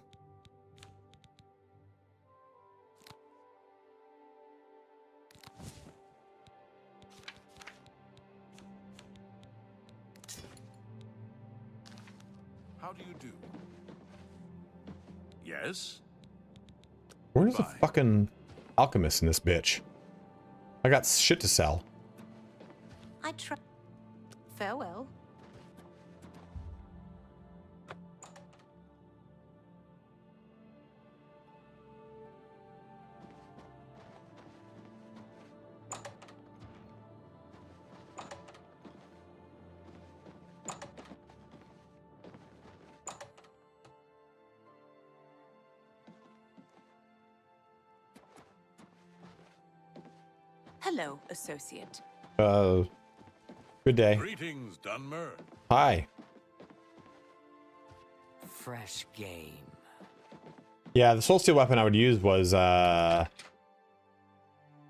How do you do? Yes? Where's the Bye. fucking alchemist in this bitch? I got shit to sell. I trust. Farewell. Hello, associate. Good day. Greetings, Dunmer. Hi. Fresh game. Yeah, the soul steel weapon I would use was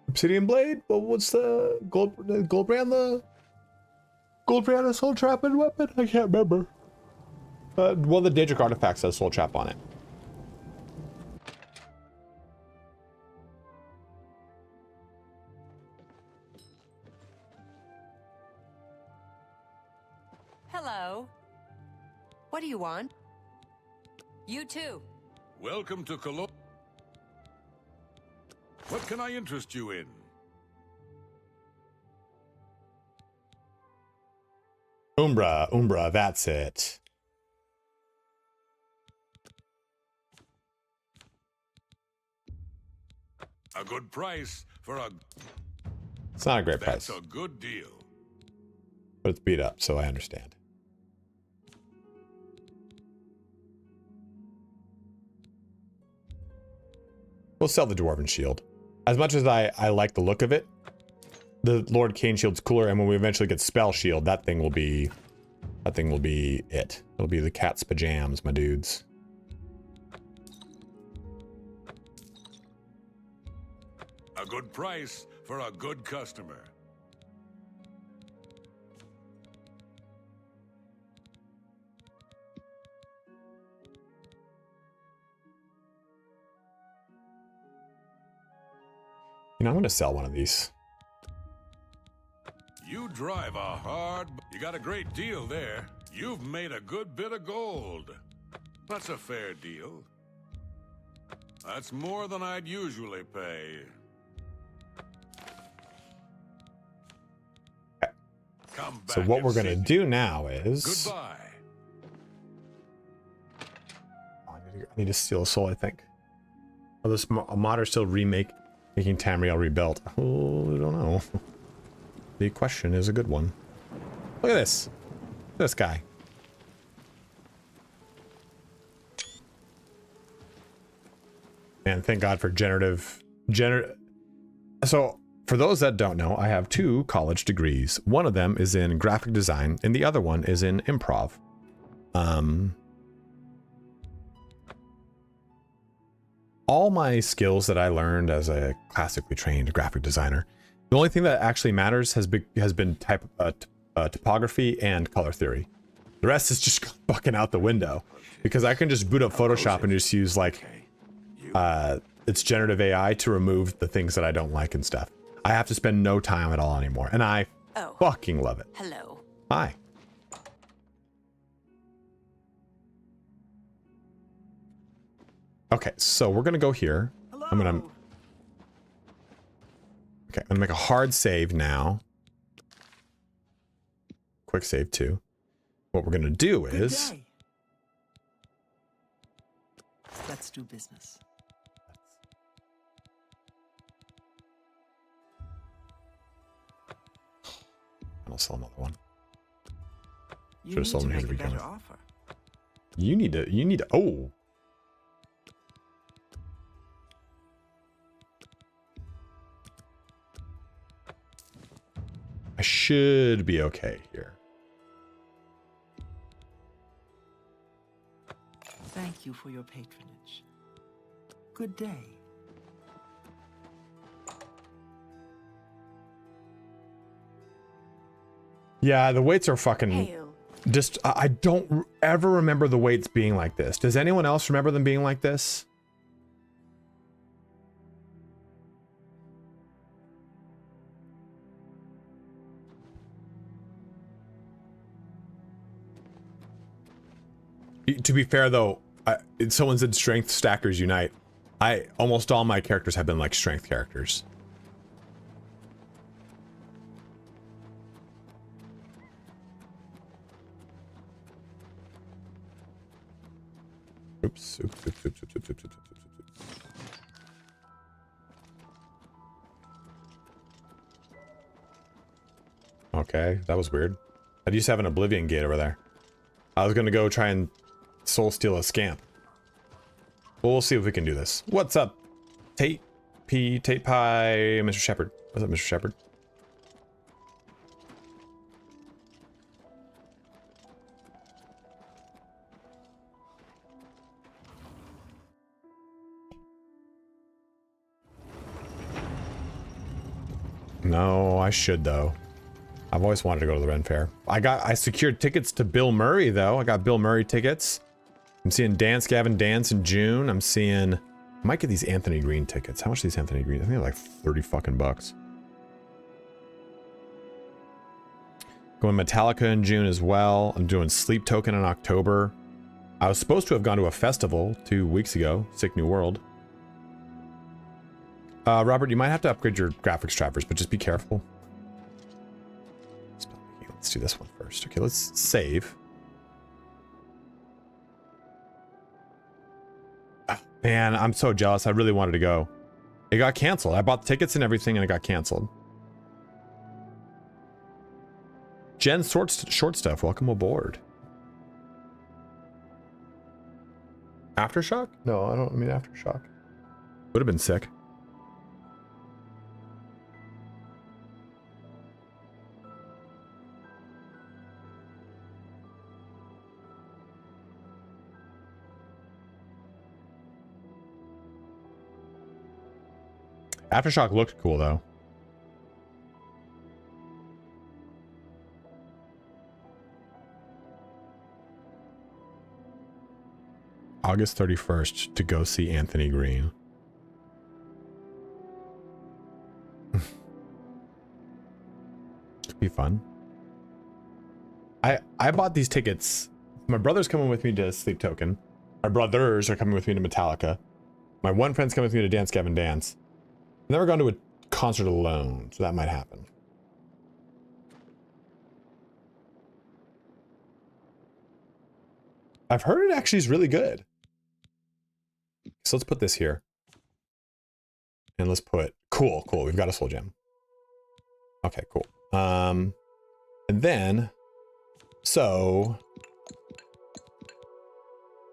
obsidian blade. But what's the Goldbrand the soul trapping weapon? I can't remember. One of the Daedric artifacts has soul trap on it. Hello. What do you want? You too. Welcome to Cologne. What can I interest you in? Umbra, that's it. A good price for a... It's not a great That's price, a good deal. but it's beat up, so I understand. We'll sell the Dwarven Shield. As much as I like the look of it, the Lord Cain Shield's cooler, and when we eventually get Spell Shield, that thing will be it. It'll be the cat's pajamas, my dudes. A good price for a good customer. You know, I'm gonna sell one of these. You drive a hard... You got a great deal there. You've made a good bit of gold. That's a fair deal. That's more than I'd usually pay. Come back So what and we're gonna see me. do now is Goodbye. I need to steal a soul, I think. Oh, this modder still making Tamriel rebuilt. Oh, I don't know. The question is a good one. Look at this. Look at this guy. And thank God for generative. So, for those that don't know, I have 2 college degrees. One of them is in graphic design, and the other one is in improv. All my skills that I learned as a classically trained graphic designer, the only thing that actually matters has been typography and color theory. The rest is just fucking out the window, because I can just boot up Photoshop and just use like it's generative AI to remove the things that I don't like and stuff. I have to spend no time at all anymore, and I fucking love it. Hello. Hi. Okay, so we're gonna go here. Hello. I'm gonna make a hard save now. Quick save too. What we're gonna do Good is day. Let's do business. I'll sell another one. You Should've need sold to them here make to a begin better with. offer. You need to oh. I should be okay here. Thank you for your patronage. Good day. Yeah, the weights are fucking Hail. just I don't ever remember the weights being like this. Does anyone else remember them being like this? To be fair though, someone said strength stackers unite. Almost all my characters have been like strength characters. Oops. Okay, that was weird. I used to have an Oblivion gate over there. I was gonna go try and soul steal a scamp. Well, we'll see if we can do this. What's up, Tate Pie, Mr. Shepard? What's up, Mr. Shepard? No, I should though. I've always wanted to go to the Ren Fair. I secured tickets to Bill Murray though. I got Bill Murray tickets. I'm seeing Dance Gavin Dance in June. I might get these Anthony Green tickets. How much are these Anthony Green? I think they're like 30 fucking bucks. Going Metallica in June as well. I'm doing Sleep Token in October. I was supposed to have gone to a festival 2 weeks ago, Sick New World. Robert, you might have to upgrade your graphics drivers, but just be careful. Let's do this one first. Okay, let's save. Oh, man, I'm so jealous. I really wanted to go. It got canceled. I bought the tickets and everything, and it got canceled. Jen Short Stuff, welcome aboard. Aftershock? No, I don't mean Aftershock. Would have been sick. Aftershock looked cool though. August 31st to go see Anthony Green. Could be fun. I bought these tickets. My brother's coming with me to Sleep Token. My brothers are coming with me to Metallica. My one friend's coming with me to Dance Gavin Dance. I've never gone to a concert alone, so that might happen. I've heard it actually is really good. So let's put this here. And let's put, cool, we've got a soul gem. Okay, cool. And then, so,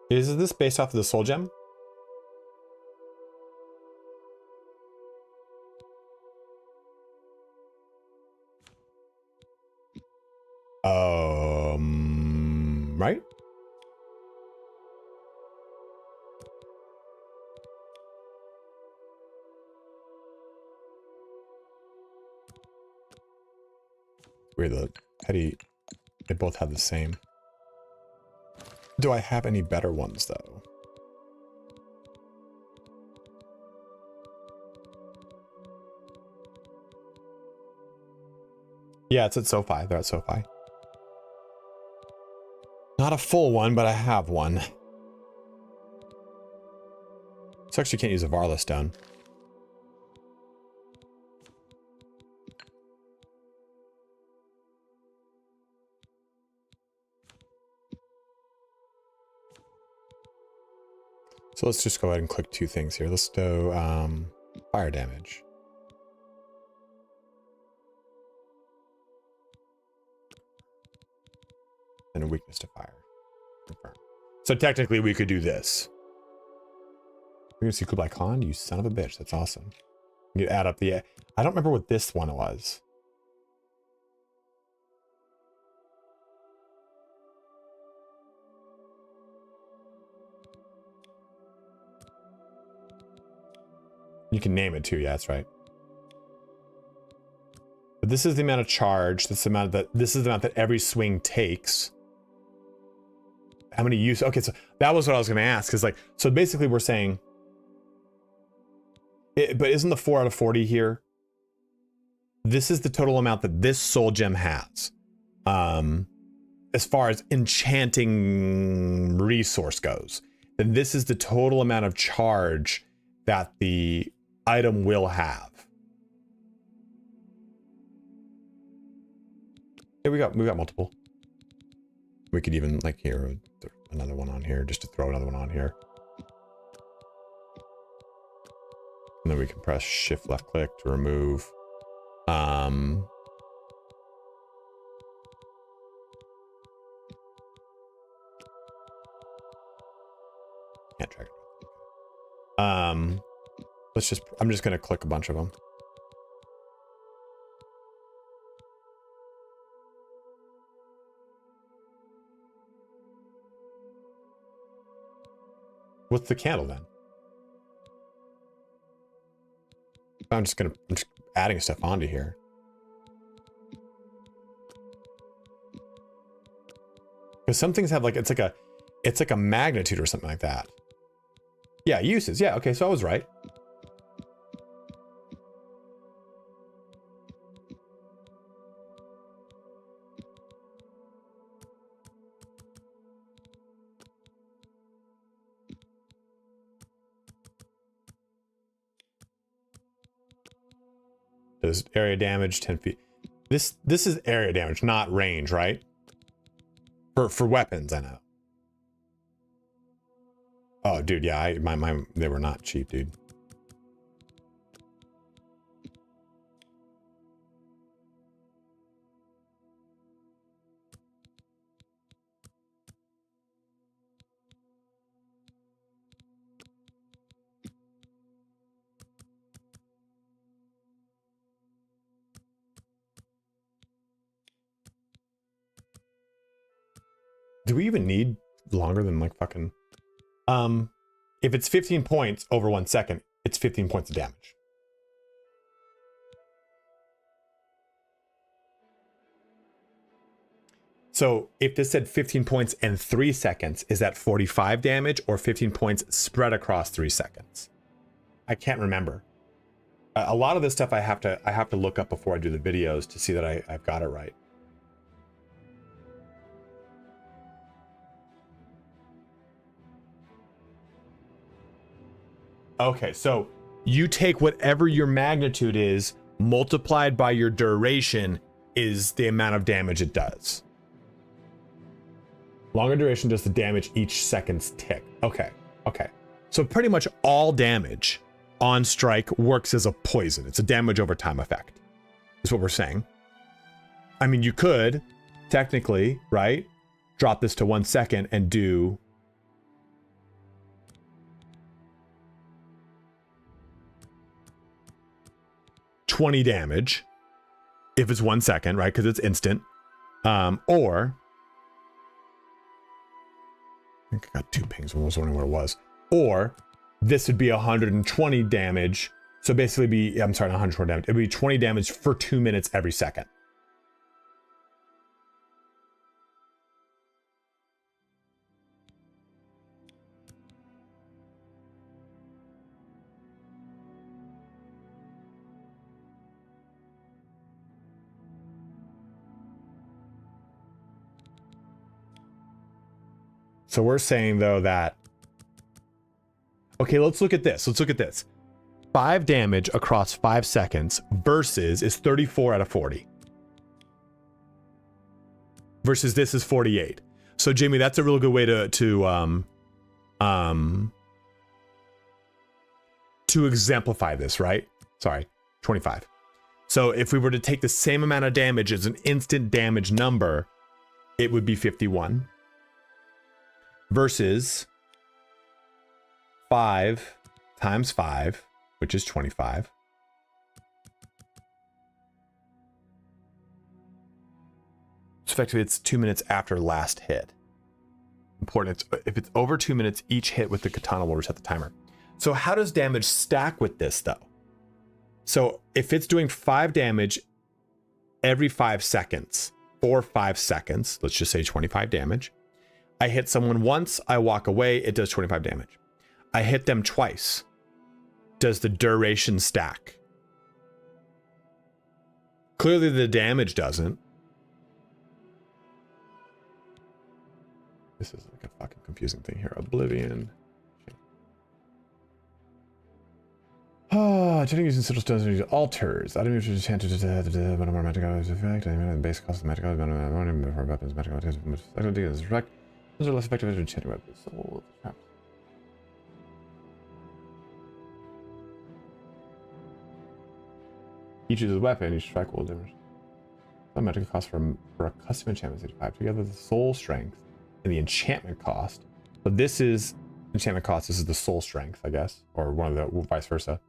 is this based off of the soul gem? Right? Weird, the petty, they both have the same. Do I have any better ones though? Yeah, it's at SoFi. They're at SoFi. Not a full one, but I have one. Sucks you can't use a Varla stone. So let's just go ahead and click two things here. Let's do fire damage. And a weakness to fire. Confirm. So technically we could do this. We're gonna see Kublai Khan, you son of a bitch. That's awesome. You add up the, I don't remember what this one was. You can name it too, yeah, that's right. But this is the amount of charge, this is the amount that every swing takes. How many use? Okay, so that was what I was gonna ask, is like, so basically we're saying, but isn't the 4 out of 40 here? This is the total amount that this soul gem has. As far as enchanting resource goes, then this is the total amount of charge that the item will have. Yeah, we got multiple. We could even like here another one on here, just to throw another one on here. And then we can press shift left click to remove. Can't track it. Let's just, I'm just gonna click a bunch of them. What's the candle then? I'm just adding stuff onto here. Because some things have like, it's like a magnitude or something like that. Yeah, uses. Yeah, okay, so I was right. Does area damage 10 feet. This is area damage, not range, right? For weapons, I know. Oh, dude, yeah, they were not cheap, dude. Do we even need longer than like fucking... if it's 15 points over 1 second, it's 15 points of damage. So if this said 15 points and 3 seconds, is that 45 damage or 15 points spread across 3 seconds? I can't remember. A lot of this stuff I have to look up before I do the videos to see that I've got it right. Okay, so you take whatever your magnitude is, multiplied by your duration is the amount of damage it does. Longer duration does the damage each second's tick. Okay, okay. So pretty much all damage on strike works as a poison. It's a damage over time effect, is what we're saying. I mean, you could technically, right, drop this to 1 second and do $20 damage if it's 1 second, right? Because it's instant. Or I think I got 2 pings. I was wondering what it was. Or this would be 120 damage. So basically I'm sorry, not 120 damage. It would be 20 damage for 2 minutes every second. So we're saying though that, okay, let's look at this. Let's look at this. 5 damage across 5 seconds versus is 34 out of 40. Versus this is 48. So Jamie, that's a real good way to exemplify this, right? Sorry, 25. So if we were to take the same amount of damage as an instant damage number, it would be 51. Versus 5 times 5, which is 25. So effectively, it's 2 minutes after last hit. Important. If it's over 2 minutes, each hit with the katana will reset the timer. So how does damage stack with this, though? So if it's doing 5 damage every 5 seconds, for 5 seconds, let's just say 25 damage. I hit someone once, I walk away, it does 25 damage. I hit them twice. Does the duration stack? Clearly the damage doesn't. This is like a fucking confusing thing here. Oblivion. Ah, turning using sigil stones and altars. I don't use enchant to but more magic effect. I mean, the base cost of magic for weapons, magic items, direct. Those are less effective at enchanting weapons. So, each uses a weapon, each strike will damage. Some magic cost for a custom enchantment 85. Together the soul strength and the enchantment cost. But this is enchantment cost, this is the soul strength, I guess. Or one of the vice versa.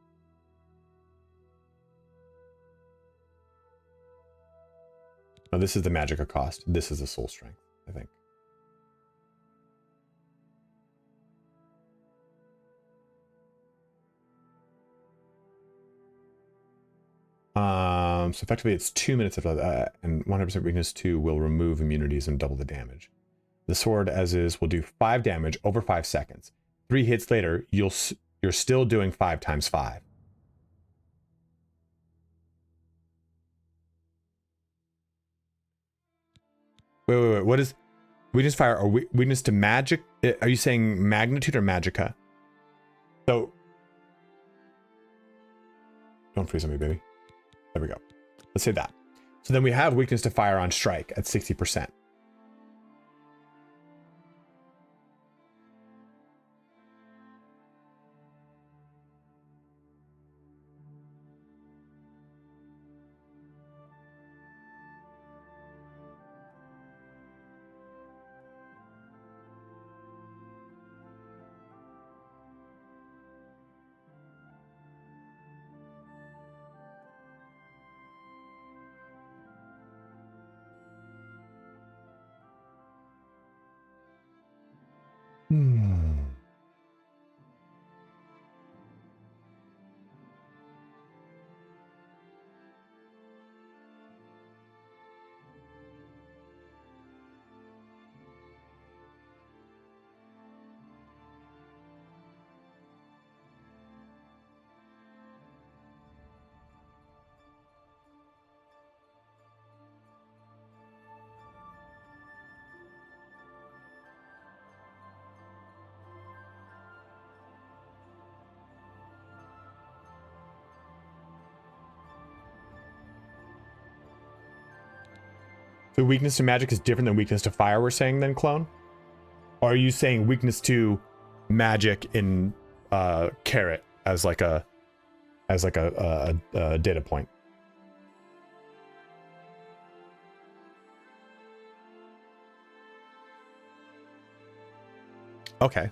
No, this is the magica cost. This is the soul strength, I think. So effectively it's 2 minutes of and 100% weakness 2 will remove immunities and double the damage. The sword as is will do 5 damage over 5 seconds. 3 hits later, you're still doing 5 times 5. Wait. What is weakness fire or weakness to magic? Are you saying magnitude or magica? So don't freeze on me, baby. There we go. Let's say that. So then we have weakness to fire on strike at 60%. So weakness to magic is different than weakness to fire, we're saying then, clone? Or are you saying weakness to magic in carrot as like a data point? Okay.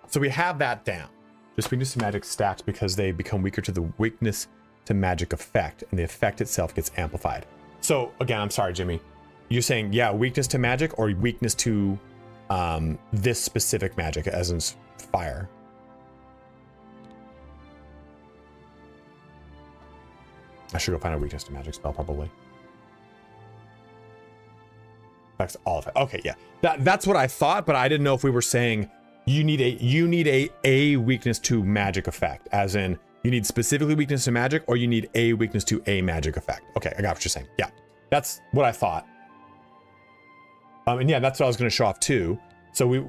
So we have that down. Just weakness to magic stacks because they become weaker to the weakness to magic effect, and the effect itself gets amplified. So again, I'm sorry, Jimmy. You're saying, yeah, weakness to magic or weakness to this specific magic, as in fire? I should go find a weakness to magic spell, probably. Affects all of it. Okay, yeah. That's what I thought, but I didn't know if we were saying you need a weakness to magic effect, as in you need specifically weakness to magic, or you need a weakness to a magic effect. Okay, I got what you're saying. Yeah, that's what I thought. And yeah, that's what I was going to show off too. So let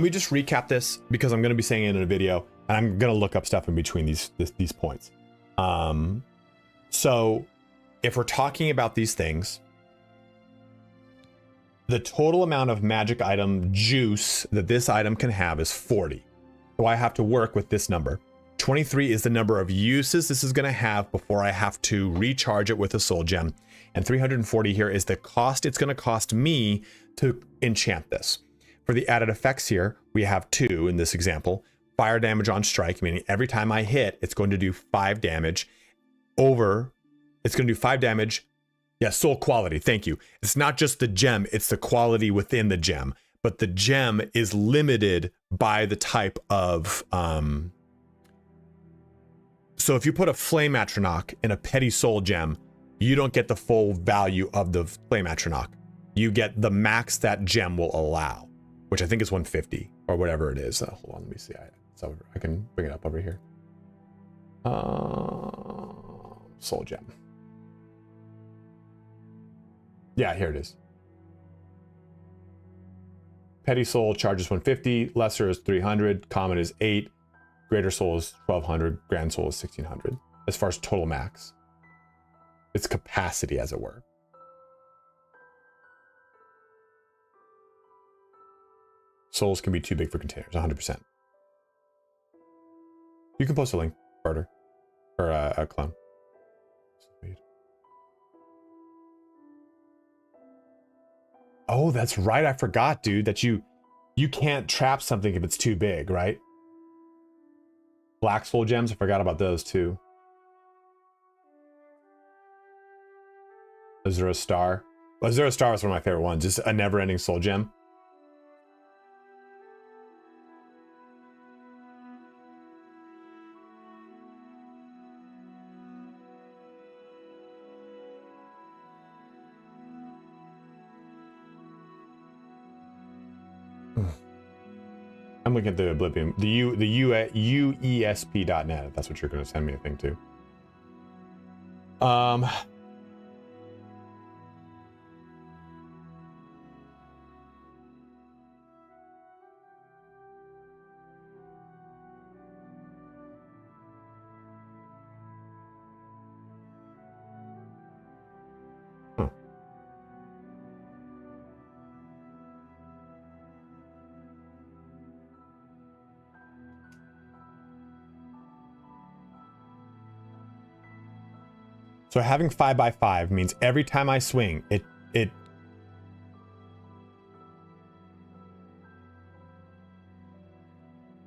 me just recap this because I'm going to be saying it in a video, and I'm going to look up stuff in between these points. So if we're talking about these things, the total amount of magic item juice that this item can have is 40. So I have to work with this number. 23 is the number of uses this is going to have before I have to recharge it with a soul gem. And 340 here is the cost it's going to cost me to enchant this. For the added effects here, we have 2 in this example. Fire damage on strike, meaning every time I hit, it's going to do 5 damage over. It's going to do 5 damage. Yeah, soul quality. Thank you. It's not just the gem, it's the quality within the gem. But the gem is limited by the type of... So if you put a flame atronach in a petty soul gem, you don't get the full value of the flame atronach. You get the max that gem will allow, which I think is 150 or whatever it is. Hold on, let me see. So I can bring it up over here. Soul gem. Yeah, here it is. Petty soul charges 150, lesser is 300, common is 8, greater soul is 1200, grand soul is 1600. As far as total max, its capacity, as it were. Souls can be too big for containers, 100%. You can post a link, Barter, or a clone. Oh, that's right. I forgot, dude, that you can't trap something if it's too big, right? Black soul gems, I forgot about those too. Is there a star? Well, Zero Star was one of my favorite ones. Just a never-ending soul gem. I'm looking at the Oblivion, the uesp.net, if that's what you're going to send me a thing to. So having 5x5 means every time I swing, it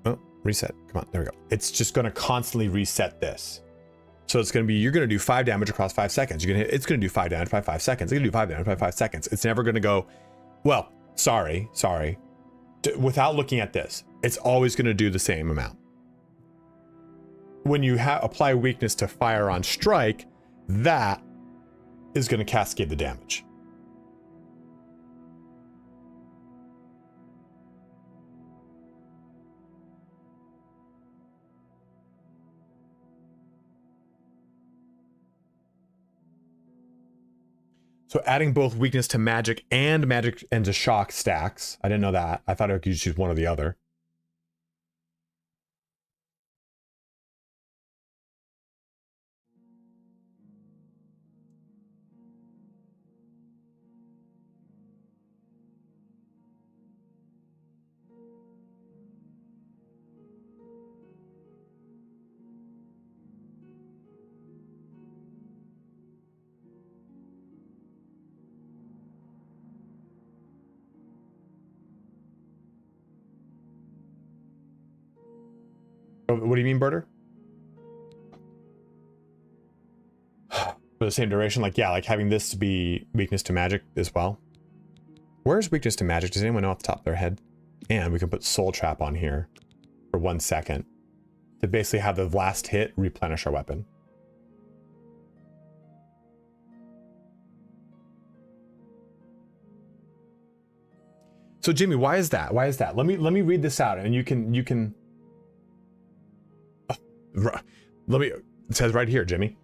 oh, reset. Come on, there we go. It's just going to constantly reset this. So it's going to be, you're going to do 5 damage across 5 seconds. It's going to do 5 damage by 5 seconds. It's going to do 5 damage by 5 seconds. It's never going to go, well, sorry. Without looking at this, it's always going to do the same amount. When you apply weakness to fire on strike, that is going to cascade the damage. So adding both weakness to magic and to shock stacks. I didn't know that. I thought I could choose one or the other. What do you mean, Birder? For the same duration? Like, yeah, like having this to be weakness to magic as well. Where's weakness to magic? Does anyone know off the top of their head? And we can put Soul Trap on here for 1 second to basically have the last hit replenish our weapon. So Jimmy, why is that? Why is that? Let me read this out, and you can. It says right here, Jimmy.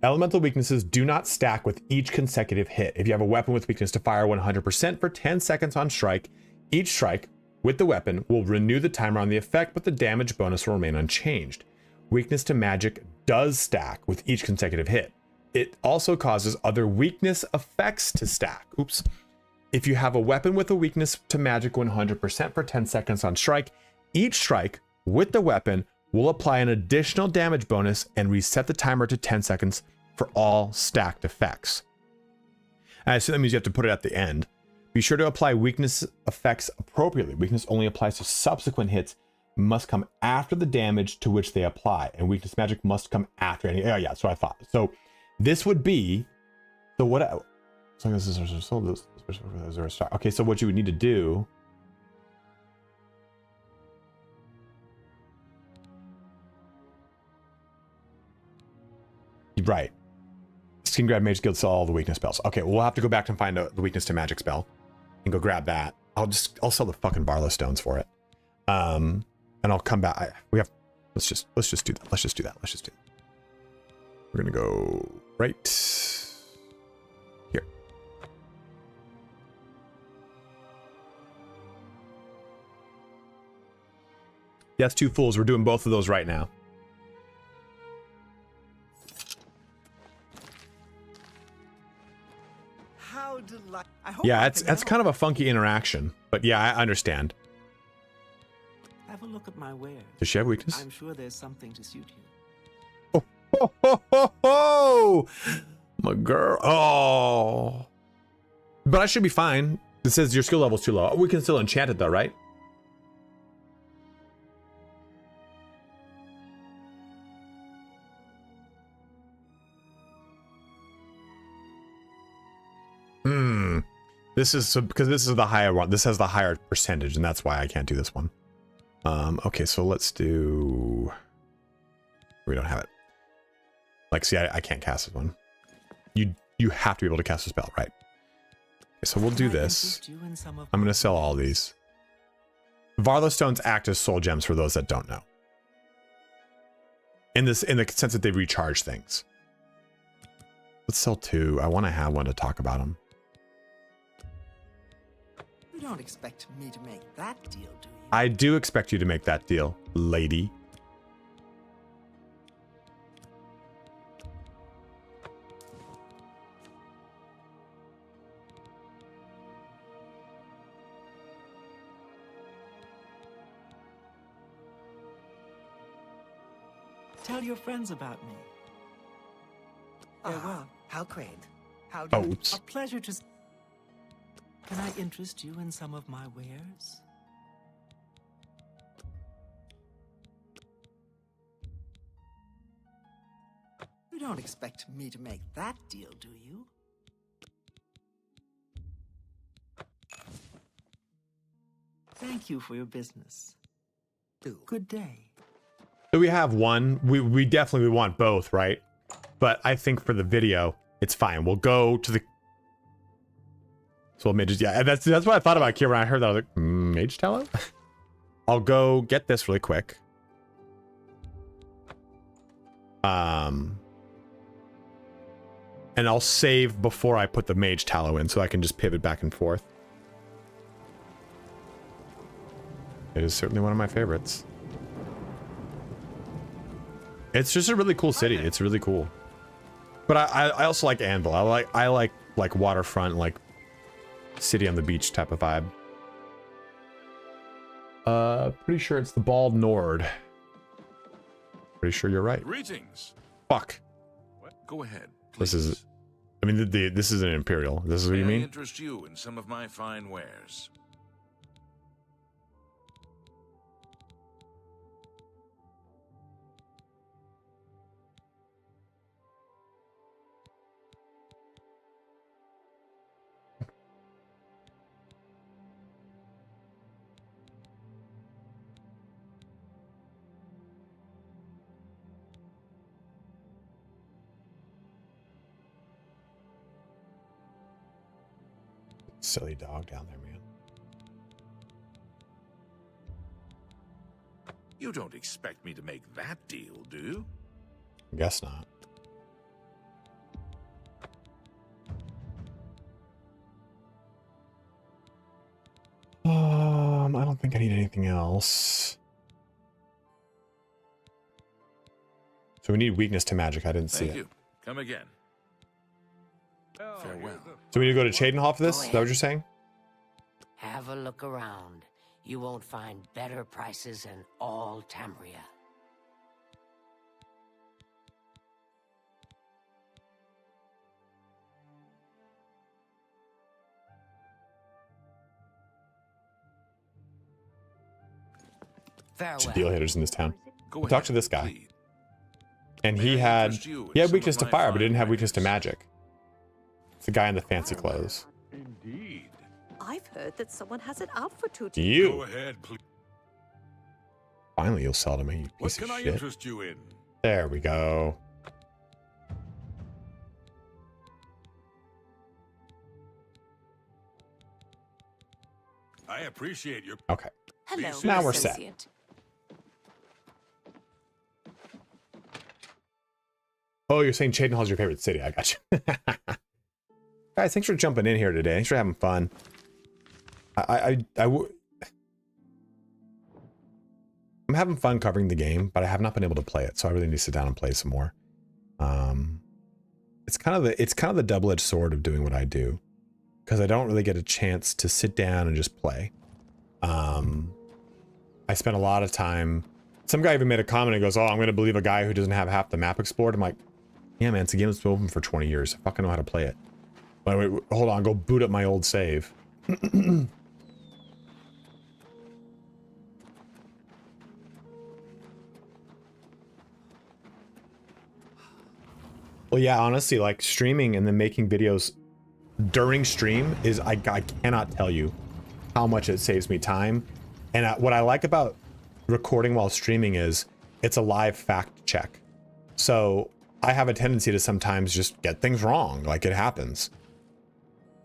Elemental weaknesses do not stack with each consecutive hit. If you have a weapon with weakness to fire 100% for 10 seconds on strike, each strike with the weapon will renew the timer on the effect, but the damage bonus will remain unchanged. Weakness to magic does stack with each consecutive hit. It also causes other weakness effects to stack. Oops. If you have a weapon with a weakness to magic 100% for 10 seconds on strike, each strike with the weapon will apply an additional damage bonus and reset the timer to 10 seconds for all stacked effects. So that means you have to put it at the end. Be sure to apply weakness effects appropriately. Weakness only applies to subsequent hits, must come after the damage to which they apply, and weakness magic must come after any. Oh yeah, that's what I thought. So this would be so what? So this is okay. So what you would need to do. Right. Skin Grab Mage Guild sell all the weakness spells. Okay, well, we'll have to go back and find the weakness to magic spell and go grab that. I'll sell the fucking Barlow stones for it. And I'll come back. Let's just do that. Let's just do that. We're gonna go right here. That's 2 fools. We're doing both of those right now. Yeah, that's kind of a funky interaction, but yeah, I understand. Have a look at my wares. Does she have weakness? I'm sure there's something to suit you. Oh, my girl. Oh, but I should be fine. This says your skill level's too low. We can still enchant it though, right? This is because this is the higher one. This has the higher percentage, and that's why I can't do this one. Okay, so let's do. We don't have it. Like, see, I can't cast this one. You have to be able to cast a spell, right? Okay, so we'll do this. I'm gonna sell all these. Varlo stones act as soul gems for those that don't know. In the sense that they recharge things. Let's sell 2. I want to have one to talk about them. You don't expect me to make that deal, do you? I do expect you to make that deal, lady. Tell your friends about me. Farewell. How quaint. How Oh, do oops. A pleasure to... Can I interest you in some of my wares? You don't expect me to make that deal, do you? Thank you for your business. Good day. So we have one. We definitely want both, right? But I think for the video, it's fine. We'll go to the... So mages, yeah, that's what I thought about here when I heard that. I was like, mage tallow? I'll go get this really quick. And I'll save before I put the mage tallow in so I can just pivot back and forth. It is certainly one of my favorites. It's just a really cool city. It's really cool. But I also like Anvil. I like waterfront, like city on the beach type of vibe. Pretty sure it's the Bald Nord. Pretty sure you're right. Greetings. Fuck. Go ahead. This is, I mean, this is an Imperial. This is what you May I mean? interest you in some of my fine wares? Silly dog down there, man. You don't expect me to make that deal, do you? Guess not. I don't think I need anything else. So we need weakness to magic. I didn't see Thank it. you. Come again. Farewell. So we need to go to Chadenhoff for this? Is that what you're saying? Have a look around. You won't find better prices in all Tamria. Bunch of deal hitters in this town. Go Talk ahead, to this guy. please. And May he I had interest you in he had some weakness of to my fire, but didn't have fine weakness to wares? magic. It's the guy in the fancy clothes. Indeed. I've heard that someone has an outfit to Go You. ahead, please. Finally, you'll sell to me, you What piece can of I shit. interest you in? There we go. I appreciate your... Okay. Hello, Now we're set. associate. Oh, you're saying Chadenhall's your favorite city. I got you. Guys, thanks for jumping in here today. Thanks for having fun. I'm having fun covering the game, but I have not been able to play it, so I really need to sit down and play some more. It's kind of the double-edged sword of doing what I do, because I don't really get a chance to sit down and just play. I spent a lot of time. Some guy even made a comment and goes, "Oh, I'm going to believe a guy who doesn't have half the map explored." I'm like, yeah, man, it's a game that's been open for 20 years. I fucking know how to play it. Wait, hold on, go boot up my old save. Well, yeah, honestly, like streaming and then making videos during stream is, I cannot tell you how much it saves me time. And what I like about recording while streaming is it's a live fact check. So I have a tendency to sometimes just get things wrong. Like, it happens.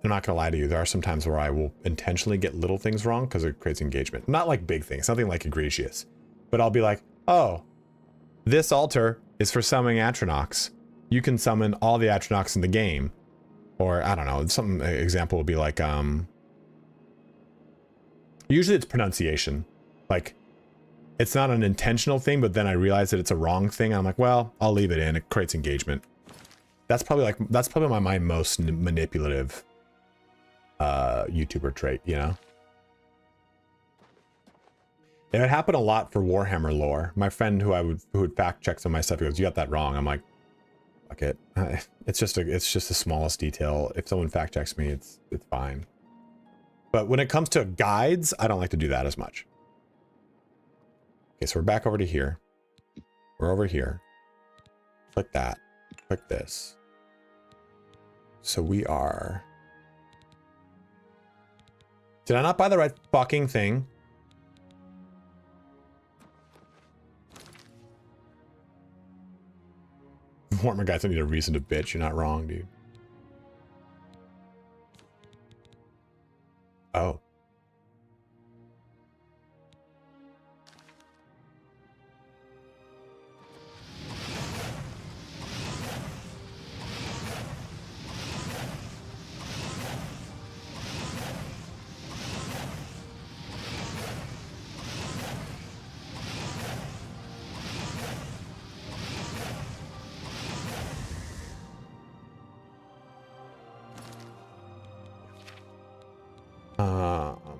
I'm not gonna lie to you. There are some times where I will intentionally get little things wrong because it creates engagement. Not like big things, nothing like egregious. But I'll be like, oh, this altar is for summoning Atronox. You can summon all the Atronox in the game. Or, I don't know, some example would be like, usually it's pronunciation. Like, it's not an intentional thing, but then I realize that it's a wrong thing. I'm like, well, I'll leave it in. It creates engagement. That's probably my most manipulative YouTuber trait, you know? And it happened a lot for Warhammer lore. My friend who would fact check some of my stuff, he goes, "You got that wrong." I'm like, fuck it. It's just the smallest detail. If someone fact checks me, it's fine. But when it comes to guides, I don't like to do that as much. Okay, so we're back over to here. We're over here. Click that. Click this. So we are... Did I not buy the right fucking thing? Warmer guys don't need a reason to bitch. You're not wrong, dude. Oh.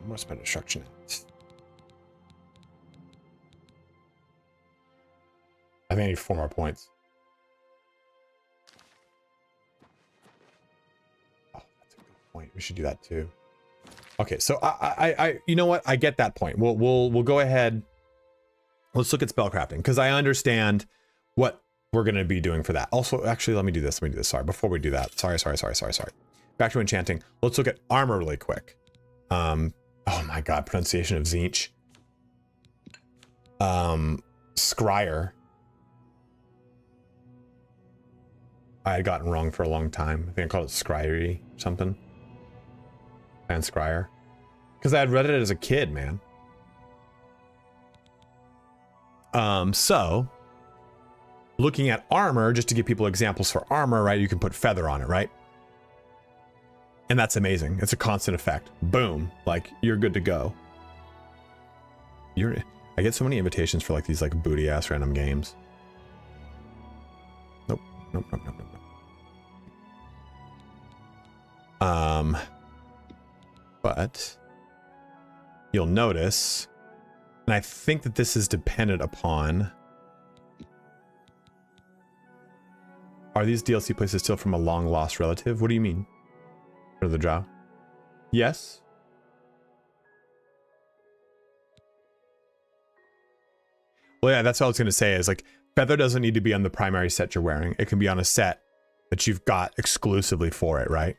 What's my destruction at? I think I need 4 more points. Oh, that's a good point. We should do that too. Okay, so I you know what? I get that point. We'll go ahead. Let's look at spellcrafting because I understand what we're gonna be doing for that. Also, actually, let me do this. Sorry, before we do that. Sorry. Back to enchanting. Let's look at armor really quick. Oh my god, pronunciation of Zinch. Scryer. I had gotten wrong for a long time. I think I called it Scryery or something. and Scryer. Because I had read it as a kid, man. So looking at armor, just to give people examples for armor, right? You can put feather on it, right? And that's amazing. It's a constant effect. Boom. Like, you're good to go. I get so many invitations for like these like booty ass random games. Nope. Nope, nope, nope, nope, nope. But you'll notice, and I think that this is dependent upon, are these DLC places still from a long lost relative? What do you mean? For the drow? Yes. Well, yeah, that's what I was going to say is like feather doesn't need to be on the primary set you're wearing. It can be on a set that you've got exclusively for it, right?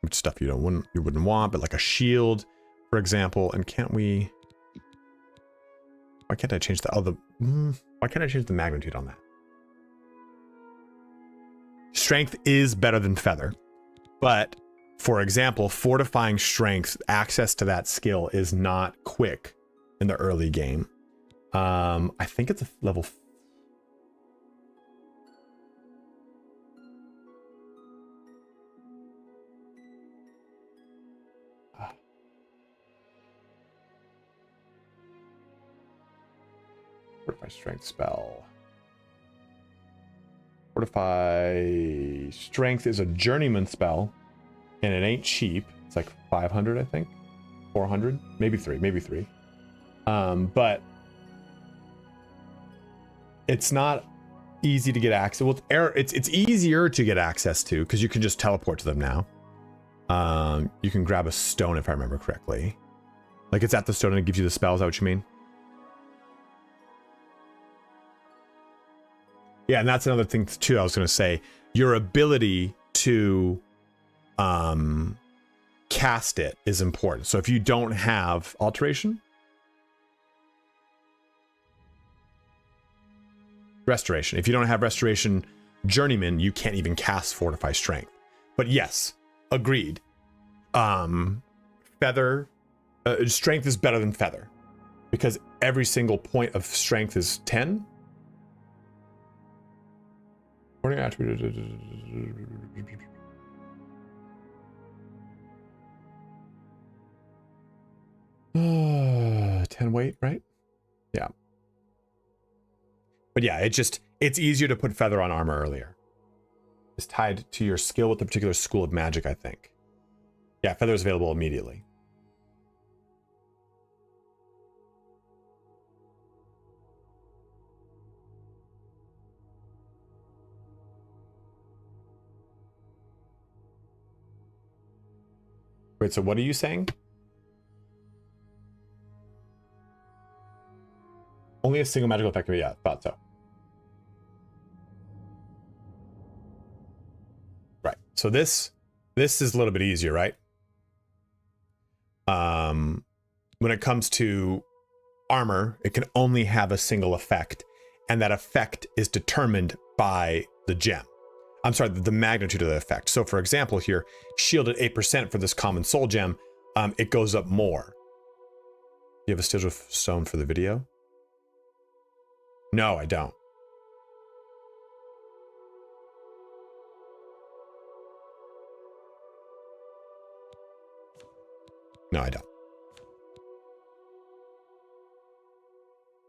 Which stuff you wouldn't want, but like a shield, for example. And can't we? Why can't I change the other? Why can't I change the magnitude on that? Strength is better than feather, but for example, fortifying strength, access to that skill is not quick in the early game. I think it's a level. Fortify strength spell. Fortify strength is a journeyman spell, and it ain't cheap. It's like 500, I think, 400, maybe three. But it's not easy to get access. Well, it's easier to get access to because you can just teleport to them now. You can grab a stone if I remember correctly. Like it's at the stone and it gives you the spell. Is that what you mean? Yeah, and that's another thing too. I was going to say your ability to cast it is important. So if you don't have alteration, restoration. If you don't have restoration journeyman, you can't even cast fortify strength. But yes, agreed. Feather strength is better than feather because every single point of strength is 10. Attribute 10 weight, right? Yeah. But yeah, it's easier to put feather on armor earlier. It's tied to your skill with the particular school of magic, I think. Yeah, feather is available immediately. Wait, so what are you saying? Only a single magical effect. Yeah, thought so. Right. So this is a little bit easier, right? When it comes to armor, it can only have a single effect, and that effect is determined by the gem. I'm sorry, the magnitude of the effect. So for example here, shield at 8% for this common soul gem, it goes up more. You have a sigil stone for the video? No, I don't. No, I don't.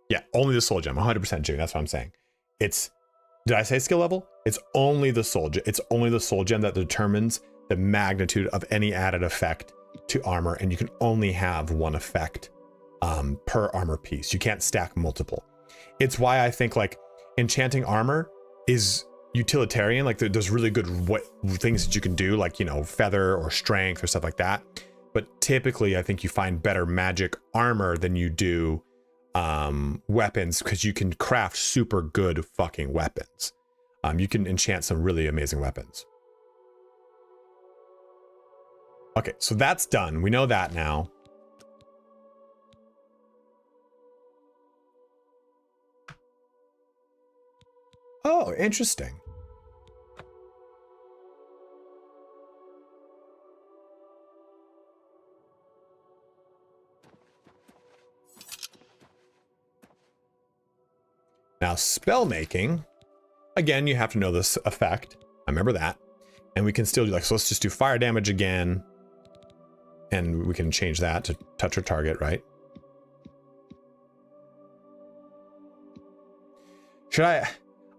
Yeah, only the soul gem, 100% June. That's what I'm saying. Did I say skill level? It's only the soul gem. It's only the soul gem that determines the magnitude of any added effect to armor, and you can only have one effect per armor piece. You can't stack multiple. It's why I think like enchanting armor is utilitarian. Like there's really good things that you can do, like, you know, feather or strength or stuff like that. But typically, I think you find better magic armor than you do weapons, because you can craft super good fucking weapons. You can enchant some really amazing weapons. Okay, so that's done. We know that now. Oh, interesting. Now, spell making, again, you have to know this effect. I remember that. And we can still do like, so let's just do fire damage again. And we can change that to touch or target, right? Should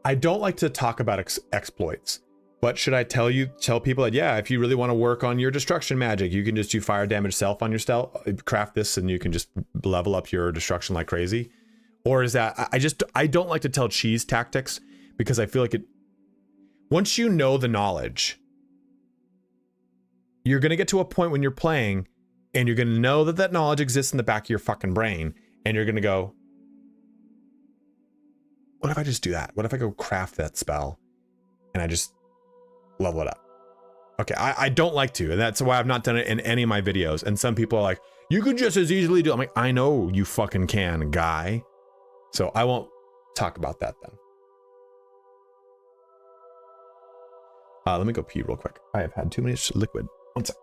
I don't like to talk about exploits, but should I tell people that, yeah, if you really want to work on your destruction magic, you can just do fire damage self on your stealth, craft this, and you can just level up your destruction like crazy? Or is that, I don't like to tell cheese tactics because I feel like once you know the knowledge, you're going to get to a point when you're playing and you're going to know that that knowledge exists in the back of your fucking brain. And you're going to go, what if I just do that? What if I go craft that spell and I just level it up? Okay, I don't like to, and that's why I've not done it in any of my videos. And some people are like, you could just as easily do it. I'm like, I know you fucking can, guy. So I won't talk about that then. Let me go pee real quick. I have had too much liquid. One sec.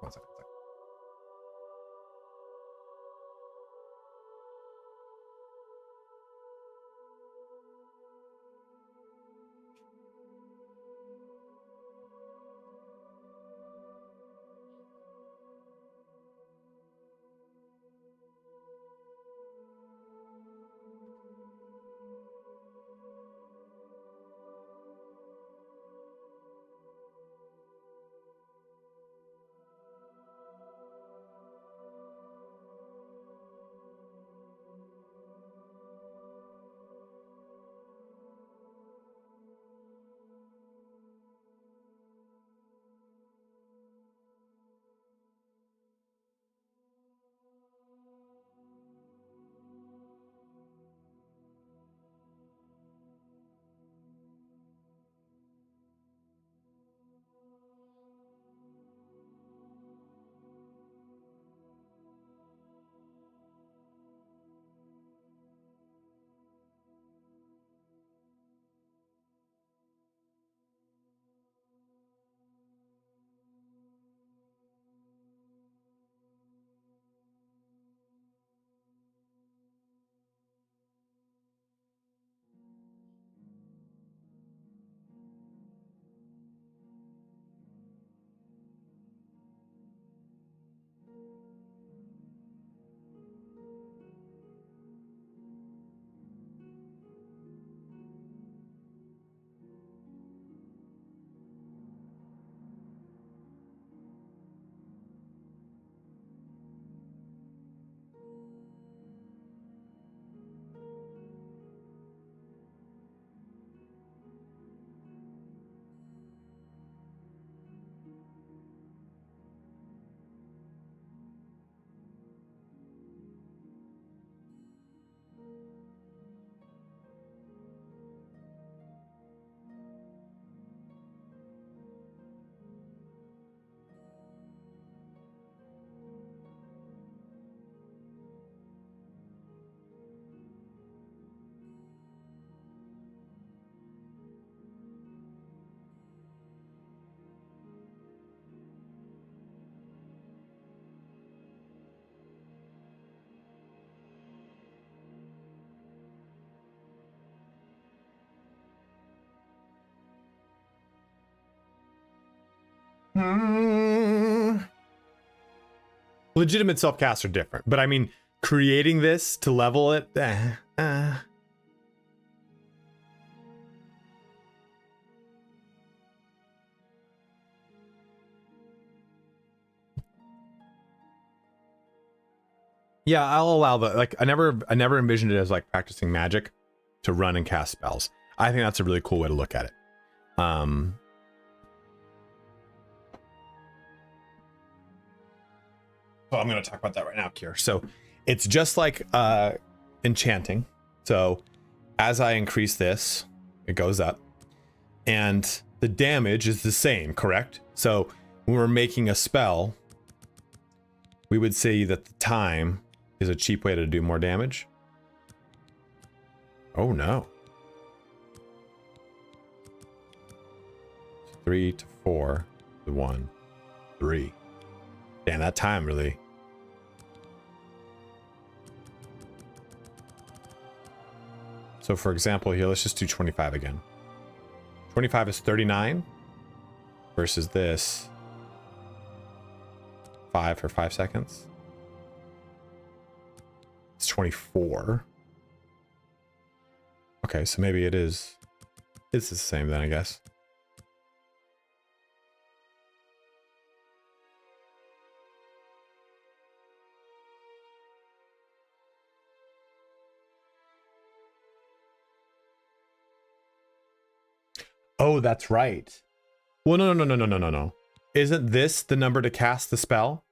Legitimate self-casts are different, but I mean, creating this to level it, yeah, I'll allow that. Like, I never envisioned it as like practicing magic to run and cast spells. I think that's a really cool way to look at it. So I'm going to talk about that right now, Kier. So it's just like enchanting. So as I increase this, it goes up. And the damage is the same, correct? So when we're making a spell, we would say that the time is a cheap way to do more damage. Oh no. 3 to 4 to 1, 3. Damn, that time really. So for example here, let's just do 25 again. 25 is 39 versus this 5 for 5 seconds. It's 24. Okay, so maybe it's the same then, I guess. Oh, that's right. Well, no. Isn't this the number to cast the spell?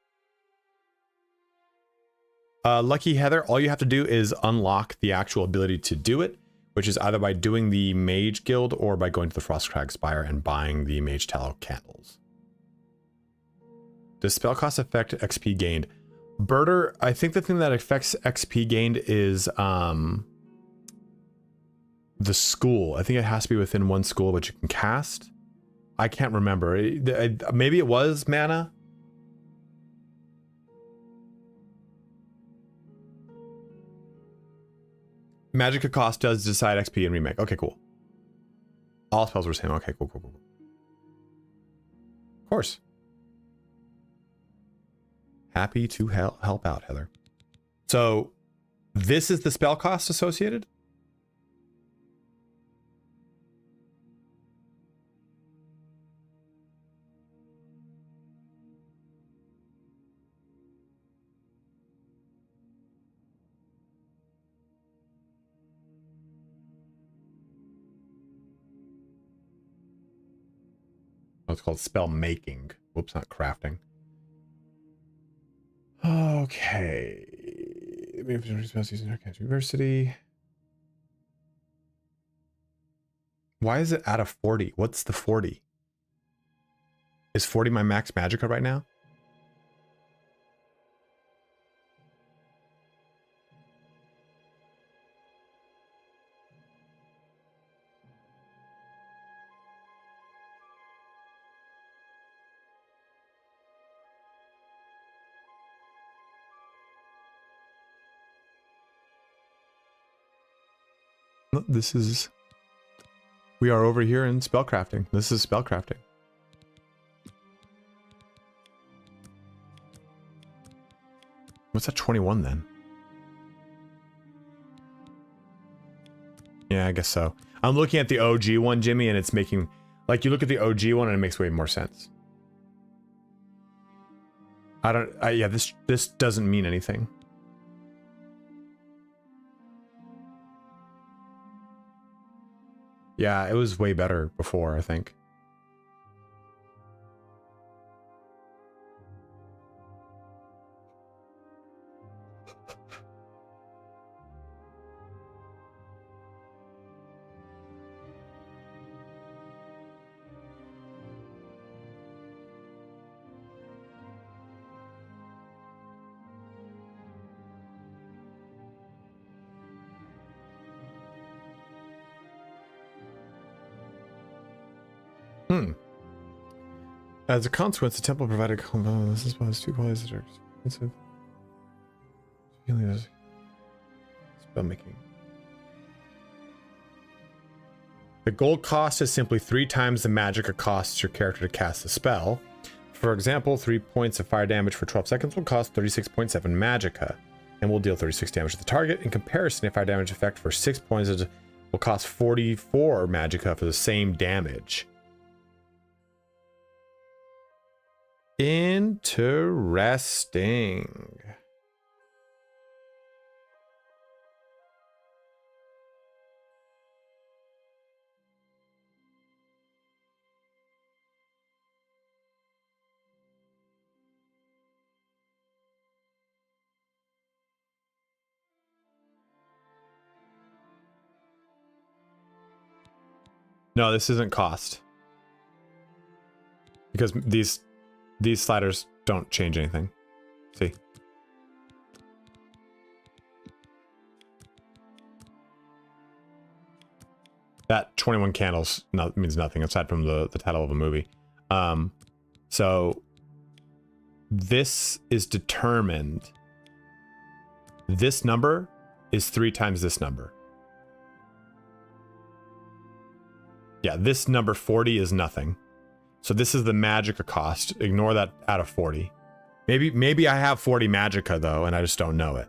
Lucky Heather, all you have to do is unlock the actual ability to do it, which is either by doing the Mage Guild or by going to the FROSTCRAG Spire and buying the Mage Tallow candles. Does spell cost affect XP gained? Birder, I think the thing that affects XP gained is the school. I think it has to be within one school, but you can cast. I can't remember. Maybe it was mana. Magicka cost does decide XP and remake. Okay, cool. All spells were the same. Okay, cool. Of course. Happy to help out, Heather. So this is the spell cost associated? Oh, it's called spell making. Whoops, not crafting. Okay. University. Why is it out of 40? What's the 40? Is 40 my max magicka right now? This is... We are over here in spellcrafting. This is spellcrafting. What's that 21 then? Yeah, I guess so. I'm looking at the OG one, Jimmy, and it's making... Like, you look at the OG one and it makes way more sense. Yeah, this doesn't mean anything. Yeah, it was way better before, I think. As a consequence, the temple provided this is one of 2 qualities that are expensive. Spell making. The gold cost is simply 3 times the magicka costs your character to cast the spell. For example, 3 points of fire damage for 12 seconds will cost 36.7 magicka, and will deal 36 damage to the target. In comparison, a fire damage effect for 6 points will cost 44 magicka for the same damage. Interesting. No, this isn't cost. Because these sliders don't change anything. See? That 21 candles means nothing aside from the title of a movie. So this is determined. This number is 3 times this number. Yeah, this number 40 is nothing. So this is the magicka cost. Ignore that out of 40. Maybe I have 40 magicka though, and I just don't know it.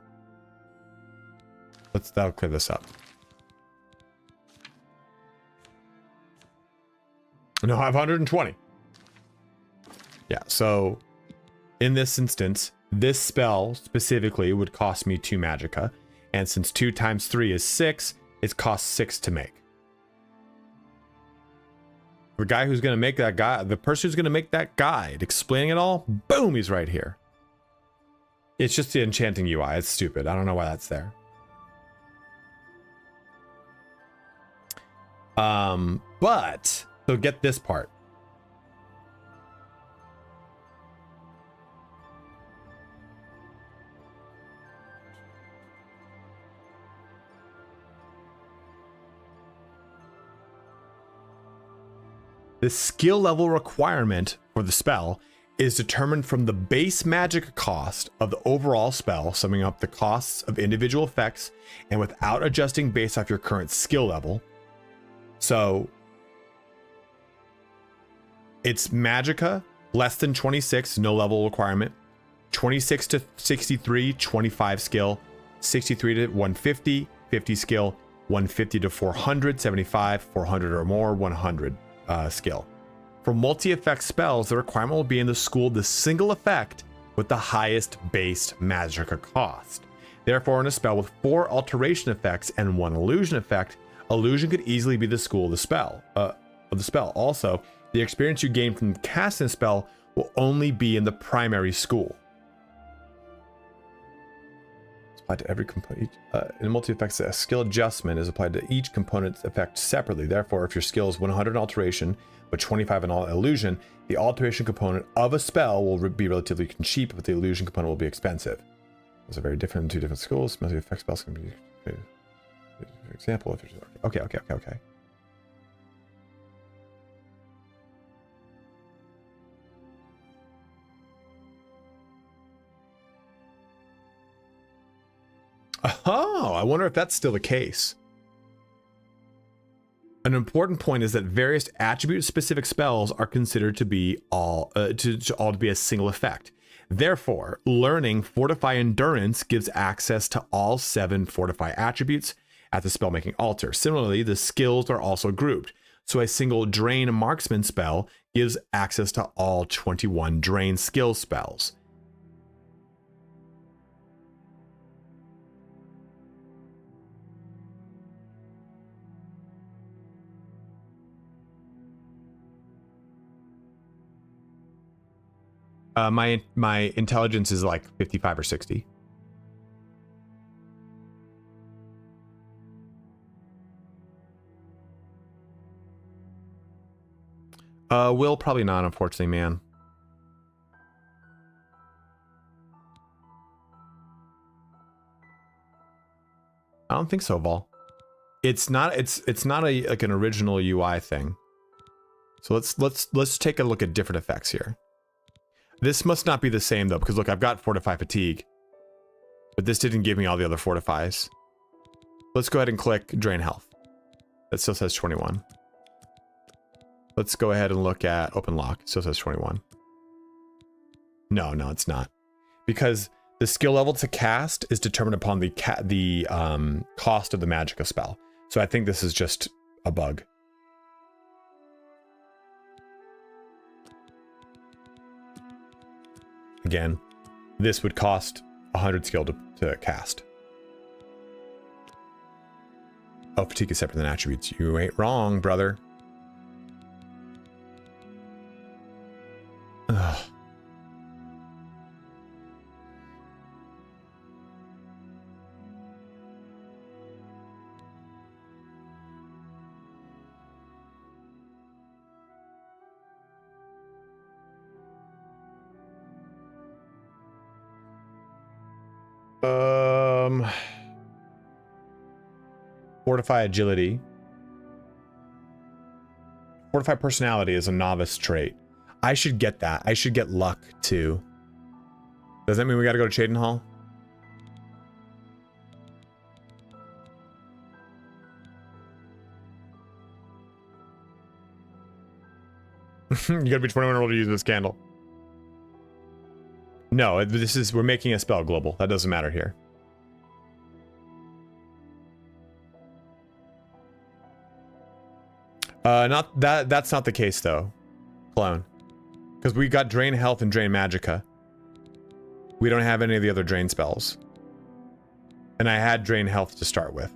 That'll clear this up. No, I have 120. Yeah, so in this instance, this spell specifically would cost me 2 magicka. And since 2 times 3 is 6, it costs 6 to make. The guy who's going to make that guide, the person who's going to make that guide explaining it all, boom, he's right here. It's just the enchanting UI. It's stupid. I don't know why that's there. But so get this part. The skill level requirement for the spell is determined from the base magic cost of the overall spell, summing up the costs of individual effects and without adjusting based off your current skill level. So it's magicka, less than 26, no level requirement, 26 to 63, 25 skill, 63 to 150, 50 skill, 150 to 400, 75, 400 or more, 100 skill. For multi-effect spells, the requirement will be in the school the single effect with the highest base magicka cost. Therefore, in a spell with 4 alteration effects and 1 illusion effect, illusion could easily be the school of the spell. Also, the experience you gain from casting a spell will only be in the primary school. It's applied to every component. In multi-effects, a skill adjustment is applied to each component's effect separately. Therefore, if your skill is 100 in alteration, but 25 in all illusion, the alteration component of a spell will be relatively cheap, but the illusion component will be expensive. Those are very different in 2 different schools. Multi-effect spells can be, for example, if you're okay. Oh, I wonder if that's still the case. An important point is that various attribute-specific spells are considered to be all to be a single effect. Therefore, learning Fortify Endurance gives access to all 7 Fortify attributes at the spellmaking altar. Similarly, the skills are also grouped. So a single Drain Marksman spell gives access to all 21 Drain skill spells. My intelligence is like 55 or 60. Will probably not, unfortunately, man. I don't think so, Vol. It's not like an original UI thing. So let's take a look at different effects here. This must not be the same though, because look, I've got Fortify Fatigue, but this didn't give me all the other Fortifies. Let's go ahead and click Drain Health. That still says 21. Let's go ahead and look at Open Lock. It still says 21. No, it's not. Because the skill level to cast is determined upon the cost of the magicka spell. So I think this is just a bug. Again, this would cost 100 skill to cast. Oh, fatigue is separate than attributes. You ain't wrong, brother. Ugh. Fortify Agility. Fortify Personality is a novice trait. I should get that. I should get Luck too. Does that mean we gotta go to Cheydinhal? You gotta be 21 years old to use this candle. No, we're making a spell global. That doesn't matter here. That's not the case though, Clone. Because we got Drain Health and Drain Magicka. We don't have any of the other Drain spells. And I had Drain Health to start with.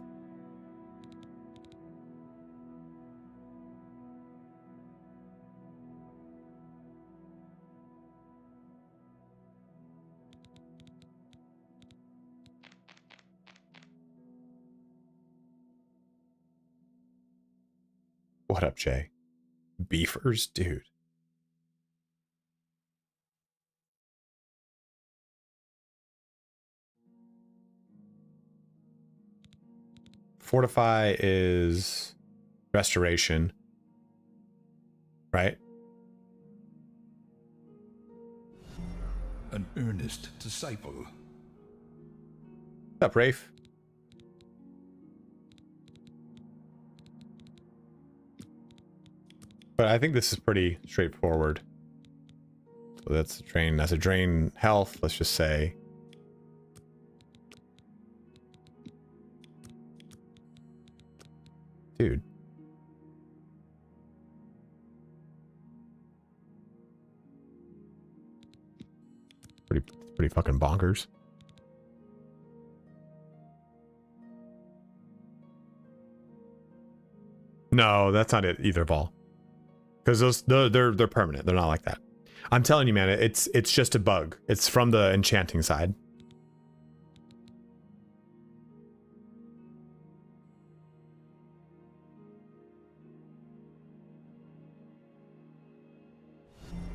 What up, Jay? Beefers, dude. Fortify is restoration, right? An earnest disciple. What's up, Rafe? But I think this is pretty straightforward. So that's a drain health, let's just say. Dude. Pretty fucking bonkers. No, that's not it either, Vol. Because they're permanent. They're not like that. I'm telling you, man, it's just a bug. It's from the enchanting side.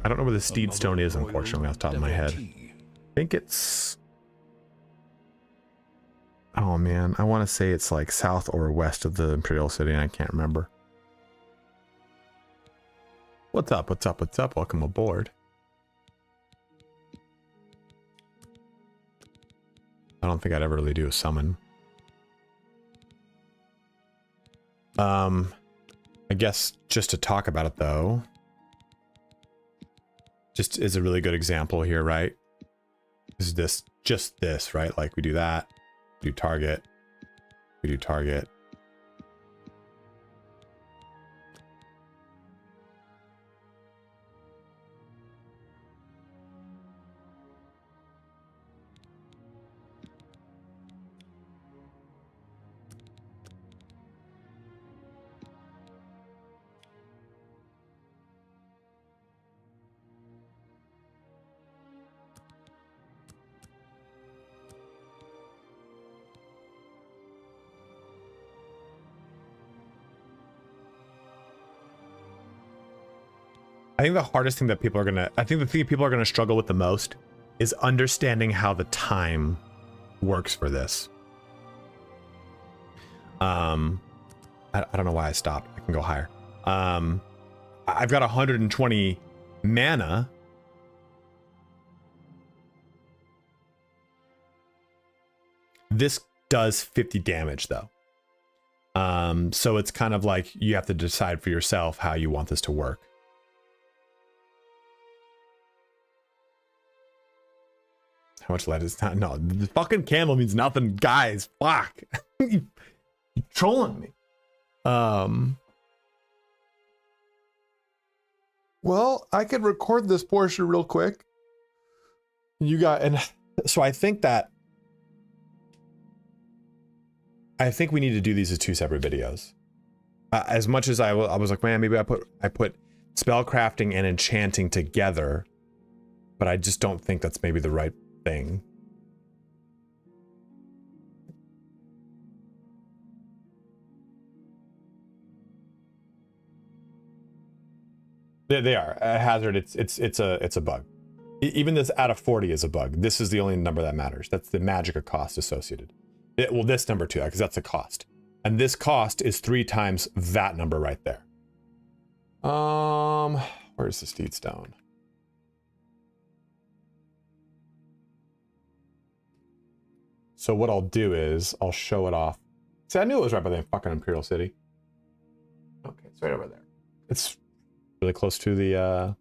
I don't know where the Steed Stone is, unfortunately, off the top of my head. I think it's... Oh, man. I want to say it's like south or west of the Imperial City, and I can't remember. What's up? What's up? What's up? Welcome aboard. I don't think I'd ever really do a summon. I guess just to talk about it, though... Just is a really good example here, right? Is this just this, right? Like we do that, we do target, we do target. I think the hardest thing that people are gonna, I think the thing people are gonna struggle with the most is understanding how the time works for this. I don't know why I stopped. I can go higher. I've got 120 mana. This does 50 damage though. So it's kind of like you have to decide for yourself how you want this to work. How much light is that? No, the fucking candle means nothing, guys. Fuck. You're trolling me. Well, I could record this portion real quick. You got, and so I think we need to do these as 2 separate videos. As much as I was like, man, maybe I put spellcrafting and enchanting together, but I just don't think that's maybe the right thing. They are a hazard. It's a bug. Even this out of 40 is a bug. This is the only number that matters. That's the magicka cost associated. Well, this number too, because that's a cost, and this cost is 3 times that number right there. Where's the Steed Stone? So what I'll do is I'll show it off. See, I knew it was right by the fucking Imperial City. Okay, it's right over there. It's really close to the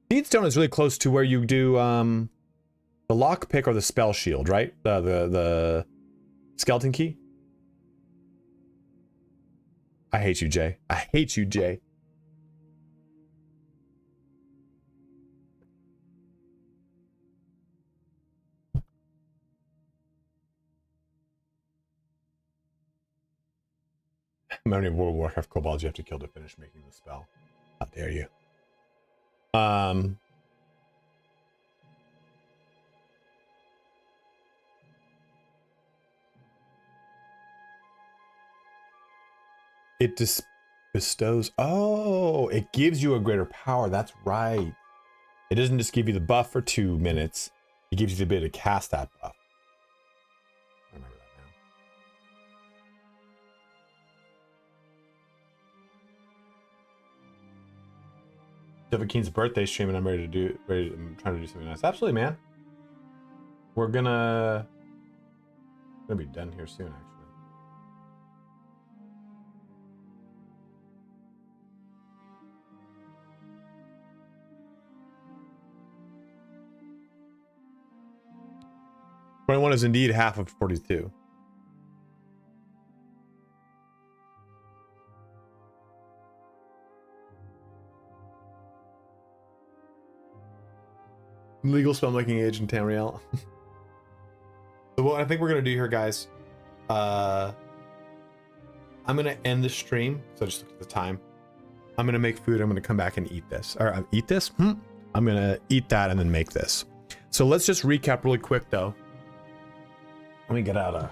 Seedstone is really close to where you do the lockpick or the spell shield, right? The skeleton key. I hate you, Jay. I hate you, Jay. How many World of Warcraft kobolds you have to kill to finish making the spell? How dare you? It bestows. Oh, it gives you a greater power. That's right. It doesn't just give you the buff for 2 minutes. It gives you the ability to cast that buff. I remember that now. Keen's birthday stream, and I'm I'm trying to do something nice. Absolutely, man. We're gonna be done here soon, actually. $21 is indeed half of 42. Legal spellmaking age in Tamriel. So what I think we're gonna do here, guys, I'm gonna end the stream. So just look at the time. I'm gonna make food. I'm gonna come back and eat this. Or eat this? I'm gonna eat that and then make this. So let's just recap really quick, though. Let me get out a.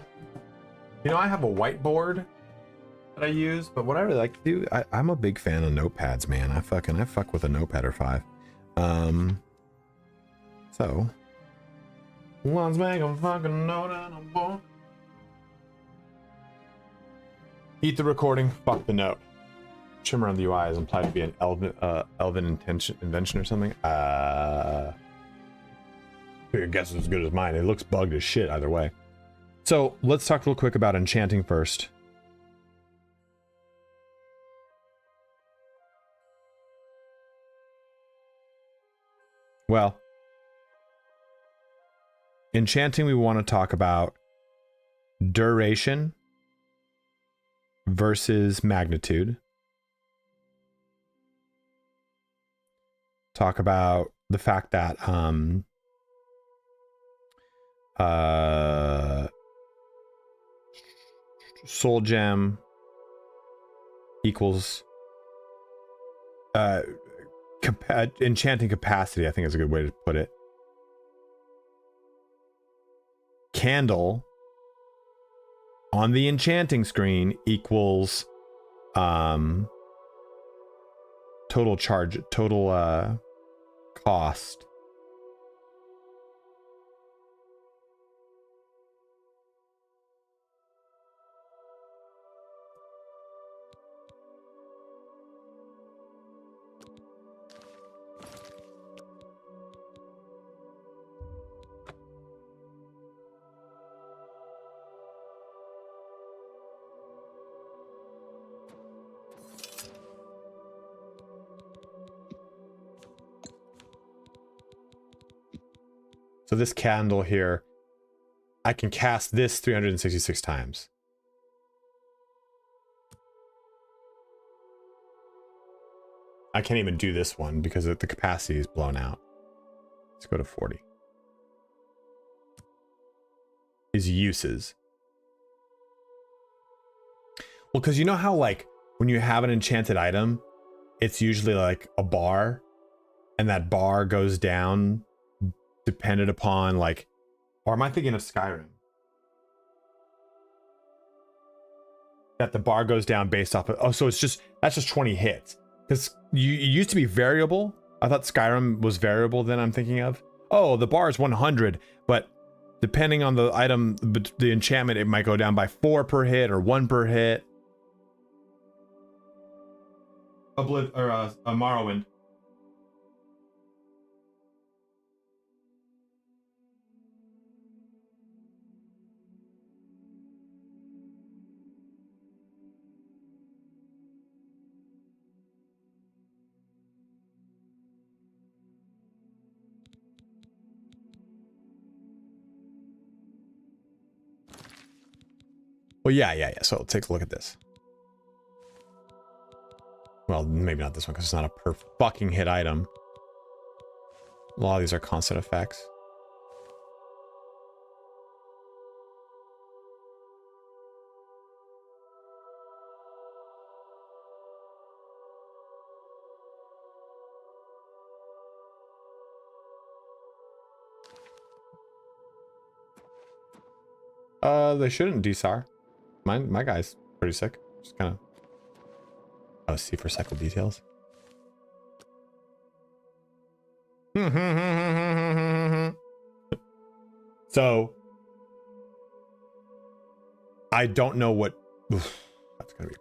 You know, I have a whiteboard that I use, but what I really like to do, I'm a big fan of notepads, man. I fuck with a notepad or 5. So let's make a fucking note on a book. Eat the recording, fuck the note. Trimmer on the UI is implied to be an elven invention or something. Your guess is as good as mine. It looks bugged as shit either way. So let's talk real quick about enchanting first. Well, enchanting, we want to talk about duration versus magnitude. Talk about the fact that soul gem equals enchanting capacity, I think is a good way to put it. Candle on the enchanting screen equals total cost. So this candle here, I can cast this 366 times. I can't even do this one because the capacity is blown out. Let's go to 40. His uses. Well, because you know how like when you have an enchanted item, it's usually like a bar, and that bar goes down dependent upon like, or am I thinking of Skyrim? That the bar goes down based off of, oh, so it's just, that's just 20 hits. Because it used to be variable. I thought Skyrim was variable then I'm thinking of. Oh, the bar is 100, but depending on the item, the enchantment, it might go down by 4 per hit or 1 per hit. Morrowind. Well, yeah. So take a look at this. Well, maybe not this one because it's not a per fucking hit item. A lot of these are constant effects. They shouldn't DSAR. My guy's pretty sick. Just kind of. Oh, see for cycle details. So I don't know what. Oof, that's gonna be.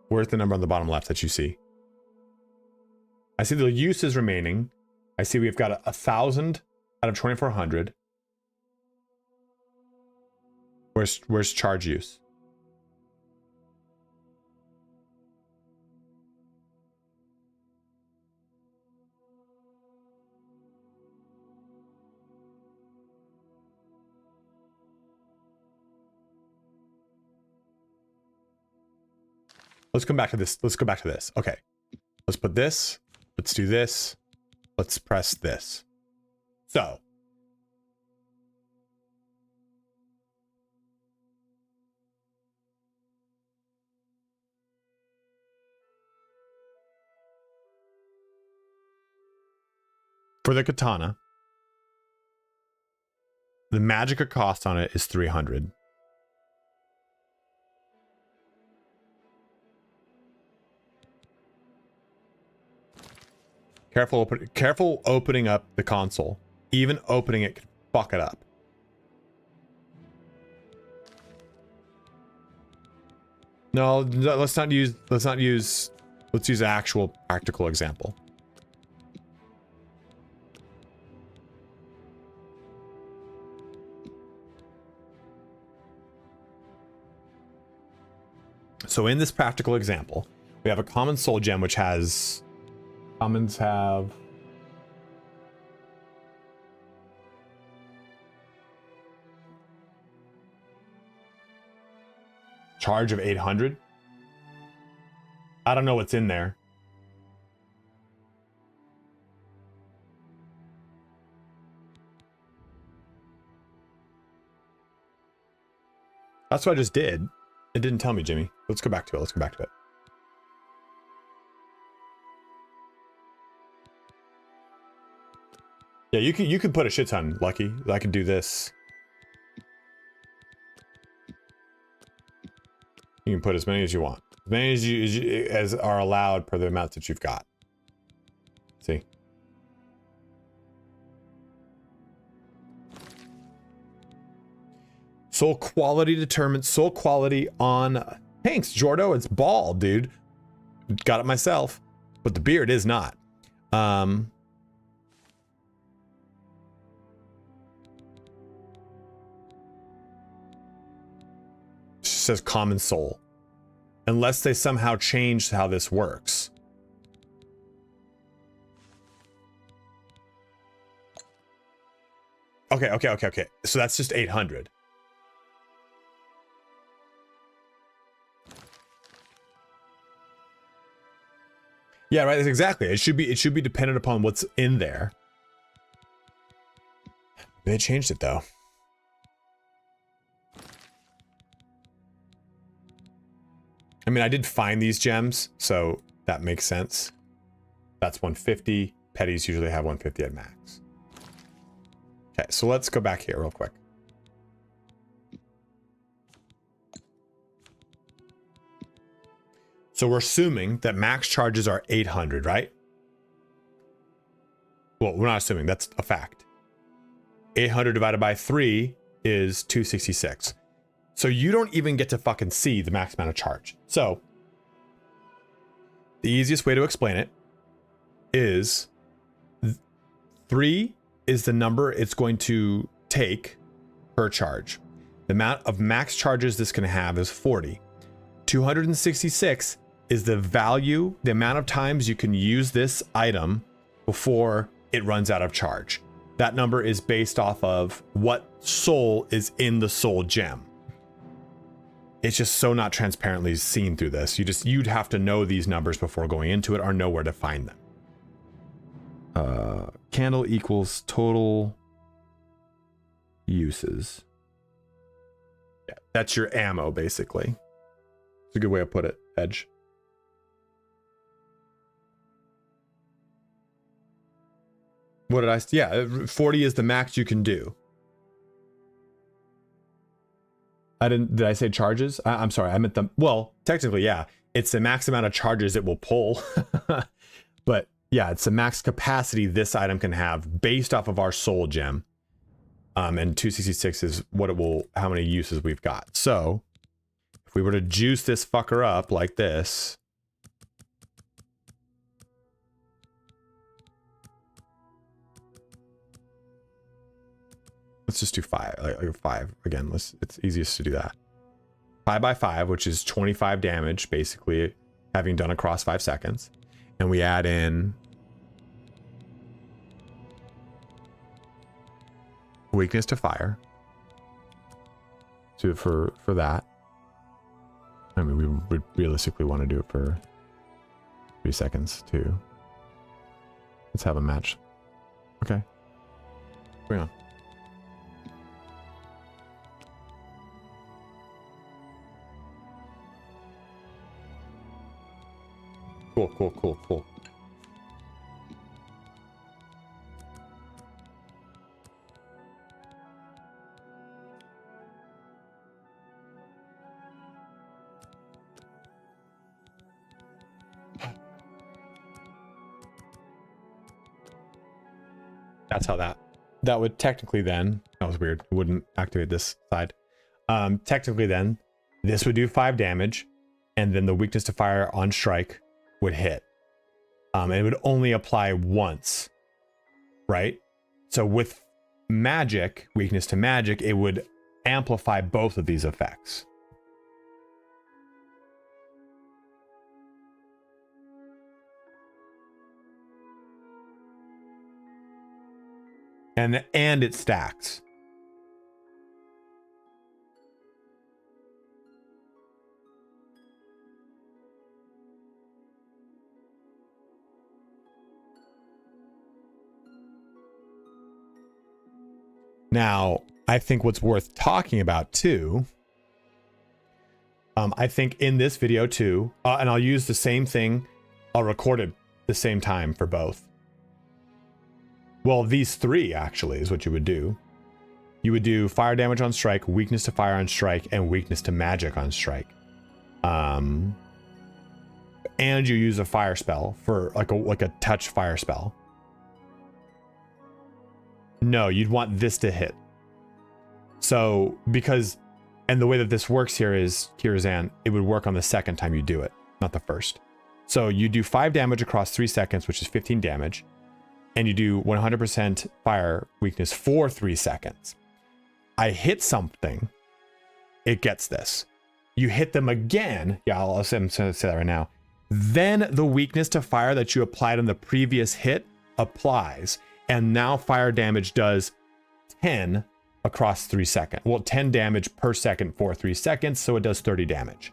Where's the number on the bottom left that you see? I see the use is remaining. I see we've got 1,000 out of 2,400. Where's charge use? Let's come back to this. Let's go back to this. Okay. Let's put this. Let's do this. Let's press this. So. For the katana, the magicka cost on it is 300. Careful opening up the console. Even opening it could fuck it up. No, let's use an actual practical example. So in this practical example, we have a common soul gem which has commons have charge of 800. I don't know what's in there. That's what I just did. It didn't tell me, Jimmy. Let's go back to it. Yeah, you can put a shit ton, Lucky. I can do this. You can put as many as you want. As many as are allowed per the amount that you've got. See? Soul quality determines soul quality on... Thanks, Jordo. It's bald, dude. Got it myself. But the beard is not. Says common soul, unless they somehow changed how this works. Okay. So that's just 800. Yeah, right. Exactly. It should be dependent upon what's in there. They changed it though. I mean, I did find these gems, so that makes sense. That's 150. Petties usually have 150 at max. Okay, so let's go back here real quick. So we're assuming that max charges are 800, right? Well, we're not assuming. That's a fact. 800 divided by 3 is 266. So you don't even get to fucking see the max amount of charge. So the easiest way to explain it is 3 is the number it's going to take per charge. The amount of max charges this can have is 40. 266 is the value, the amount of times you can use this item before it runs out of charge. That number is based off of what soul is in the soul gem. It's just so not transparently seen through this. You'd have to know these numbers before going into it or know where to find them. Candle equals total uses. Yeah, that's your ammo, basically. It's a good way to put it, Edge. What did I... Yeah, 40 is the max you can do. Did I say charges? I'm sorry, I meant the... Well, technically, yeah. It's the max amount of charges it will pull. But yeah, it's the max capacity this item can have based off of our soul gem. And 266 is what it will... How many uses we've got. So, if we were to juice this fucker up like this... Let's just do 5, like 5 again. It's easiest to do that. 5 by 5, which is 25 damage, basically, having done across 5 seconds. And we add in weakness to fire. For that. I mean, we would realistically want to do it for 3 seconds too. Let's have a match. Okay. Bring on. Cool. That's how that would technically then, that was weird. It wouldn't activate this side. Technically then, this would do 5 damage, and then the weakness to fire on strike would hit. And it would only apply once, right? So with magic, weakness to magic, it would amplify both of these effects. And it stacks. Now, I think what's worth talking about too, I think in this video too, and I'll use the same thing, I'll record it the same time for both. Well, these 3 actually is what you would do. You would do fire damage on strike, weakness to fire on strike, and weakness to magic on strike. And you use a fire spell for like a touch fire spell. No, you'd want this to hit. So, because, and the way that this works here is, Kirazan, it would work on the second time you do it, not the first. So you do 5 damage across 3 seconds, which is 15 damage. And you do 100% fire weakness for 3 seconds. I hit something, it gets this. You hit them again, yeah, I'm going to say that right now. Then the weakness to fire that you applied on the previous hit applies. And now fire damage does 10 across 3 seconds. Well, 10 damage per second for 3 seconds, so it does 30 damage.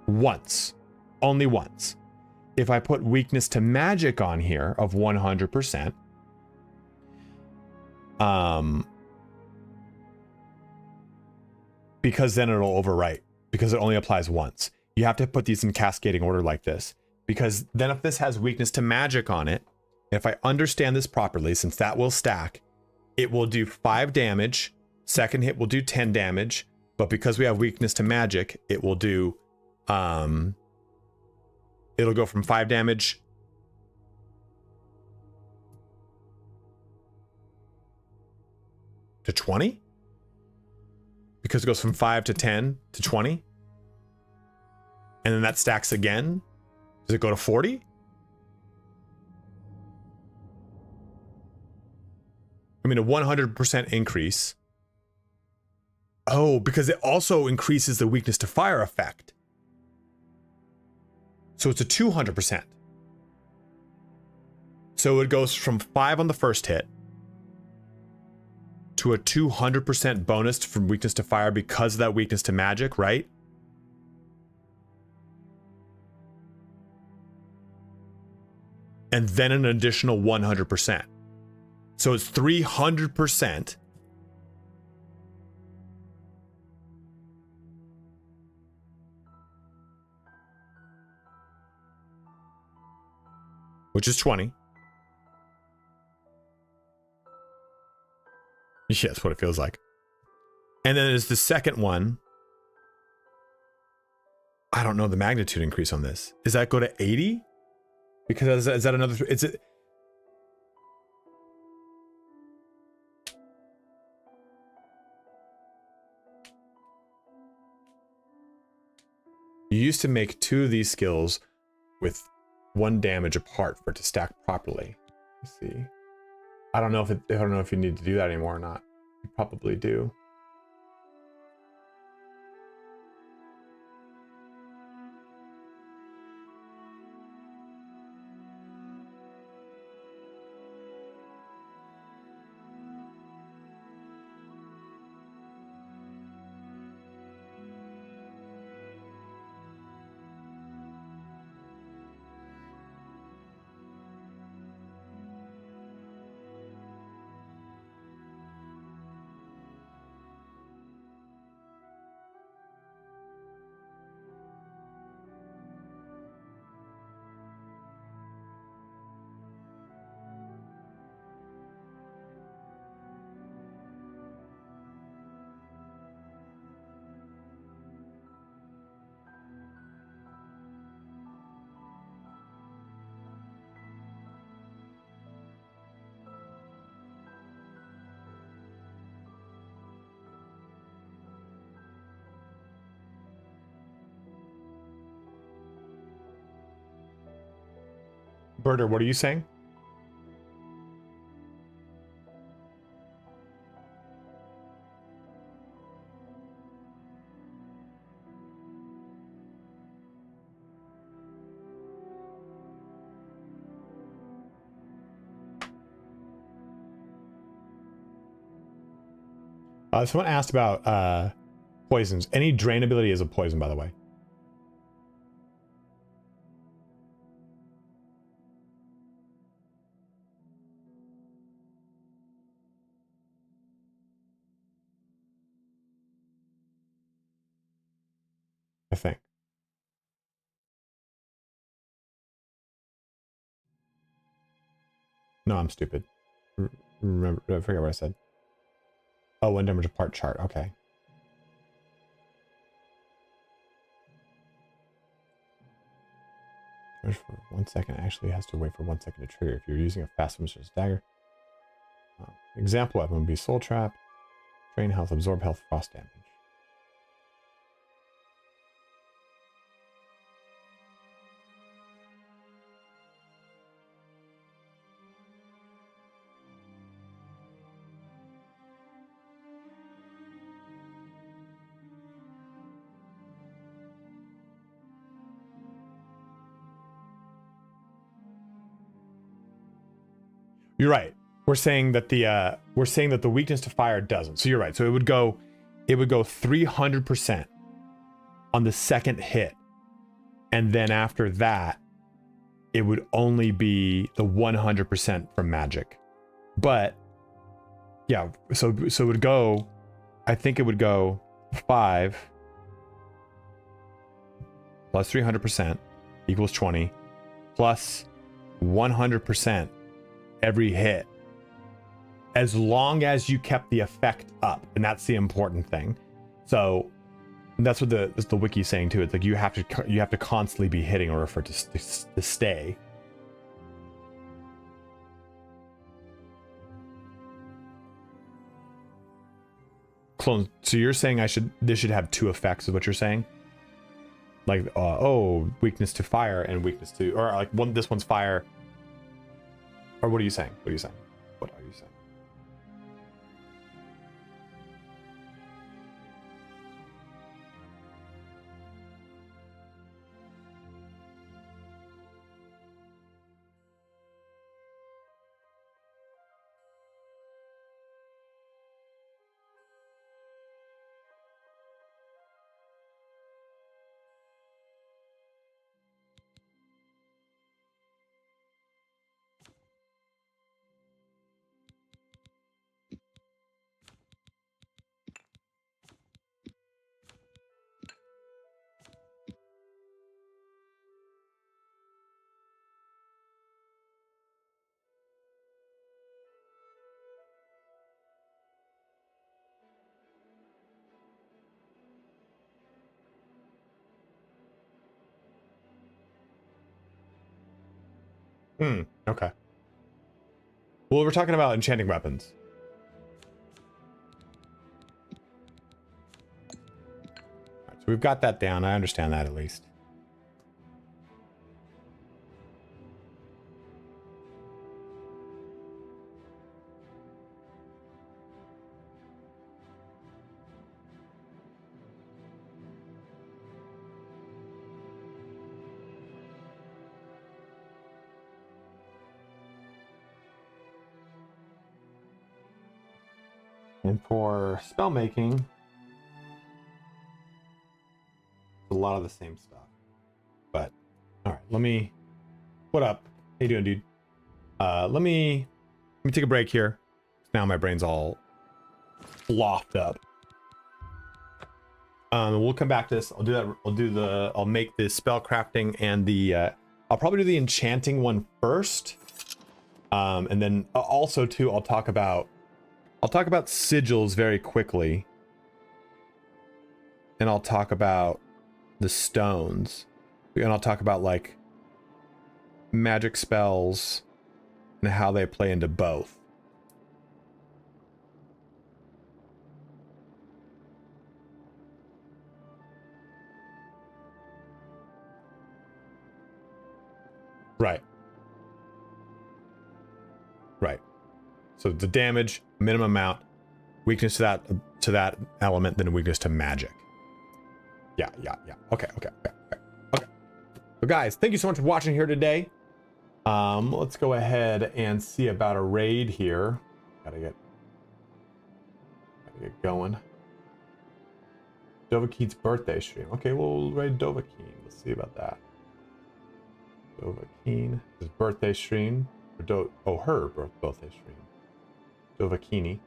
Once. Only once. If I put weakness to magic on here of 100%, because then it'll overwrite, because it only applies once. You have to put these in cascading order like this, because then if this has weakness to magic on it, if I understand this properly, since that will stack, it will do 5 damage. Second hit will do 10 damage. But because we have weakness to magic, it will do... it'll go from 5 damage to 20? Because it goes from 5 to 10 to 20? And then that stacks again? Does it go to 40? I mean, a 100% increase. Oh, because it also increases the weakness to fire effect. So it's a 200%. So it goes from 5 on the first hit to a 200% bonus from weakness to fire because of that weakness to magic, right? And then an additional 100%. So it's 300%. Which is 20. Yeah, that's what it feels like. And then there's the second one. I don't know the magnitude increase on this. Does that go to 80? Because is that another? It's it. You used to make 2 of these skills with 1 damage apart for it to stack properly. Let's see. I don't know if you need to do that anymore or not. You probably do. Birder, what are you saying? Someone asked about poisons. Any drain ability is a poison, by the way. I think. No, I'm stupid. Remember, I forget what I said. Oh, 1 damage apart chart. Okay. For 1 second, actually has to wait for 1 second to trigger. If you're using a fast mistress dagger. Example weapon would be soul trap, drain health, absorb health, frost damage. You're right. We're saying that the weakness to fire doesn't. So you're right. So it would go 300% on the second hit. And then after that, it would only be the 100% from magic. But yeah, so it would go, I think it would go 5 plus 300% equals 20 plus 100% every hit, as long as you kept the effect up, and that's the important thing. So that's what the wiki is saying too. It's like you have to constantly be hitting in order for it to stay. Clone. So you're saying this should have 2 effects, is what you're saying? Like weakness to fire and weakness to, or like this one's fire. Or what are you saying? What are you saying? What are you saying? Okay. Well, we're talking about enchanting weapons. All right, so we've got that down. I understand that at least. And for spell making, a lot of the same stuff. But all right, what up? How you doing, dude? Let me take a break here. Now my brain's all locked up. We'll come back to this. I'll do that. I'll make the spell crafting and I'll probably do the enchanting one first. And then also too, I'll talk about sigils very quickly. And I'll talk about the stones. And I'll talk about like magic spells and how they play into both. Right. So the damage, minimum amount, weakness to that element, then a weakness to magic. Yeah. Okay. So guys, thank you so much for watching here today. Let's go ahead and see about a raid here. Gotta get going. Dovahkiin's birthday stream. Okay, we'll raid Dovahkiin. Let's see about that. Dovahkiin, his birthday stream. Her birthday stream. Dovahkiini.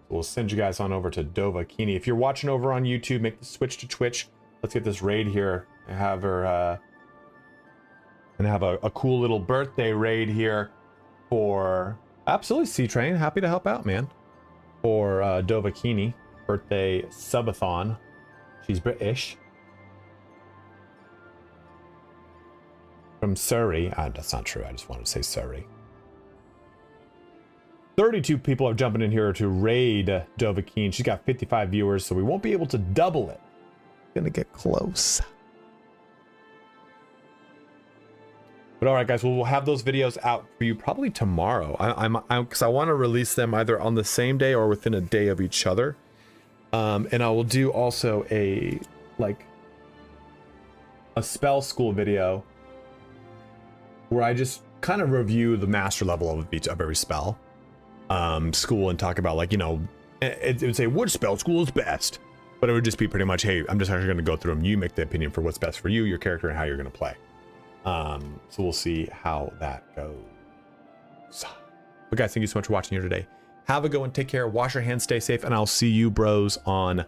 So we'll send you guys on over to Dovahkiini. If you're watching over on YouTube, make the switch to Twitch. Let's get this raid here and have her and have a cool little birthday raid here for absolutely C-Train. Happy to help out, man. For Dovahkiini birthday subathon. She's British. From Surrey. That's not true. I just wanted to say Surrey. 32 people are jumping in here to raid Dovahkiin. She's got 55 viewers, so we won't be able to double it. Gonna get close. But all right, guys, we'll have those videos out for you probably tomorrow. Because I want to release them either on the same day or within a day of each other. And I will do also a spell school video where I just kind of review the master level of every spell school and talk about, like, you know, it would say which spell school is best, but it would just be pretty much, hey, I'm just actually going to go through them. You make the opinion for what's best for you, your character, and how you're going to play. So we'll see how that goes. But guys, thank you so much for watching here today. Have a good one. Take care. Wash your hands. Stay safe. And I'll see you bros on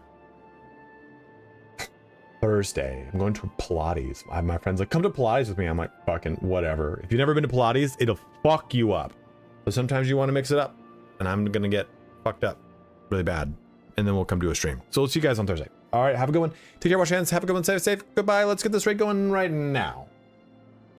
Thursday. I'm going to Pilates. My friend's like, come to Pilates with me. I'm like, fucking whatever. If you've never been to Pilates, it'll fuck you up. But sometimes you want to mix it up. And I'm going to get fucked up really bad. And then we'll come do a stream. So we'll see you guys on Thursday. All right. Have a good one. Take care. Wash your hands. Have a good one. Stay safe. Goodbye. Let's get this raid going right now.